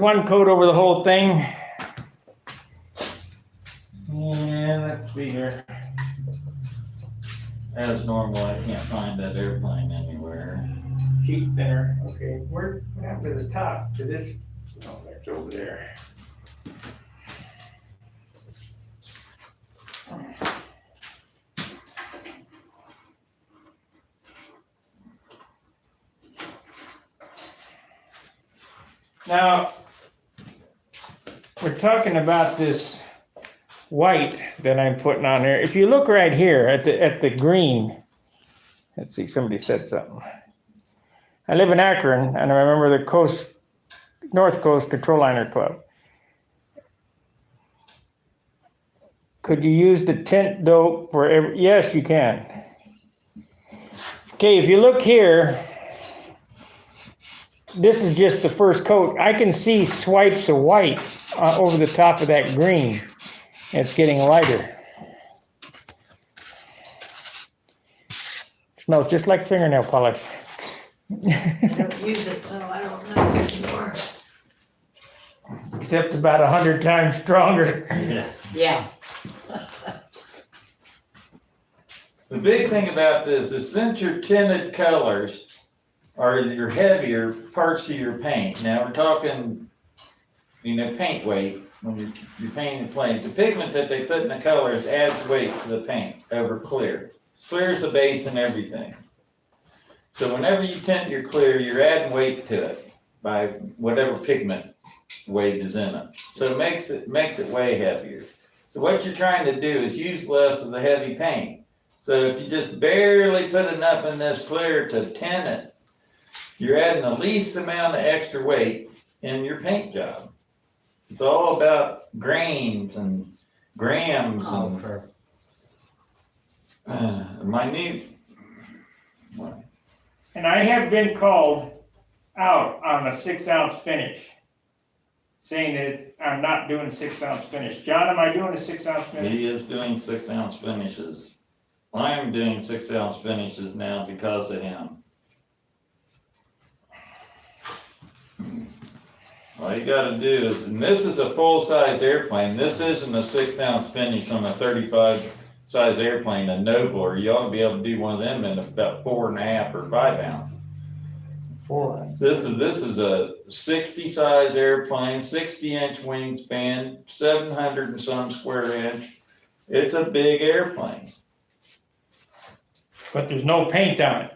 one coat over the whole thing. And let's see here. As normal, I can't find that airplane anywhere. Cheap thinner. Okay, what happened to the top? To this? Oh, that's over there. Now, we're talking about this white that I'm putting on there. If you look right here at the green, let's see, somebody said something. I live in Akron, and I remember the North Coast Control Liner Club. Could you use the tint dope for every? Yes, you can. Okay, if you look here, this is just the first coat. I can see swipes of white over the top of that green. It's getting lighter. Smells just like fingernail polish. I don't use it, so I don't know anymore. Except about 100 times stronger. Yeah. The big thing about this is since your tinted colors are your heavier parts of your paint. Now we're talking, paint weight. When you're painting the plane, the pigment that they put in the colors adds weight to the paint over clear. Clear's the base and everything. So whenever you tint your clear, you're adding weight to it by whatever pigment weight is in it. So it makes it way heavier. So what you're trying to do is use less of the heavy paint. So if you just barely put enough in this clear to tint it, you're adding the least amount of extra weight in your paint job. It's all about grains and grams and minute. And I have been called out on a 6-ounce finish, saying that I'm not doing a 6-ounce finish. John, am I doing a 6-ounce finish? He is doing 6-ounce finishes. I am doing 6-ounce finishes now because of him. All you gotta do is, and this is a full-size airplane, this isn't a 6-ounce finish on a 35-size airplane, a Nobler. You ought to be able to do one of them in about 4.5 or 5 ounces. 4 ounces. This is a 60-size airplane, 60-inch wingspan, 700 and some square inch. It's a big airplane. But there's no paint on it.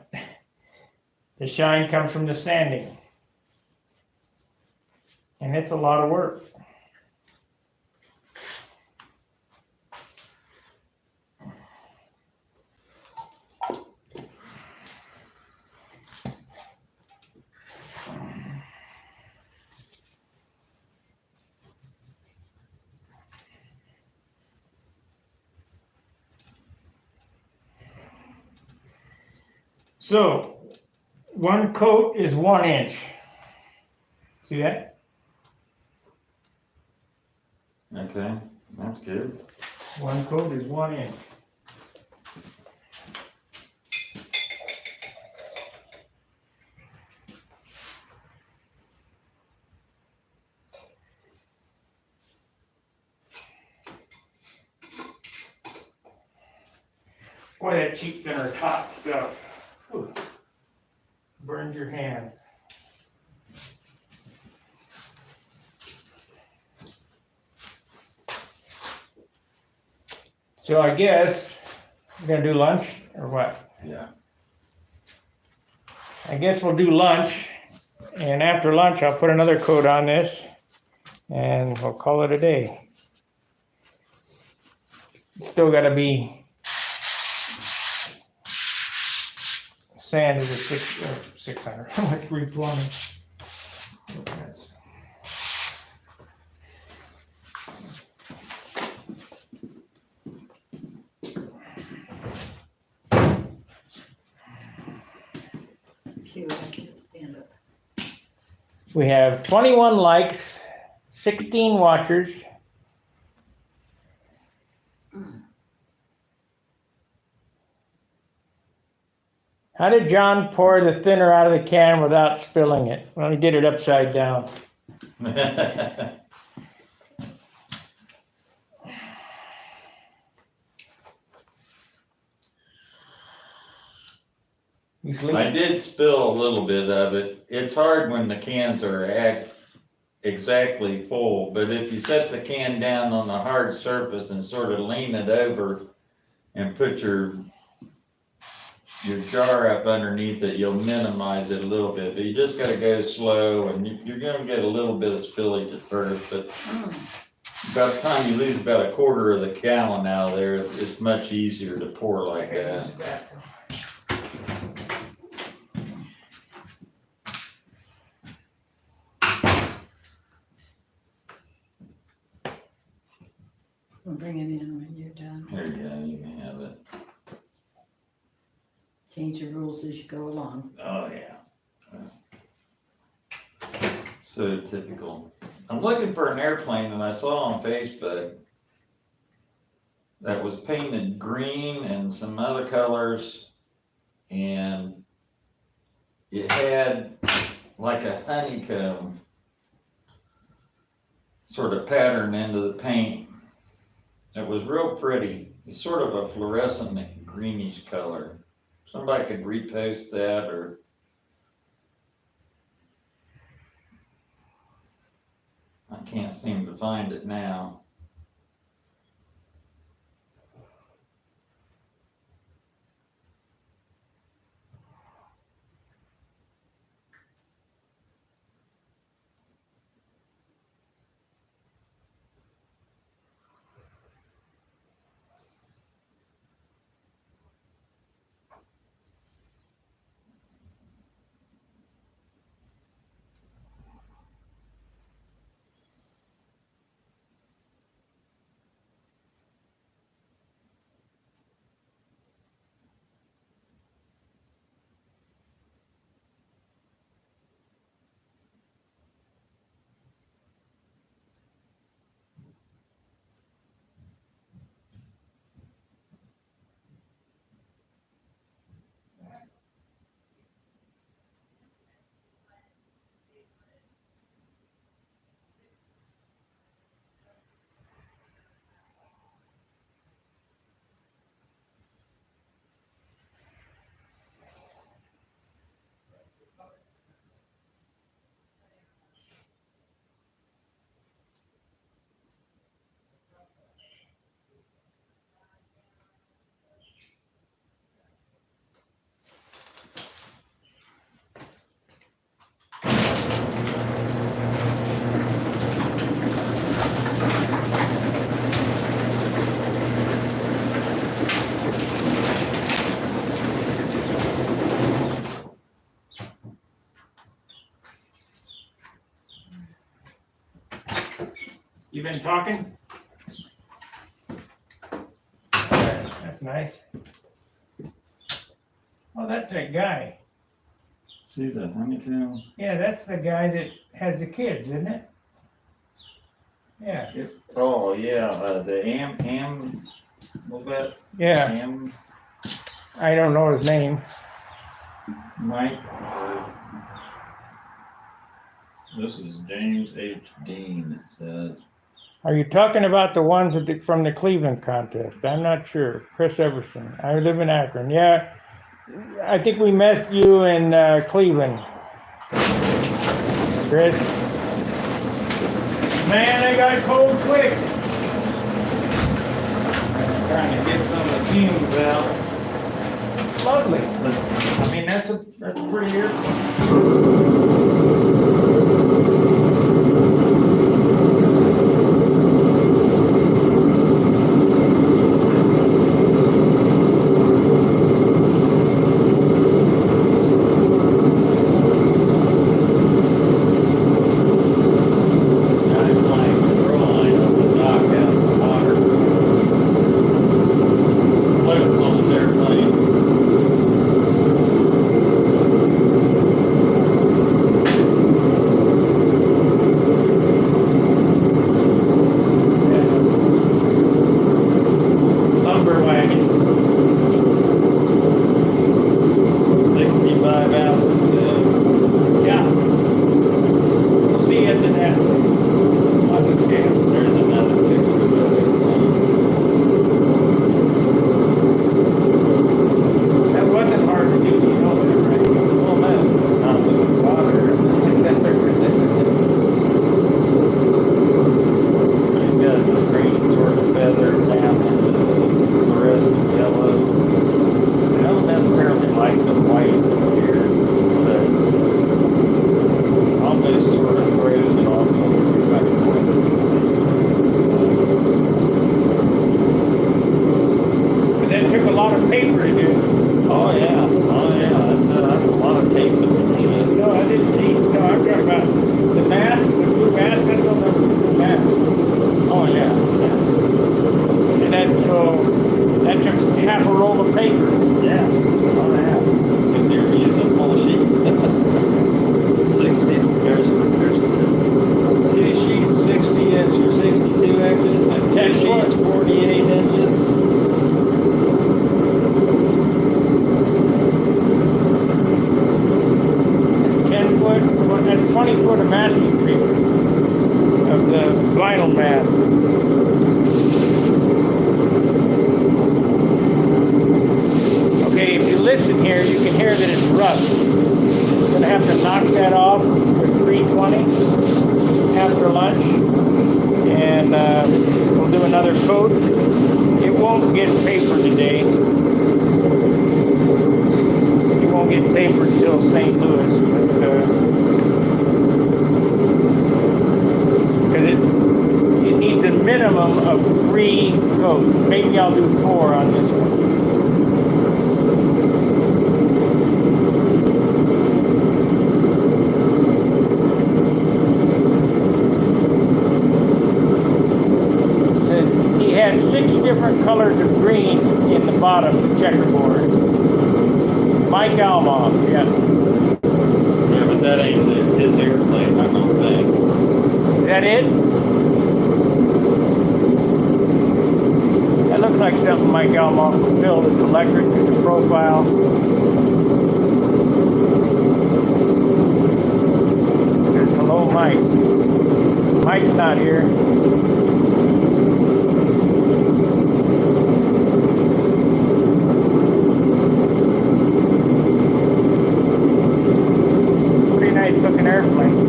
The shine comes from the sanding. And it's a lot of work. So, one coat is 1 inch. See that? Okay, that's good. One coat is 1 inch. Boy, that cheap thinner is hot stuff. Whew. Burns your hands. So I guess we're gonna do lunch or what? Yeah. I guess we'll do lunch, and after lunch I'll put another coat on this, and we'll call it a day. Still gotta be sand is a 600. How much 320? Cute, I can't stand it. We have 21 likes, 16 watchers. How did John pour the thinner out of the can without spilling it? Well, he did it upside down. You I sleep? did spill a little bit of it. It's hard when the cans are exactly full, but if you set the can down on a hard surface and sort of lean it over and put your jar up underneath it, you'll minimize it a little bit, but you just gotta go slow, and you're gonna get a little bit of spillage at first, but by the time you lose about a quarter of the gallon out of there, it's much easier to pour like that. We'll bring it in when you're done. There you go, you can have it. Change the rules as you go along. Oh, yeah. So typical. I'm looking for an airplane that I saw on Facebook that was painted green and some other colors, and it had like a honeycomb sort of pattern into the paint. It was real pretty. It's sort of a fluorescent greenish color. Somebody could repost that, or I can't seem to find it now. You been talking? That's nice. Oh, that's that guy. See the honeycomb? Yeah, that's the guy that has the kids, isn't it? Yeah, Oh, yeah, the what's that? yeah, I don't know his name. Mike. This is James H. Dean, it says. Are you talking about the ones from the Cleveland contest? I'm not sure. Chris Everson. I live in Akron. Yeah, I think we met you in Cleveland. Chris. Man, they got cold quick. Trying to get some of the fumes out. Lovely. I mean, that's a pretty airplane. paper to do. Oh, yeah, that's a lot of tape. No, I didn't see, no, I'm talking about the mask, the blue mask, I don't know the blue mask. Oh, yeah. And then, so, that took half a roll of paper. Yeah. Oh, yeah. Because you're using full sheets. 60, there's 2 sheets, 60 inches or 62 inches, and 10 sheets, 48 inches. That's 20 foot of masking paper of the vinyl mask. Okay, if you listen here, you can hear that it's rust. I'm gonna have to knock that off for 320 after lunch, and we'll do another coat. It won't get paper today. It won't get paper till St. Louis, but it needs a minimum of 3 coats. Maybe I'll do 4 on this one. He had 6 different colors of green in the bottom checkerboard. Mike Almoff, yeah. Yeah, but that ain't his airplane, I don't think. Is that it? That looks like something Mike Almoff would build. It's electric, it's a profile. There's hello, Mike. Mike's not here. Pretty nice looking airplane.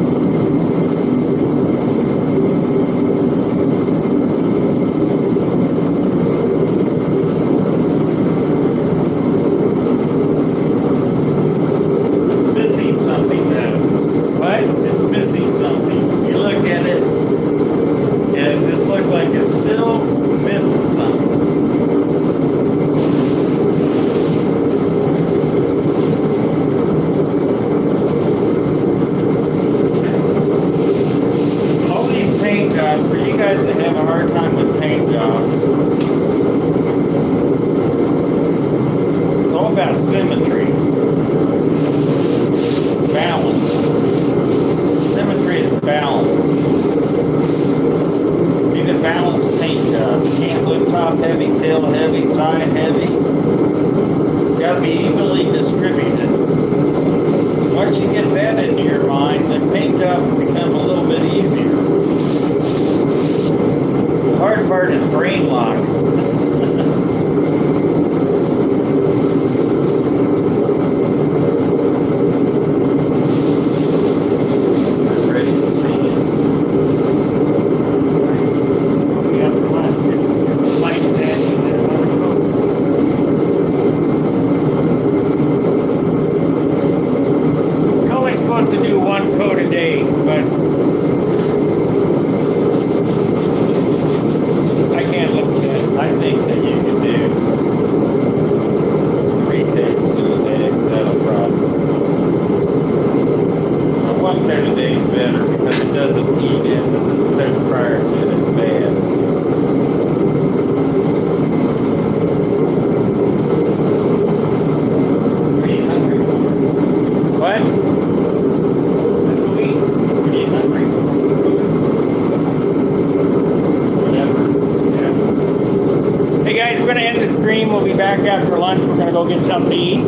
After lunch, we're going to go get something to eat.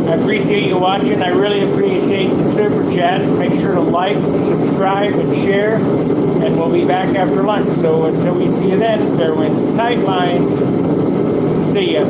I appreciate you watching. I really appreciate the super chat. Make sure to like, subscribe, and share. And we'll be back after lunch. So until we see you then, Fairwinds Nightline. See ya.